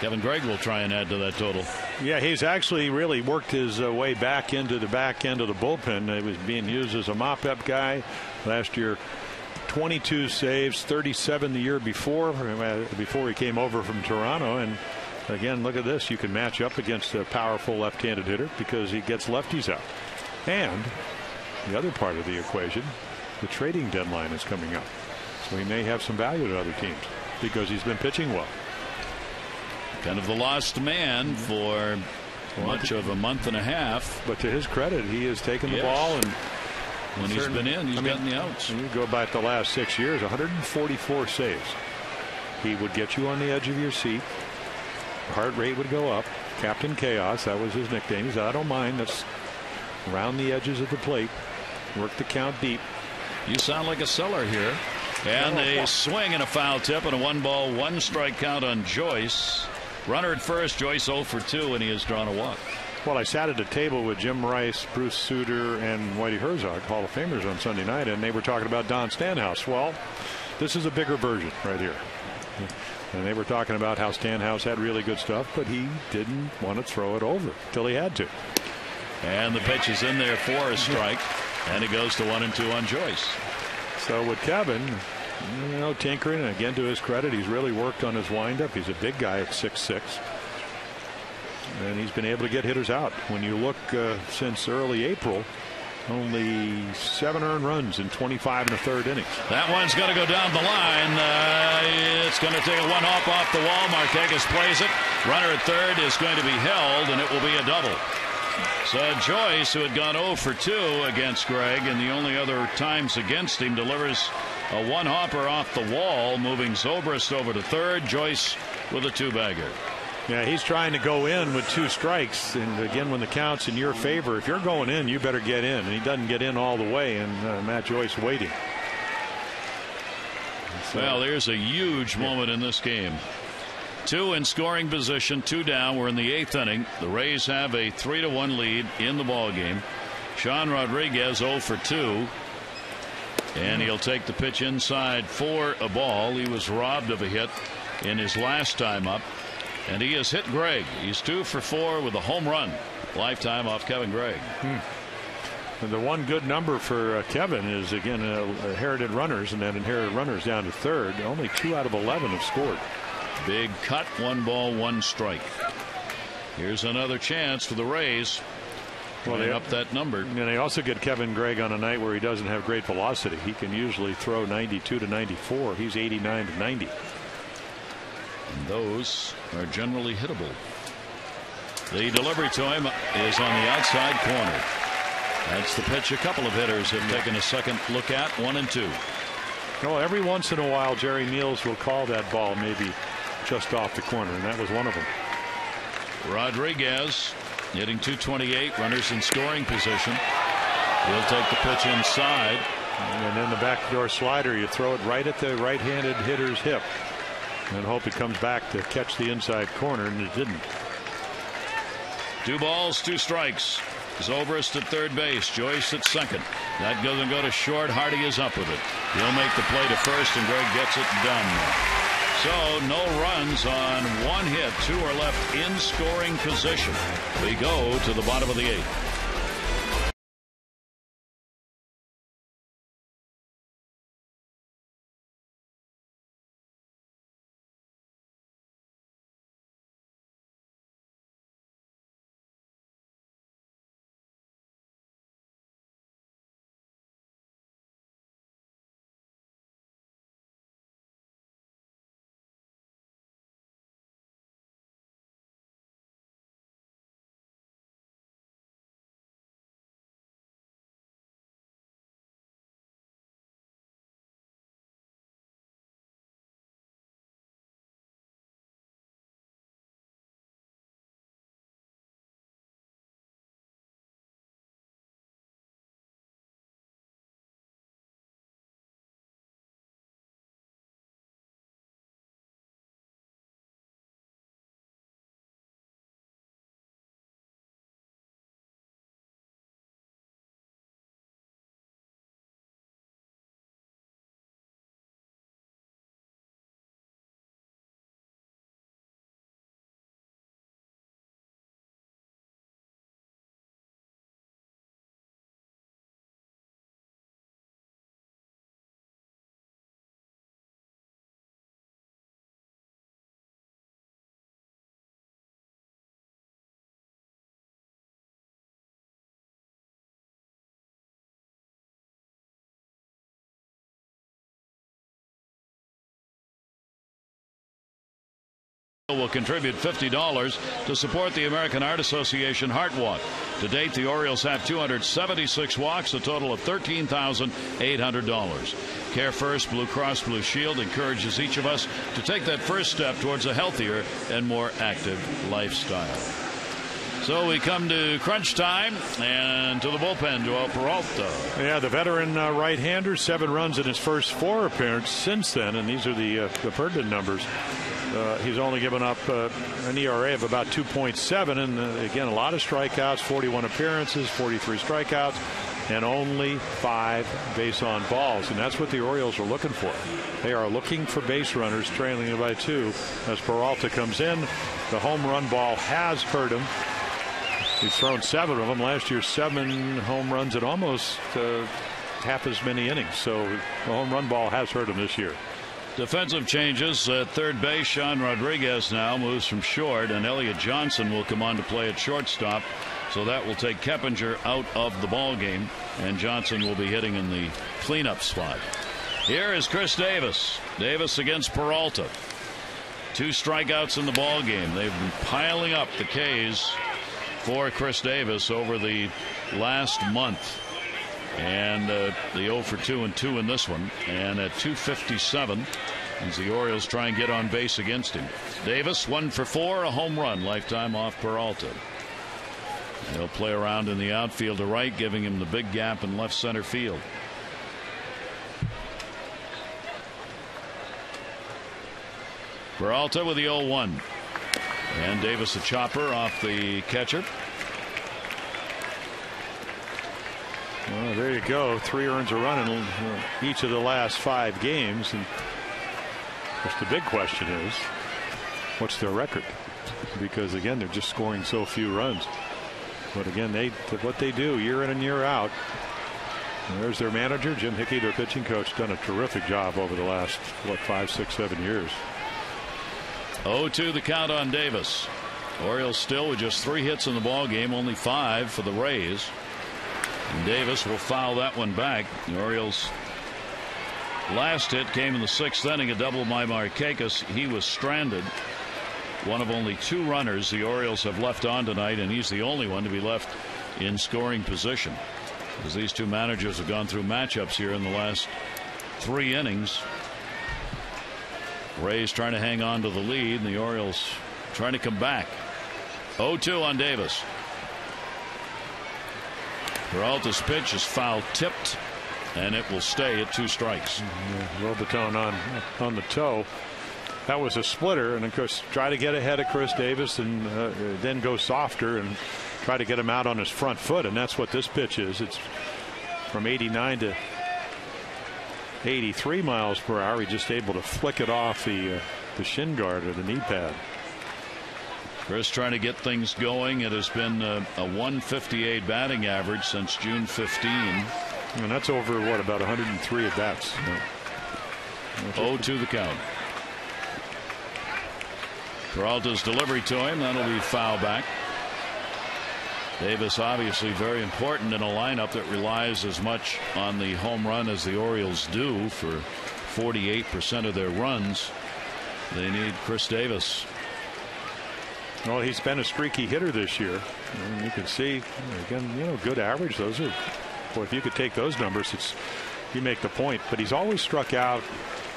Kevin Gregg will try and add to that total. Yeah, he's actually really worked his way back into the back end of the bullpen. He was being used as a mop-up guy last year. 22 saves, 37 the year before he came over from Toronto. And again, look at this. You can match up against a powerful left-handed hitter because he gets lefties out. And the other part of the equation, the trading deadline is coming up. So he may have some value to other teams because he's been pitching well. Kind of the lost man for much of a month and a half. But to his credit, he has taken the ball, and when he's been in, he's gotten the outs. When you go back the last 6 years, 144 saves. He would get you on the edge of your seat. Heart rate would go up. Captain Chaos, that was his nickname. He said, I don't mind. That's around the edges of the plate. Work the count deep. You sound like a seller here. And a swing and a foul tip and a 1-ball, 1-strike count on Joyce. Runner at first, Joyce 0 for 2, and he has drawn a walk. Well, I sat at a table with Jim Rice, Bruce Sutter, and Whitey Herzog, Hall of Famers, on Sunday night, and they were talking about Don Stanhouse. Well, this is a bigger version right here. And they were talking about how Stanhouse had really good stuff, but he didn't want to throw it over till he had to. And the pitch is in there for a strike, and it goes to 1-2 on Joyce. So with Kevin, tinkering, and again, to his credit, he's really worked on his windup. He's a big guy at 6'6". And he's been able to get hitters out. When you look since early April, only 7 earned runs in 25 1/3 innings. That one's going to go down the line. It's going to take a 1-hop off the wall. Marquez plays it. Runner at third is going to be held, and it will be a double. So Joyce, who had gone 0 for 2 against Greg, and the only other times against him, delivers a 1-hopper off the wall, moving Zobrist over to third. Joyce with a 2-bagger. Yeah, he's trying to go in with 2 strikes, and again, when the count's in your favor, if you're going in, you better get in. And he doesn't get in all the way, and Matt Joyce waiting. So, well, there's a huge moment in this game. 2 in scoring position, 2 down. We're in the 8th inning. The Rays have a 3-1 lead in the ball game. Sean Rodriguez 0 for 2. And he'll take the pitch inside for a ball. He was robbed of a hit in his last time up. And he has hit Greg. He's 2 for 4 with a home run lifetime off Kevin Gregg. And the one good number for Kevin is, again, inherited runners, and then inherited runners down to third. Only 2 out of 11 have scored. Big cut, 1 ball, 1 strike. Here's another chance for the Rays. Well, they up that number. And they also get Kevin Gregg on a night where he doesn't have great velocity. He can usually throw 92 to 94. He's 89 to 90. And those are generally hittable. The delivery to him is on the outside corner. That's the pitch a couple of hitters have taken a second look at. 1-2. Well, every once in a while, Jerry Meals will call that ball maybe just off the corner, and that was one of them. Rodriguez hitting .228, runners in scoring position. He'll take the pitch inside. And then the backdoor slider, you throw it right at the right-handed hitter's hip and hope it comes back to catch the inside corner, and it didn't. 2 balls, 2 strikes. Zobrist at third base. Joyce at second. That doesn't go to short. Hardy is up with it. He'll make the play to first, and Greg gets it done. So no runs on 1 hit. 2 are left in scoring position. We go to the bottom of the 8th. will contribute $50 to support the American Heart Association Heart Walk. To date, the Orioles have 276 walks, a total of $13,800. Care First Blue Cross Blue Shield encourages each of us to take that first step towards a healthier and more active lifestyle. So we come to crunch time and to the bullpen, Joel Peralta. Yeah, the veteran right-hander, 7 runs in his first 4 appearances since then, and these are the pertinent numbers. He's only given up an ERA of about 2.7, and again, a lot of strikeouts, 41 appearances, 43 strikeouts, and only 5 base on balls, and that's what the Orioles are looking for. They are looking for base runners, trailing by 2 as Peralta comes in. The home run ball has hurt him. He's thrown 7 of them. Last year, 7 home runs and almost half as many innings, so the home run ball has hurt him this year. Defensive changes at third base. Sean Rodriguez now moves from short, and Elliott Johnson will come on to play at shortstop. So that will take Keppinger out of the ball game, and Johnson will be hitting in the cleanup spot. Here is Chris Davis. Davis against Peralta. 2 strikeouts in the ball game. They've been piling up the Ks for Chris Davis over the last month. And the 0 for 2 and 2 in this one. And at 257, as the Orioles try and get on base against him. Davis 1 for 4, a home run lifetime off Peralta. And he'll play around in the outfield to right, giving him the big gap in left center field. Peralta with the 0-1. And Davis a chopper off the catcher. Well, there you go. 3 earns a run in each of the last 5 games. And the big question is, what's their record? Because again, they're just scoring so few runs. But again, what they do year in and year out. And there's their manager, Jim Hickey, their pitching coach, done a terrific job over the last 5, 6, 7 years. 0-2 the count on Davis. Orioles still with just 3 hits in the ball game, only 5 for the Rays. And Davis will foul that one back. The Orioles' last hit came in the 6th inning, a double by Markakis. He was stranded. One of only 2 runners the Orioles have left on tonight, and he's the only one to be left in scoring position. As these 2 managers have gone through matchups here in the last 3 innings. Rays trying to hang on to the lead, and the Orioles trying to come back. 0-2 on Davis. Peralta's pitch is foul tipped, and it will stay at 2 strikes. Robiton on the toe. That was a splitter, and of course try to get ahead of Chris Davis and then go softer and try to get him out on his front foot, and that's what this pitch is. It's from 89 to 83 miles per hour. He's just able to flick it off the shin guard or the knee pad. Chris trying to get things going. It has been a 158 batting average since June 15. And that's over what, about 103 at bats. 0-2 the count. Peralta's delivery to him, that'll be foul back. Davis obviously very important in a lineup that relies as much on the home run as the Orioles do. For 48% of their runs, they need Chris Davis. Well, he's been a streaky hitter this year. And you can see again, good average. Those are, boy, if you could take those numbers, you make the point. But he's always struck out,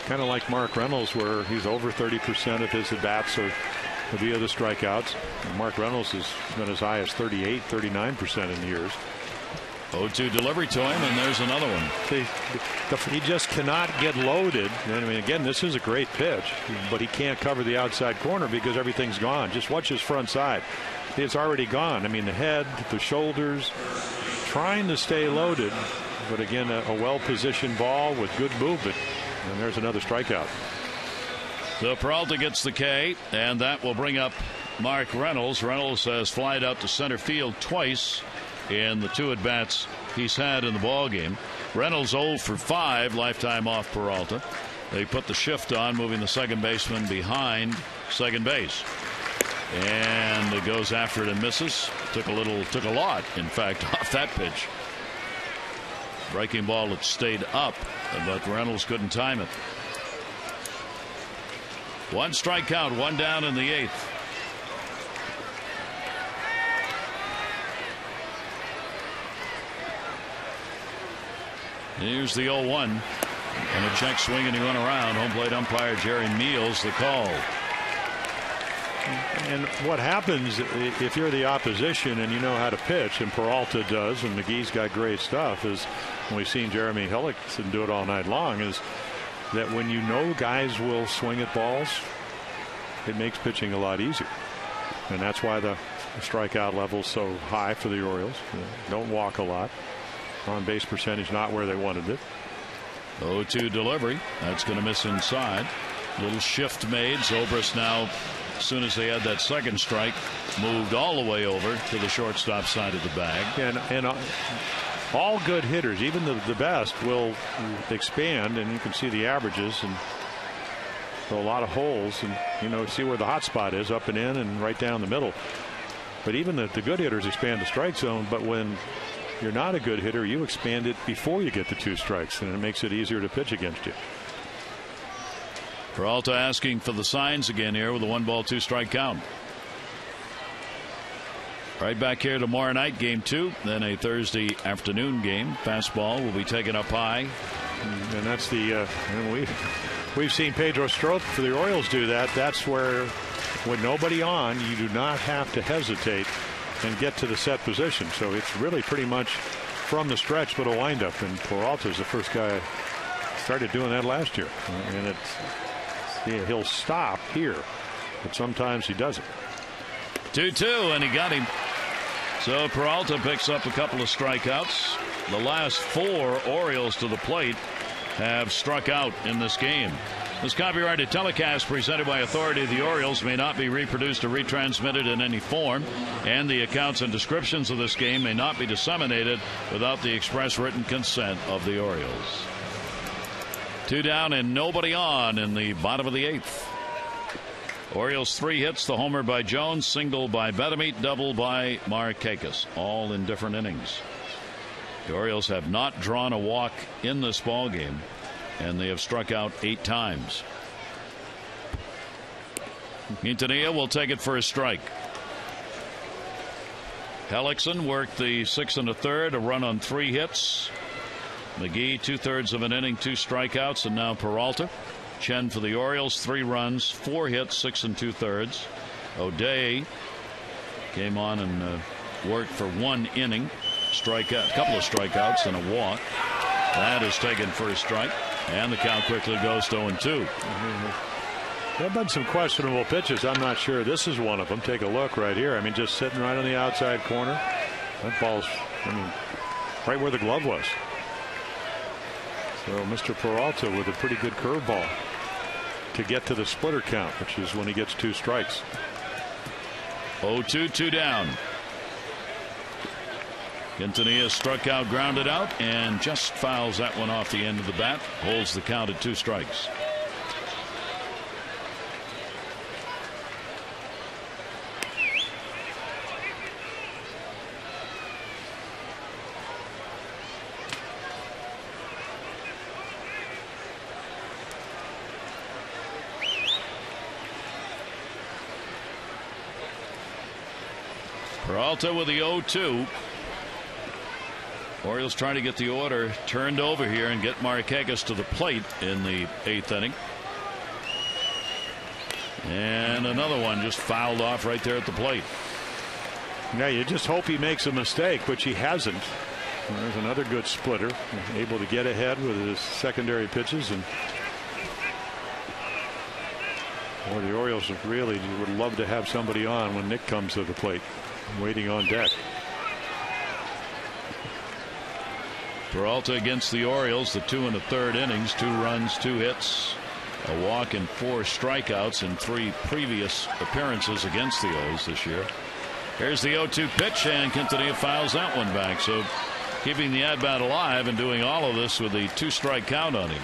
kind of like Mark Reynolds, where he's over 30% of his at bats are via the strikeouts. And Mark Reynolds has been as high as 38, 39% in years. 0-2 delivery to him, and there's another one. He just cannot get loaded. I mean, again, this is a great pitch, but he can't cover the outside corner because everything's gone. Just watch his front side. It's already gone. I mean, the head, the shoulders, trying to stay loaded, but again, a well-positioned ball with good movement. And there's another strikeout. So Peralta gets the K, and that will bring up Mark Reynolds. Reynolds has flied out to center field twice in the 2 at-bats he's had in the ball game. Reynolds 0 for 5 lifetime off Peralta. They put the shift on, moving the second baseman behind second base. And it goes after it and misses. Took a lot, in fact, off that pitch. Breaking ball that stayed up, but Reynolds couldn't time it. One strike count, one down in the 8th. Here's the 0-1. And a check swing, and he went around. Home plate umpire Jerry Meals the call. And what happens if you're the opposition and you know how to pitch, and Peralta does, and McGee's got great stuff, is, and we've seen Jeremy Hillickson do it all night long, is that when you know guys will swing at balls, it makes pitching a lot easier. And that's why the strikeout level is so high for the Orioles. Don't walk a lot. On base percentage not where they wanted it. 0-2 delivery. That's going to miss inside. Little shift made. Zobrist now, as soon as they had that second strike, moved all the way over to the shortstop side of the bag. And all good hitters, even the best, will expand, and you can see the averages, and so a lot of holes, and see where the hot spot is, up and in and right down the middle. But even the good hitters expand the strike zone, but when you're not a good hitter, you expand it before you get the 2 strikes, and it makes it easier to pitch against you. Peralta asking for the signs again here with a 1-ball 2-strike count. Right back here tomorrow night, game 2, then a Thursday afternoon game. Fastball will be taken up high. And that's we've seen Pedro Strop for the Orioles do that. That's where, with nobody on, you do not have to hesitate and get to the set position. So it's really pretty much from the stretch, but a windup. And Peralta's the first guy started doing that last year. And he'll stop here, but sometimes he doesn't. 2-2, and he got him. So Peralta picks up a couple of strikeouts. The last 4 Orioles to the plate have struck out in this game. This copyrighted telecast presented by authority of the Orioles may not be reproduced or retransmitted in any form, and the accounts and descriptions of this game may not be disseminated without the express written consent of the Orioles. 2 down and nobody on in the bottom of the 8th. Orioles 3 hits, the homer by Jones, single by Betemit, double by Markakis, all in different innings. The Orioles have not drawn a walk in this ball game, and they have struck out 8 times. Quintanilla will take it for a strike. Hellickson worked the 6 1/3, a run on 3 hits. McGee 2/3 of an inning, 2 strikeouts, and now Peralta. Chen for the Orioles, 3 runs, 4 hits, 6 2/3. O'Day came on and worked for 1 inning, strikeout, a couple of strikeouts and a walk. That is taken for a strike, and the count quickly goes to 0-2. There have been some questionable pitches. I'm not sure this is one of them. Take a look right here. I mean, just sitting right on the outside corner. That ball's, right where the glove was. So Mr. Peralta with a pretty good curveball to get to the splitter count, which is when he gets 2 strikes. 0-2, 2 down. Quintanilla struck out, grounded out, and just fouls that one off the end of the bat. Holds the count at 2 strikes. Peralta with the 0-2. Orioles trying to get the order turned over here and get Markakis to the plate in the 8th inning. And another one just fouled off right there at the plate. Yeah, you just hope he makes a mistake, which he hasn't. There's another good splitter, able to get ahead with his secondary pitches. And the Orioles really would love to have somebody on when Nick comes to the plate, waiting on deck. Peralta against the Orioles, the 2 1/3 innings, 2 runs, 2 hits, a walk, and 4 strikeouts in 3 previous appearances against the O's this year. Here's the 0-2 pitch, and Quintanilla fouls that one back. So keeping the at bat alive and doing all of this with a 2-strike count on him.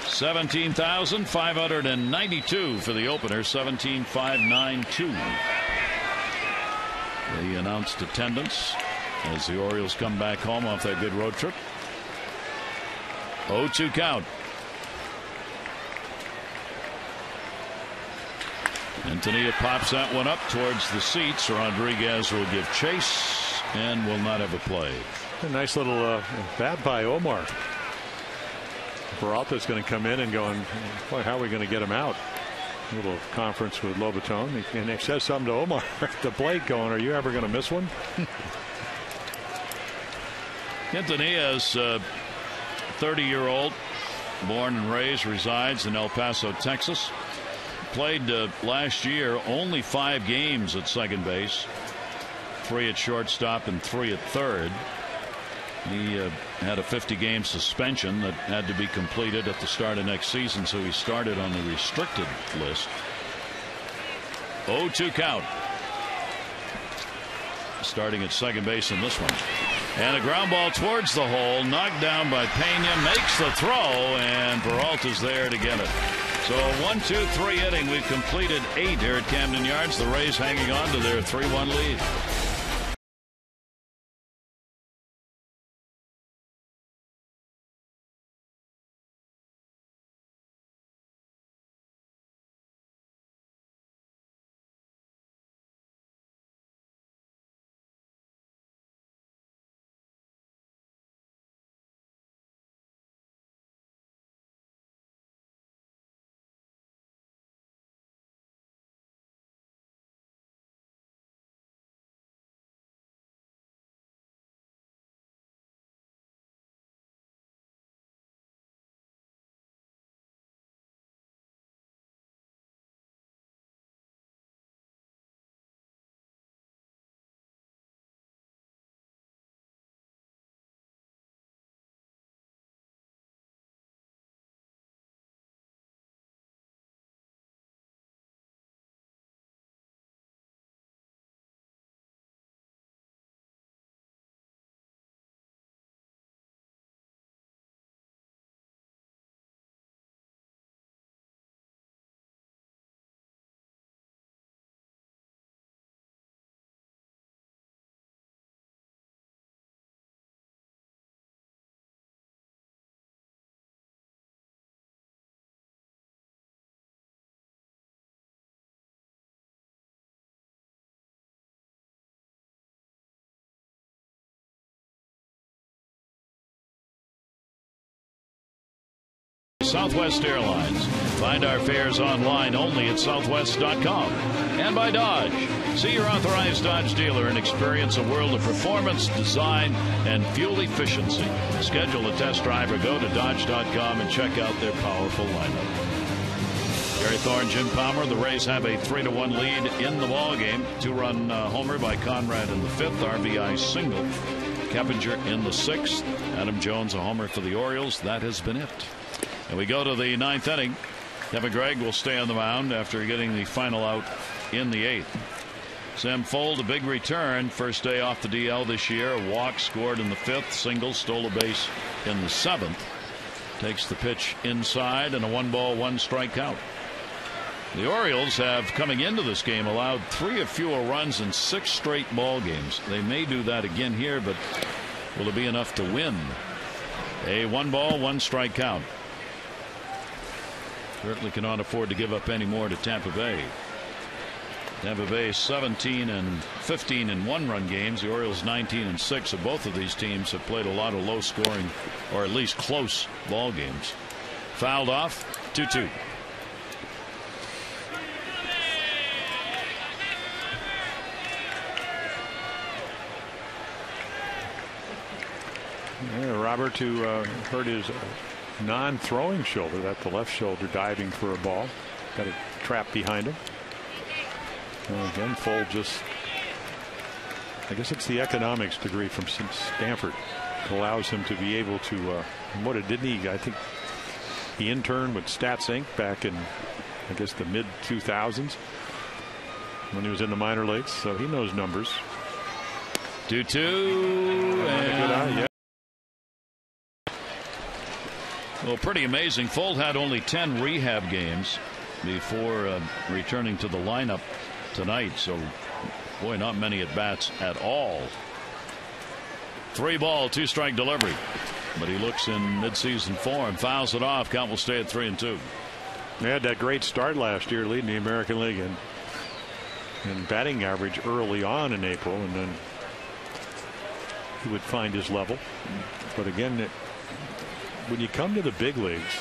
$17,592 for the opener. 17,592. The announced attendance as the Orioles come back home off that good road trip. 0-2 count. Antonia pops that one up towards the seats. Rodriguez will give chase and will not have a play. A nice little bat by Omar. Peralta's going to come in and going, boy, how are we going to get him out? A little conference with Lobaton, and he says something to Omar at the plate going, are you ever going to miss one? Antonia is 30-year-old, born and raised, resides in El Paso, Texas. Played last year only 5 games at second base, 3 at shortstop and 3 at third. He had a 50-game suspension that had to be completed at the start of next season, so he started on the restricted list. 0-2 count. Starting at second base in this one. And a ground ball towards the hole, knocked down by Pena, makes the throw, and Peralta's there to get it. So a 1-2-3 inning. We've completed 8 here at Camden Yards. The Rays hanging on to their 3-1 lead. Southwest Airlines. Find our fares online only at southwest.com. And by Dodge. See your authorized Dodge dealer and experience a world of performance, design, and fuel efficiency. Schedule a test drive or go to dodge.com and check out their powerful lineup. Gary Thorne, Jim Palmer. The Rays have a 3-1 lead in the ball game. 2-run homer by Conrad in the 5th. RBI single. Keppinger in the 6th. Adam Jones a homer for the Orioles. That has been it. And we go to the 9th inning. Kevin Gregg will stay on the mound after getting the final out in the 8th. Sam Fold, a big return. First day off the DL this year. A walk scored in the 5th. Single, stole a base in the 7th. Takes the pitch inside and a 1-ball, 1-strike count. The Orioles have, coming into this game, allowed 3 or fewer runs in 6 straight ball games. They may do that again here, but will it be enough to win? A 1-ball, 1-strike count. Certainly cannot afford to give up any more to Tampa Bay. Tampa Bay 17 and 15 in 1-run games. The Orioles 19 and 6. So both of these teams have played a lot of low scoring, or at least close ball games. Fouled off. 2-2. Robert, who hurt his non-throwing shoulder, that the left shoulder, diving for a ball, got it trapped behind him. And again, Fold just, I guess it's the economics degree from Stanford, allows him to be able to, what didn't he, I think he interned with Stats Inc. back in, I guess, the mid 2000s when he was in the minor leagues, so he knows numbers. 2-2 and good eye, yeah. Well, pretty amazing. Fold had only 10 rehab games before returning to the lineup tonight. So, boy, not many at bats at all. 3-ball, 2-strike delivery. but he looks in midseason form. Fouls it off. Count will stay at 3-2. They had that great start last year, leading the American League in batting average early on in April, and then he would find his level. But again, when you come to the big leagues,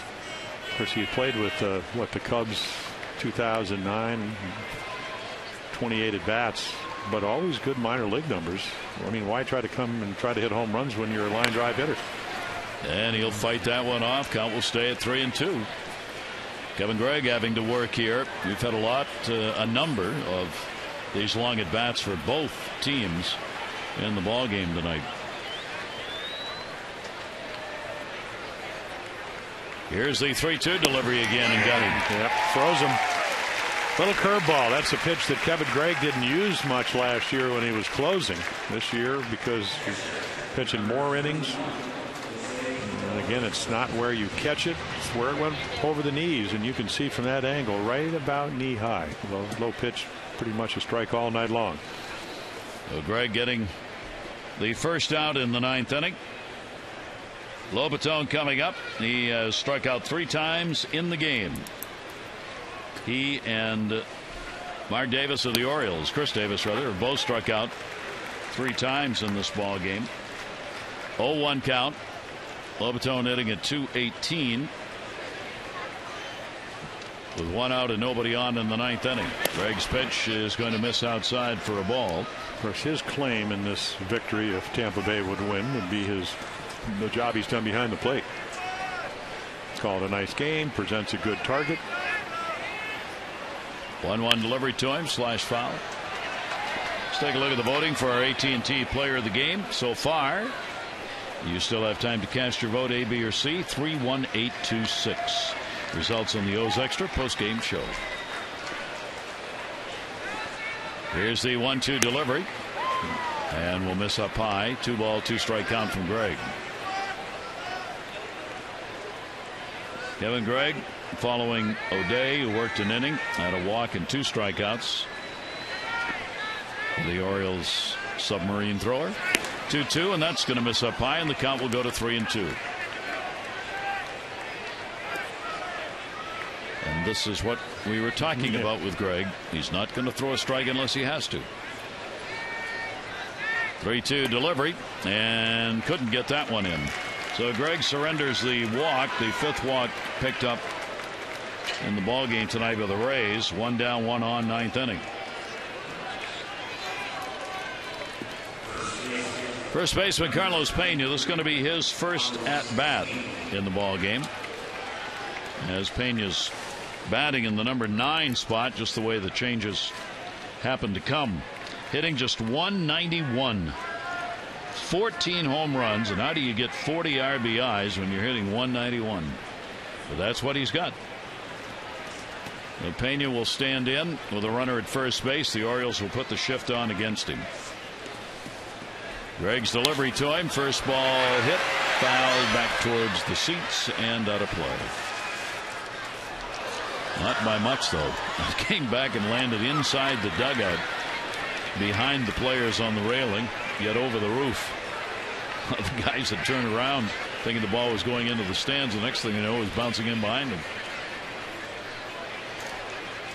of course, he played with the Cubs 2009, 28 at bats, but always good minor league numbers. I mean, why try to come and try to hit home runs when you're a line drive hitter? And he'll fight that one off. Count will stay at 3-2. Kevin Gregg having to work here. We've had a number of these long at bats for both teams in the ball game tonight. Here's the 3-2 delivery again, and got him. Yep, froze him. Little curveball. That's a pitch that Kevin Gregg didn't use much last year when he was closing. This year, because he's pitching more innings. And again, it's not where you catch it, it's where it went over the knees, and you can see from that angle right about knee high. Low pitch, pretty much a strike all night long. So Gregg getting the first out in the 9th inning. Lobaton coming up. He has struck out 3 times in the game. He and Mark Davis of the Orioles, Chris Davis rather, have both struck out 3 times in this ball game. 0-1 count. Lobaton hitting at .218 with 1 out and nobody on in the 9th inning. Gregg's pitch is going to miss outside for a ball. Of course, his claim in this victory, if Tampa Bay would win, would be the job he's done behind the plate. Called a nice game, presents a good target. 1-1 delivery to him, slash foul. Let's take a look at the voting for our AT&T player of the game so far. You still have time to cast your vote, A, B, or C. 31826. Results on the O's Extra post-game show. Here's the 1-2 delivery, and we'll miss up high. 2-ball, 2-strike count from Gregg. Kevin Gregg following O'Day, who worked an inning, had a walk and 2 strikeouts. The Orioles submarine thrower. 2-2, and that's going to miss up high, and the count will go to 3-2. And this is what we were talking about with Gregg. He's not going to throw a strike unless he has to. 3-2 delivery, and couldn't get that one in. So Gregg surrenders the walk, the 5th walk picked up in the ball game tonight with the Rays. 1 down, 1 on, 9th inning. First baseman Carlos Pena. This is going to be his first at bat in the ball game, as Pena's batting in the number 9 spot, just the way the changes happen to come. Hitting just .191. 14 home runs, and how do you get 40 RBIs when you're hitting .191? But that's what he's got. Pena will stand in with a runner at first base. The Orioles will put the shift on against him. Gregg's delivery to him. First ball hit, fouled back towards the seats and out of play. Not by much, though. It came back and landed inside the dugout behind the players on the railing, yet over the roof. The guys had turned around thinking the ball was going into the stands. The next thing you know, it was bouncing in behind them.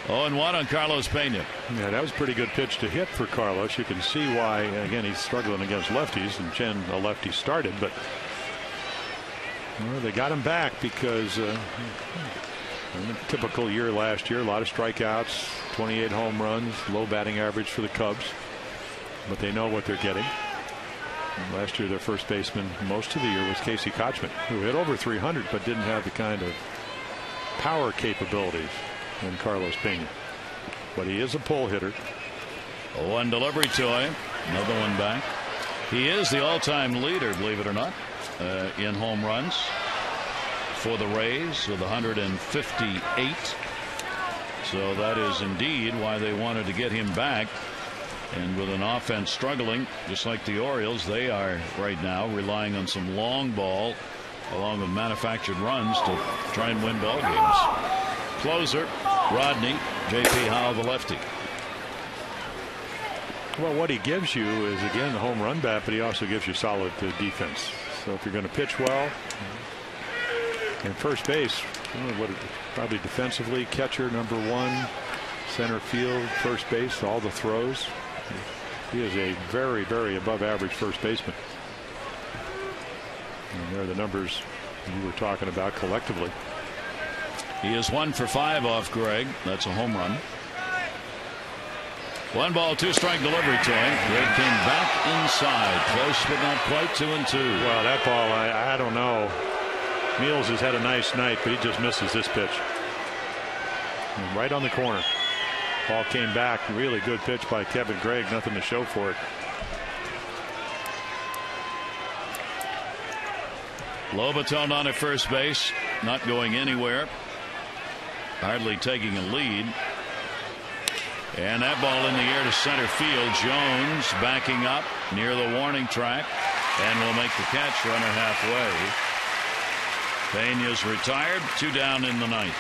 0-1 on Carlos Pena. Yeah, that was a pretty good pitch to hit for Carlos. You can see why, again, he's struggling against lefties, and Chen, a lefty, started, but well, they got him back because in a typical year last year, a lot of strikeouts, 28 home runs, low batting average for the Cubs, but they know what they're getting. And last year, their first baseman most of the year was Casey Kotchman, who hit over 300 but didn't have the kind of power capabilities in Carlos Pena. But he is a pull hitter. 0-1 delivery to him. Another one back. He is the all-time leader, believe it or not, in home runs for the Rays with 158. So that is indeed why they wanted to get him back. And with an offense struggling, just like the Orioles, they are right now relying on some long ball along with manufactured runs to try and win ball games. Closer, Rodney, J.P. Howell, the lefty. Well, what he gives you is, again, the home run bat, but he also gives you solid defense. So if you're going to pitch well, and first base, probably defensively, catcher number 1, center field, first base, all the throws. He is a very, very above average first baseman. And there are the numbers you were talking about collectively. He is 1 for 5 off Greg. That's a home run. 1 ball, 2 strike delivery to him. Greg came back inside, close but not quite. 2-2. Well, that ball, I don't know. Meals has had a nice night, but he just misses this pitch. And right on the corner. Ball came back. Really good pitch by Kevin Gregg. Nothing to show for it. Lobaton on at first base, not going anywhere. Hardly taking a lead. And that ball in the air to center field. Jones backing up near the warning track and will make the catch, runner halfway. Pena's retired, 2 down in the ninth.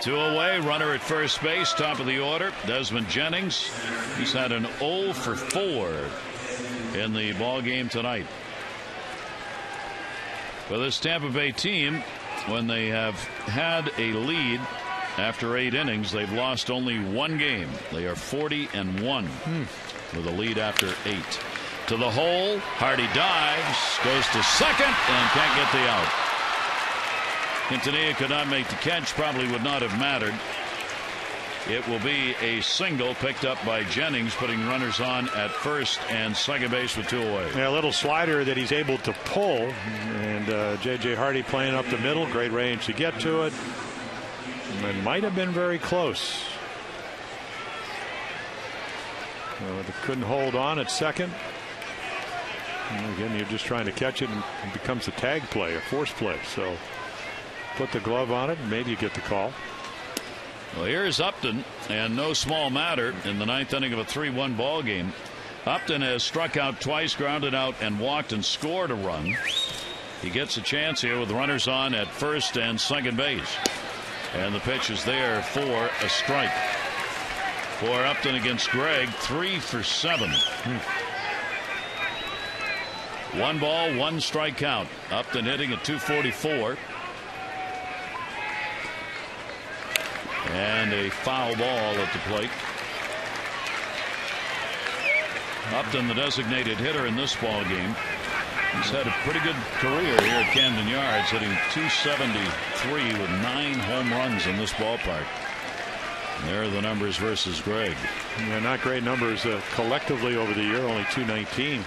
Two away, runner at first base, top of the order, Desmond Jennings. He's had an 0 for 4 in the ball game tonight. For this Tampa Bay team, when they have had a lead after 8 innings, they've lost only 1 game. They are 40-1 with a lead after 8. To the hole, Hardy dives, goes to second, and can't get the out. Quintanilla could not make the catch, probably would not have mattered. It will be a single picked up by Jennings, putting runners on at first and second base with 2 away. Yeah, a little slider that he's able to pull, and J.J. Hardy playing up the middle, great range to get to it. It might have been very close. They couldn't hold on at second. And again, you're just trying to catch it, and it becomes a tag play, a force play. So put the glove on it, and maybe you get the call. Well, here's Upton, and no small matter in the 9th inning of a 3-1 ball game. Upton has struck out twice, grounded out, and walked and scored a run. He gets a chance here with runners on at first and second base. And the pitch is there for a strike. For Upton against Gregg, 3 for 7. 1 ball, 1 strike count. Upton hitting at .244. And a foul ball at the plate. Upton, the designated hitter in this ball game. He's had a pretty good career here at Camden Yards, hitting .273 with 9 home runs in this ballpark. And there are the numbers versus Gregg. Yeah, not great numbers collectively over the year, only .219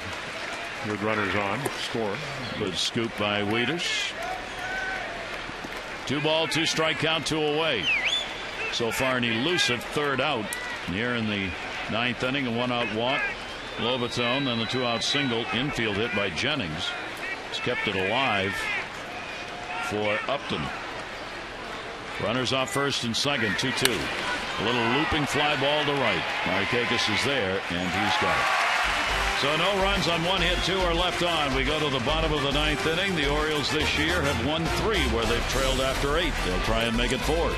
with runners on score. Good scoop by Wieters. 2 ball, 2 strike count, 2 away. So far an elusive 3rd out here in the 9th inning, a 1-out walk. Lobaton, then the 2-out single, infield hit by Jennings. He's kept it alive for Upton. Runners off first and second, 2-2. A little looping fly ball to right. Markakis is there, and he's got it. So no runs on 1 hit, 2 are left on. We go to the bottom of the 9th inning. The Orioles this year have won 3 where they've trailed after 8. They'll try and make it 4.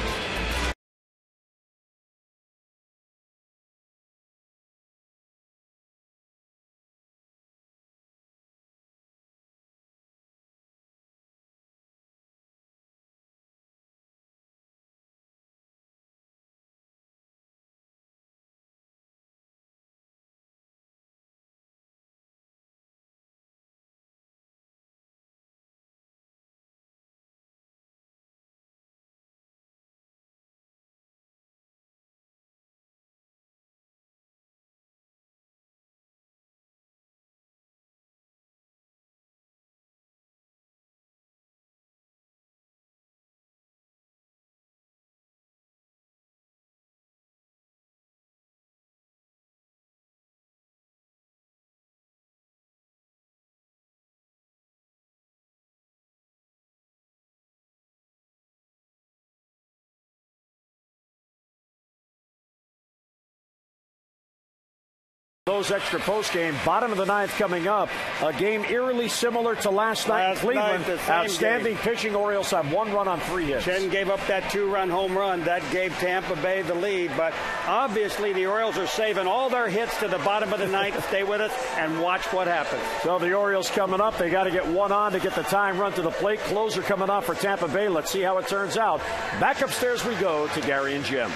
Those extra post game, bottom of the ninth coming up. A game eerily similar to last night in Cleveland. Outstanding pitching. Orioles have 1 run on 3 hits. Chen gave up that 2-run home run. That gave Tampa Bay the lead. But obviously the Orioles are saving all their hits to the bottom of the ninth. Stay with us and watch what happens. So the Orioles coming up. They got to get 1 on to get the time run to the plate. Closer coming off for Tampa Bay. Let's see how it turns out. Back upstairs we go to Gary and Jim.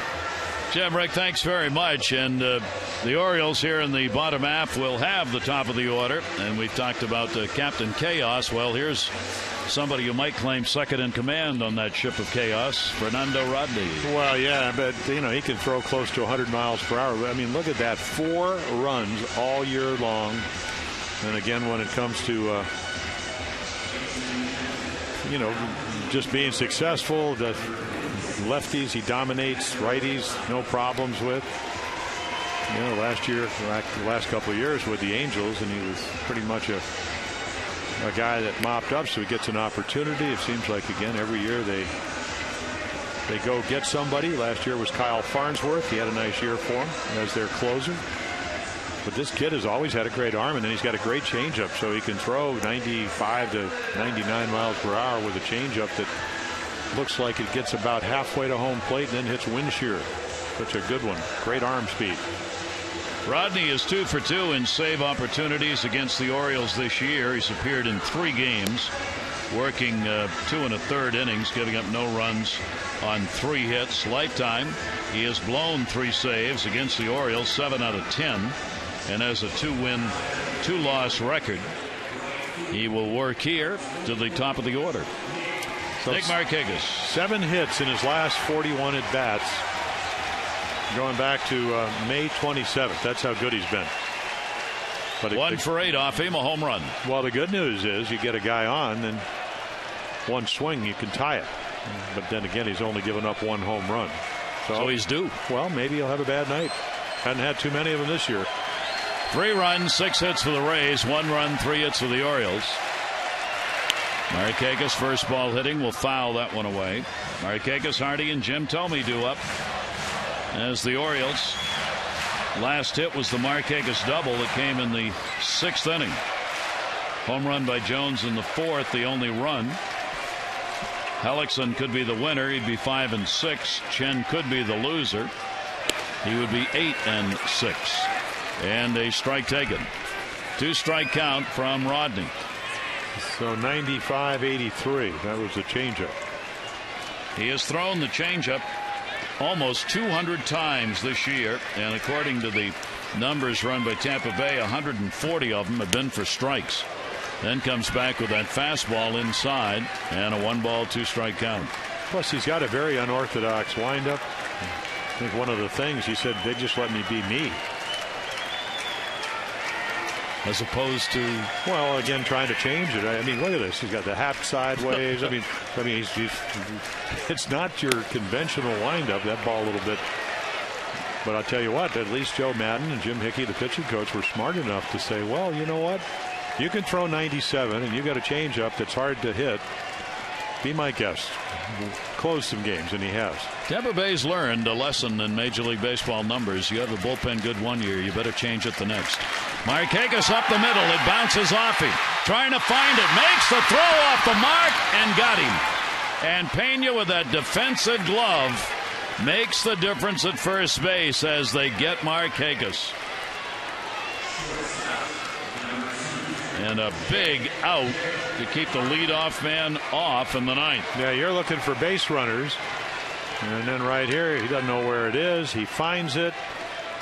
Jim, Rick, thanks very much. And the Orioles here in the bottom half will have the top of the order. And we talked about Captain Chaos. Well, here's somebody you might claim second in command on that ship of chaos, Fernando Rodney. Well, yeah, but, you know, he can throw close to 100 miles per hour. I mean, look at that. 4 runs all year long. And again, when it comes to, you know, just being successful, the lefties he dominates, righties no problems with. You know, the last couple of years with the Angels, and he was pretty much a guy that mopped up, so he gets an opportunity. It seems like, again, every year they go get somebody. Last year was Kyle Farnsworth. He had a nice year for him as their closer. But this kid has always had a great arm, and then he's got a great changeup, so he can throw 95 to 99 miles per hour with a changeup that looks like it gets about halfway to home plate and then hits wind shear. Such a good one. Great arm speed. Rodney is 2 for 2 in save opportunities against the Orioles this year. He's appeared in 3 games, working 2 1/3 innings, giving up no runs on 3 hits. Lifetime, he has blown 3 saves against the Orioles, 7 out of 10, and has a 2-win, 2-loss record. He will work here to the top of the order. So Nick Markakis. 7 hits in his last 41 at bats, going back to May 27th. That's how good he's been. But 1 for 8 off him, a home run. Well, the good news is you get a guy on, and one swing you can tie it. But then again, he's only given up 1 home run. So he's due. Well, maybe he'll have a bad night. Hadn't had too many of them this year. 3 runs, 6 hits for the Rays, 1 run, 3 hits for the Orioles. Markakis, first ball hitting, will foul that one away. Markakis, Hardy, and Jim Thome due up as the Orioles. Last hit was the Markakis double that came in the 6th inning. Home run by Jones in the 4th, the only run. Hellickson could be the winner. He'd be 5 and 6. Chen could be the loser. He would be 8 and 6. And a strike taken. 2-strike count from Rodney. So 95-83. That was the changeup. He has thrown the changeup almost 200 times this year, and according to the numbers run by Tampa Bay, 140 of them have been for strikes. Then comes back with that fastball inside and a 1-ball, 2-strike count. Plus, he's got a very unorthodox windup. I think one of the things he said, they just let me be me. As opposed to, well, again, trying to change it. I mean, look at this. He's got the hat sideways. I mean, it's not your conventional windup. That ball a little bit. But I'll tell you what, at least Joe Madden and Jim Hickey, the pitching coach, were smart enough to say, well, you know what? You can throw 97 and you got a changeup that's hard to hit. Be my guest. Close some games, and he has. Tampa Bay's learned a lesson in Major League Baseball numbers. You have a bullpen good one year, you better change it the next. Markakis up the middle. It bounces off him. Trying to find it. Makes the throw off the mark and got him. And Pena with that defensive glove makes the difference at first base as they get Markakis. And a big out to keep the leadoff man off in the ninth. Yeah, you're looking for base runners. And then right here, he doesn't know where it is. He finds it.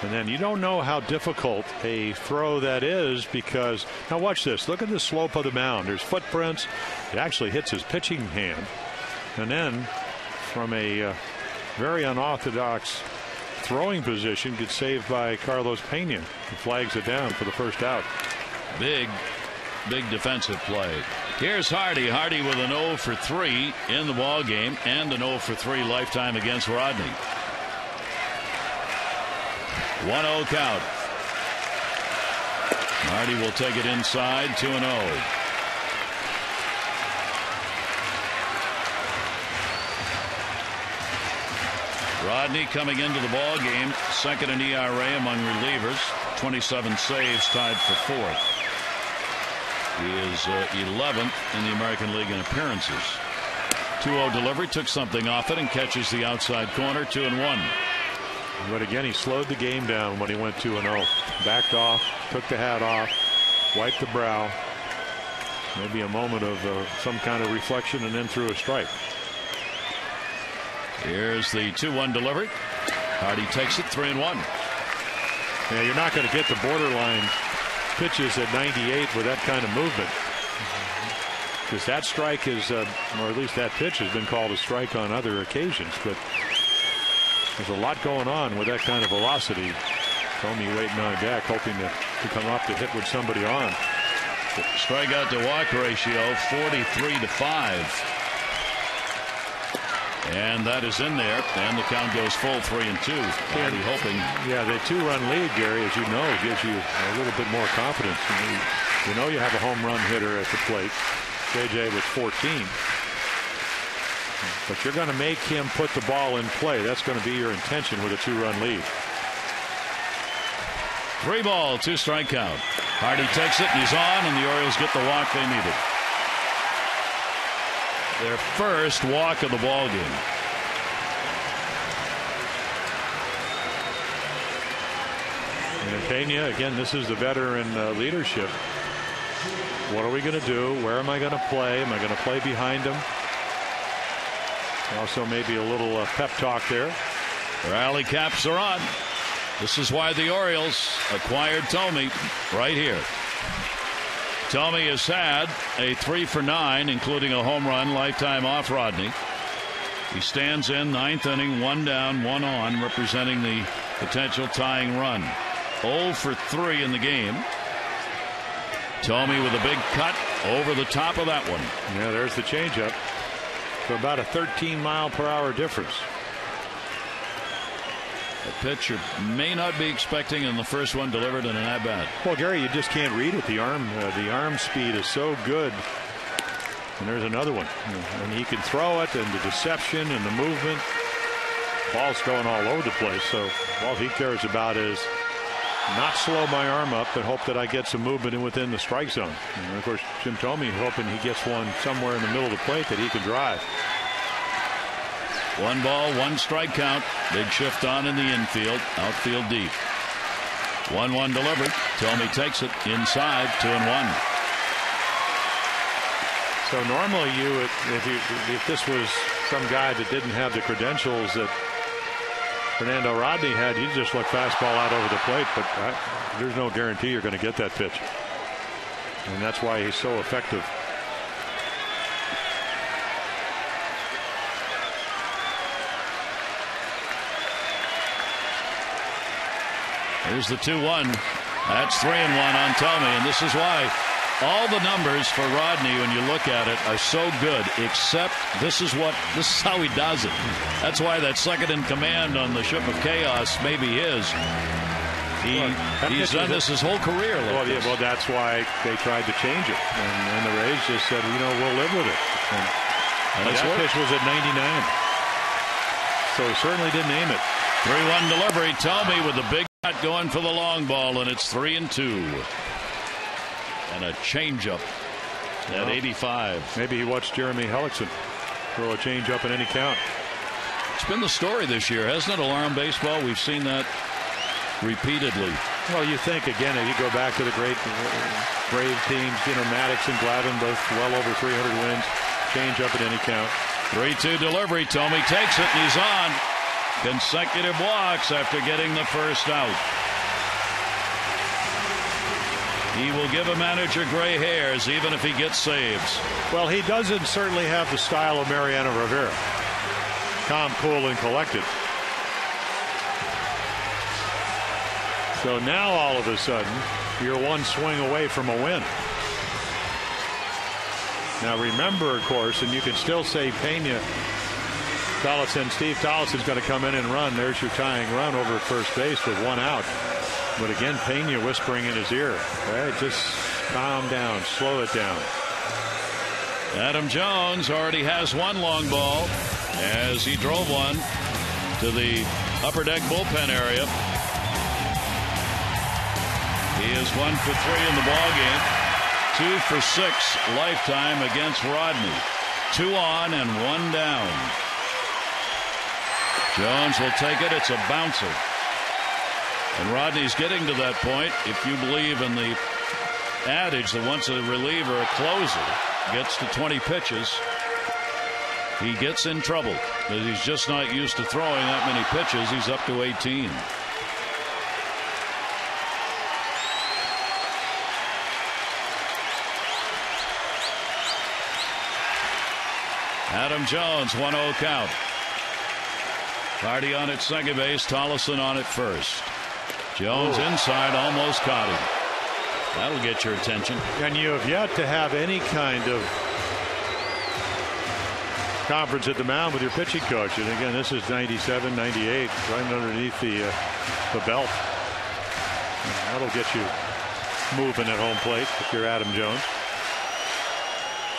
And then you don't know how difficult a throw that is because, now watch this. Look at the slope of the mound. There's footprints. It actually hits his pitching hand. And then from a very unorthodox throwing position, gets saved by Carlos Pena. He flags it down for the first out. Big defensive play. Here's Hardy. Hardy with an 0 for 3 in the ball game and an 0 for 3 lifetime against Rodney. 1-0 count. Hardy will take it inside. 2-0. Rodney coming into the ball game, second in ERA among relievers. 27 saves, tied for fourth. He is 11th in the American League in appearances. 2-0 delivery, took something off it and catches the outside corner. 2-1. But again, he slowed the game down when he went 2-0. Backed off, took the hat off, wiped the brow. Maybe a moment of some kind of reflection, and then threw a strike. Here's the 2-1 delivery. Hardy takes it. 3-1. Yeah, you're not going to get the borderline pitches at 98 with that kind of movement, because that strike is, or at least that pitch has been called a strike on other occasions. But there's a lot going on with that kind of velocity. Tommy waiting on deck, hoping to come up to hit with somebody on. Strikeout to walk ratio 43-5. And that is in there, and the count goes full 3-2. Hardy hoping. Yeah, the 2-run lead, Gary, as you know, gives you a little bit more confidence. You know you have a home run hitter at the plate. JJ was 14. But you're going to make him put the ball in play. That's going to be your intention with a 2-run lead. 3 ball, 2 strike count. Hardy takes it, and he's on, and the Orioles get the walk they needed. Their first walk of the ball game. And Pena, again, this is the veteran leadership. What are we going to do? Where am I going to play? Am I going to play behind him? Also maybe a little pep talk there. Rally caps are on. This is why the Orioles acquired Tommy right here. Tommy has had a 3 for 9, including a home run, lifetime off Rodney. He stands in 9th inning, 1 down, 1 on, representing the potential tying run. 0 for 3 in the game. Tommy with a big cut over the top of that one. Yeah, there's the changeup. So about a 13-mile-per-hour difference. A pitch you may not be expecting, in the first one delivered in an at-bat. Well, Gary, you just can't read it. The arm speed is so good. And there's another one. And he can throw it, and the deception and the movement. Ball's going all over the place. So all he cares about is not slow my arm up and hope that I get some movement in within the strike zone. And of course, Jim Thome hoping he gets one somewhere in the middle of the plate that he can drive. 1 ball, 1 strike count. Big shift on in the infield. Outfield deep. 1-1 delivery. Thome takes it inside. 2-1. So normally if this was some guy that didn't have the credentials that Fernando Rodney had, you'd just look fastball out over the plate. But there's no guarantee you're going to get that pitch. And that's why he's so effective. Here's the 2-1. That's 3-1 on Thome, and this is why all the numbers for Rodney, when you look at it, are so good, except this is how he does it. That's why that second in command on the ship of chaos may be his. He's done this his whole career. Well, that's why they tried to change it, and the Rays just said, we'll live with it. And that pitch was at 99, so he certainly didn't aim it. 3-1 delivery. Thome with the big shot going for the long ball, and it's 3-2. And a changeup at 85. Maybe he watched Jeremy Hellickson throw a changeup in any count. It's been the story this year, hasn't it? Alarm baseball. We've seen that repeatedly. Well, you think again, if you go back to the great Brave teams, Maddox and Glavine, both well over 300 wins. Changeup at any count. 3-2 delivery. Thome takes it, and he's on. Consecutive walks after getting the first out. He will give a manager gray hairs even if he gets saves. Well, he doesn't certainly have the style of Mariano Rivera. Calm, cool, and collected. So now all of a sudden you're one swing away from a win. Now remember, of course, and you can still say Pena, Steve Tollison's going to come in and run. There's your tying run over at first base with 1 out. But again, Pena whispering in his ear, hey, just calm down, slow it down. Adam Jones already has 1 long ball as he drove one to the upper deck bullpen area. He is 1 for 3 in the ball game. 2 for 6 lifetime against Rodney. 2 on and 1 down. Jones will take it. It's a bouncer. And Rodney's getting to that point, if you believe in the adage that once a reliever, a closer, gets to 20 pitches, he gets in trouble. Because he's just not used to throwing that many pitches. He's up to 18. Adam Jones, 1-0 count. Hardy on at second base, Tollison on at first. Jones inside, almost caught him. That'll get your attention. And you have yet to have any kind of conference at the mound with your pitching coach. And again, this is 97, 98, right underneath the belt. And that'll get you moving at home plate if you're Adam Jones.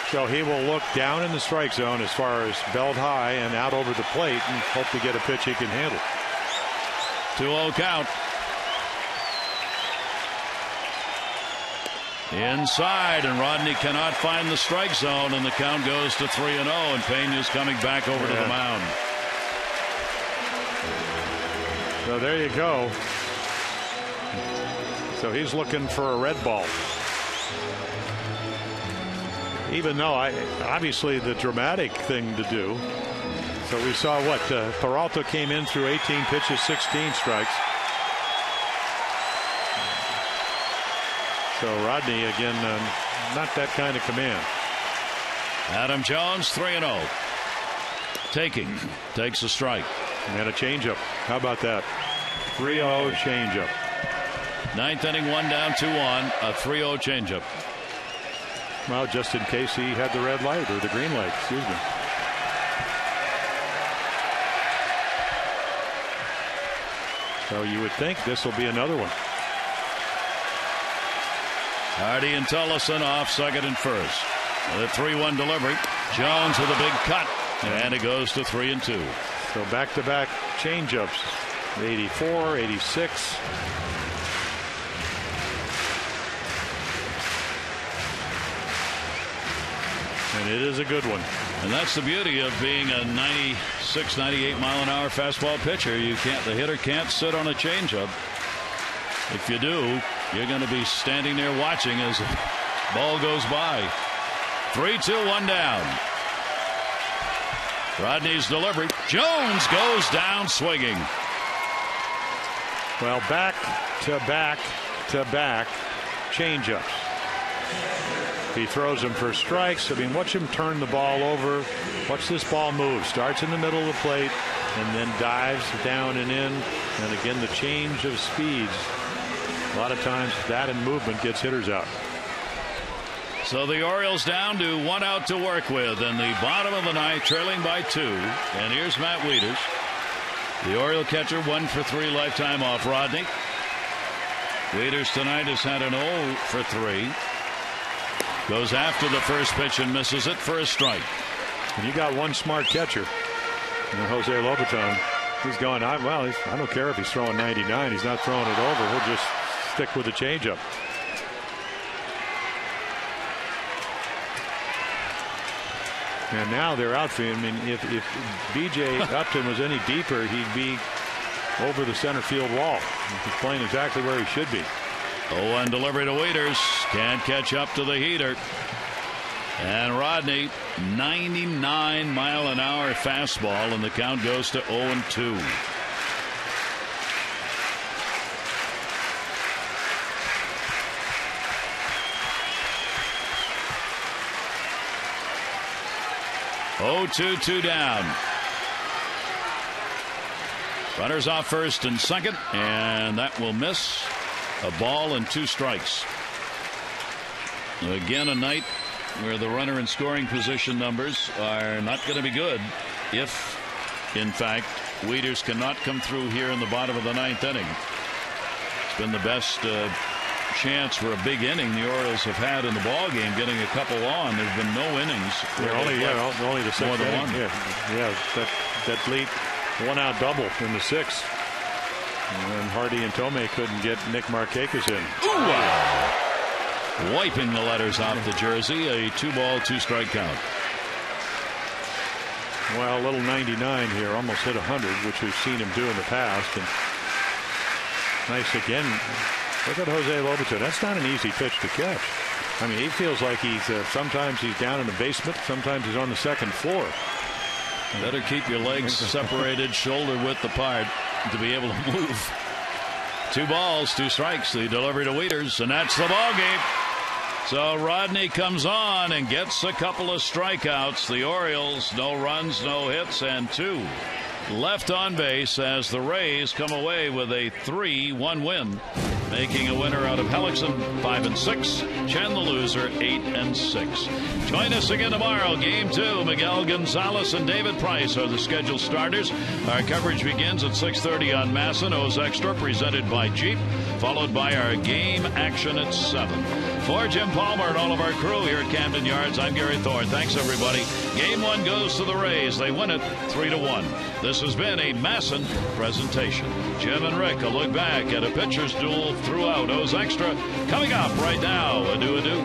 So he will look down in the strike zone as far as belt high and out over the plate and hope to get a pitch he can handle. 2-0 count. Inside, and Rodney cannot find the strike zone, and the count goes to 3-0, and Pena's coming back over to the mound. So there you go. So he's looking for a red ball. Even though obviously the dramatic thing to do. So we saw what Peralta came in through 18 pitches, 16 strikes. So Rodney again, not that kind of command. Adam Jones, 3-0. Takes a strike. And a changeup. How about that? 3-0 changeup. Ninth inning, 1 down, 2 on, a 3-0 changeup. Well, just in case he had the red light or the green light, excuse me. So you would think this will be another one. Hardy and Tollison off second and first. The 3-1 delivery. Jones with a big cut, and it goes to 3-2. So back-to-back changeups. 84, 86. And it is a good one. And that's the beauty of being a 96, 98 mile an hour fastball pitcher. The hitter can't sit on a changeup. If you do, you're going to be standing there watching as the ball goes by. 3-2, 1 down. Rodney's delivery. Jones goes down swinging. Well, back to back to back changeups. He throws them for strikes. I mean, watch him turn the ball over. Watch this ball move. Starts in the middle of the plate and then dives down and in. And again, the change of speeds. A lot of times that and movement gets hitters out. So the Orioles down to 1 out to work with in the bottom of the ninth, trailing by 2. And here's Matt Wieters. The Oriole catcher, 1 for 3 lifetime off Rodney. Wieters tonight has had an 0 for 3. Goes after the first pitch and misses it for a strike. And you got one smart catcher. And Jose Lobaton. He's going, I don't care if he's throwing 99. He's not throwing it over. We'll just stick with the changeup. And now they're outfield. I mean, if B.J. Upton was any deeper, he'd be over the center field wall. He's playing exactly where he should be. 0-1 delivery to Wieters. Can't catch up to the heater. And Rodney, 99 mile an hour fastball, and the count goes to 0-2. Oh, 2 down. Runners off first and second, and that will miss. A ball and 2 strikes. Again, a night where the runner in scoring position numbers are not going to be good if, in fact, Wieters cannot come through here in the bottom of the ninth inning. It's been the best chance for a big inning the Orioles have had in the ball game, getting a couple on. There's been no innings. Only the sixth more than inning. one. Yeah, that late 1 out double in the 6th. And Hardy and Tomei couldn't get Nick Markakis in. Ooh! Wiping the letters off the jersey. A 2-ball, 2-strike count. Well, a little 99 here, almost hit 100, which we've seen him do in the past. And nice again. Look at Jose Lobato. That's not an easy pitch to catch. I mean, he feels like he's sometimes he's down in the basement, sometimes he's on the second floor. Better keep your legs separated, shoulder width apart, to be able to move. 2 balls, 2 strikes. The delivery to Wieters, and that's the ball game. So Rodney comes on and gets a couple of strikeouts. The Orioles, no runs, no hits, and 2 left on base as the Rays come away with a 3-1 win, making a winner out of Hellickson 5-6. Chen, the loser, 8-6. Join us again tomorrow. Game 2. Miguel Gonzalez and David Price are the scheduled starters. Our coverage begins at 6:30 on Masson. O's Extra, presented by Jeep, followed by our game action at 7. For Jim Palmer and all of our crew here at Camden Yards, I'm Gary Thorne. Thanks, everybody. Game 1 goes to the Rays. They win it 3-1. This has been a Masson presentation. Jim and Rick, a look back at a pitcher's duel throughout O's Extra. Coming up right now. Adieu, adieu.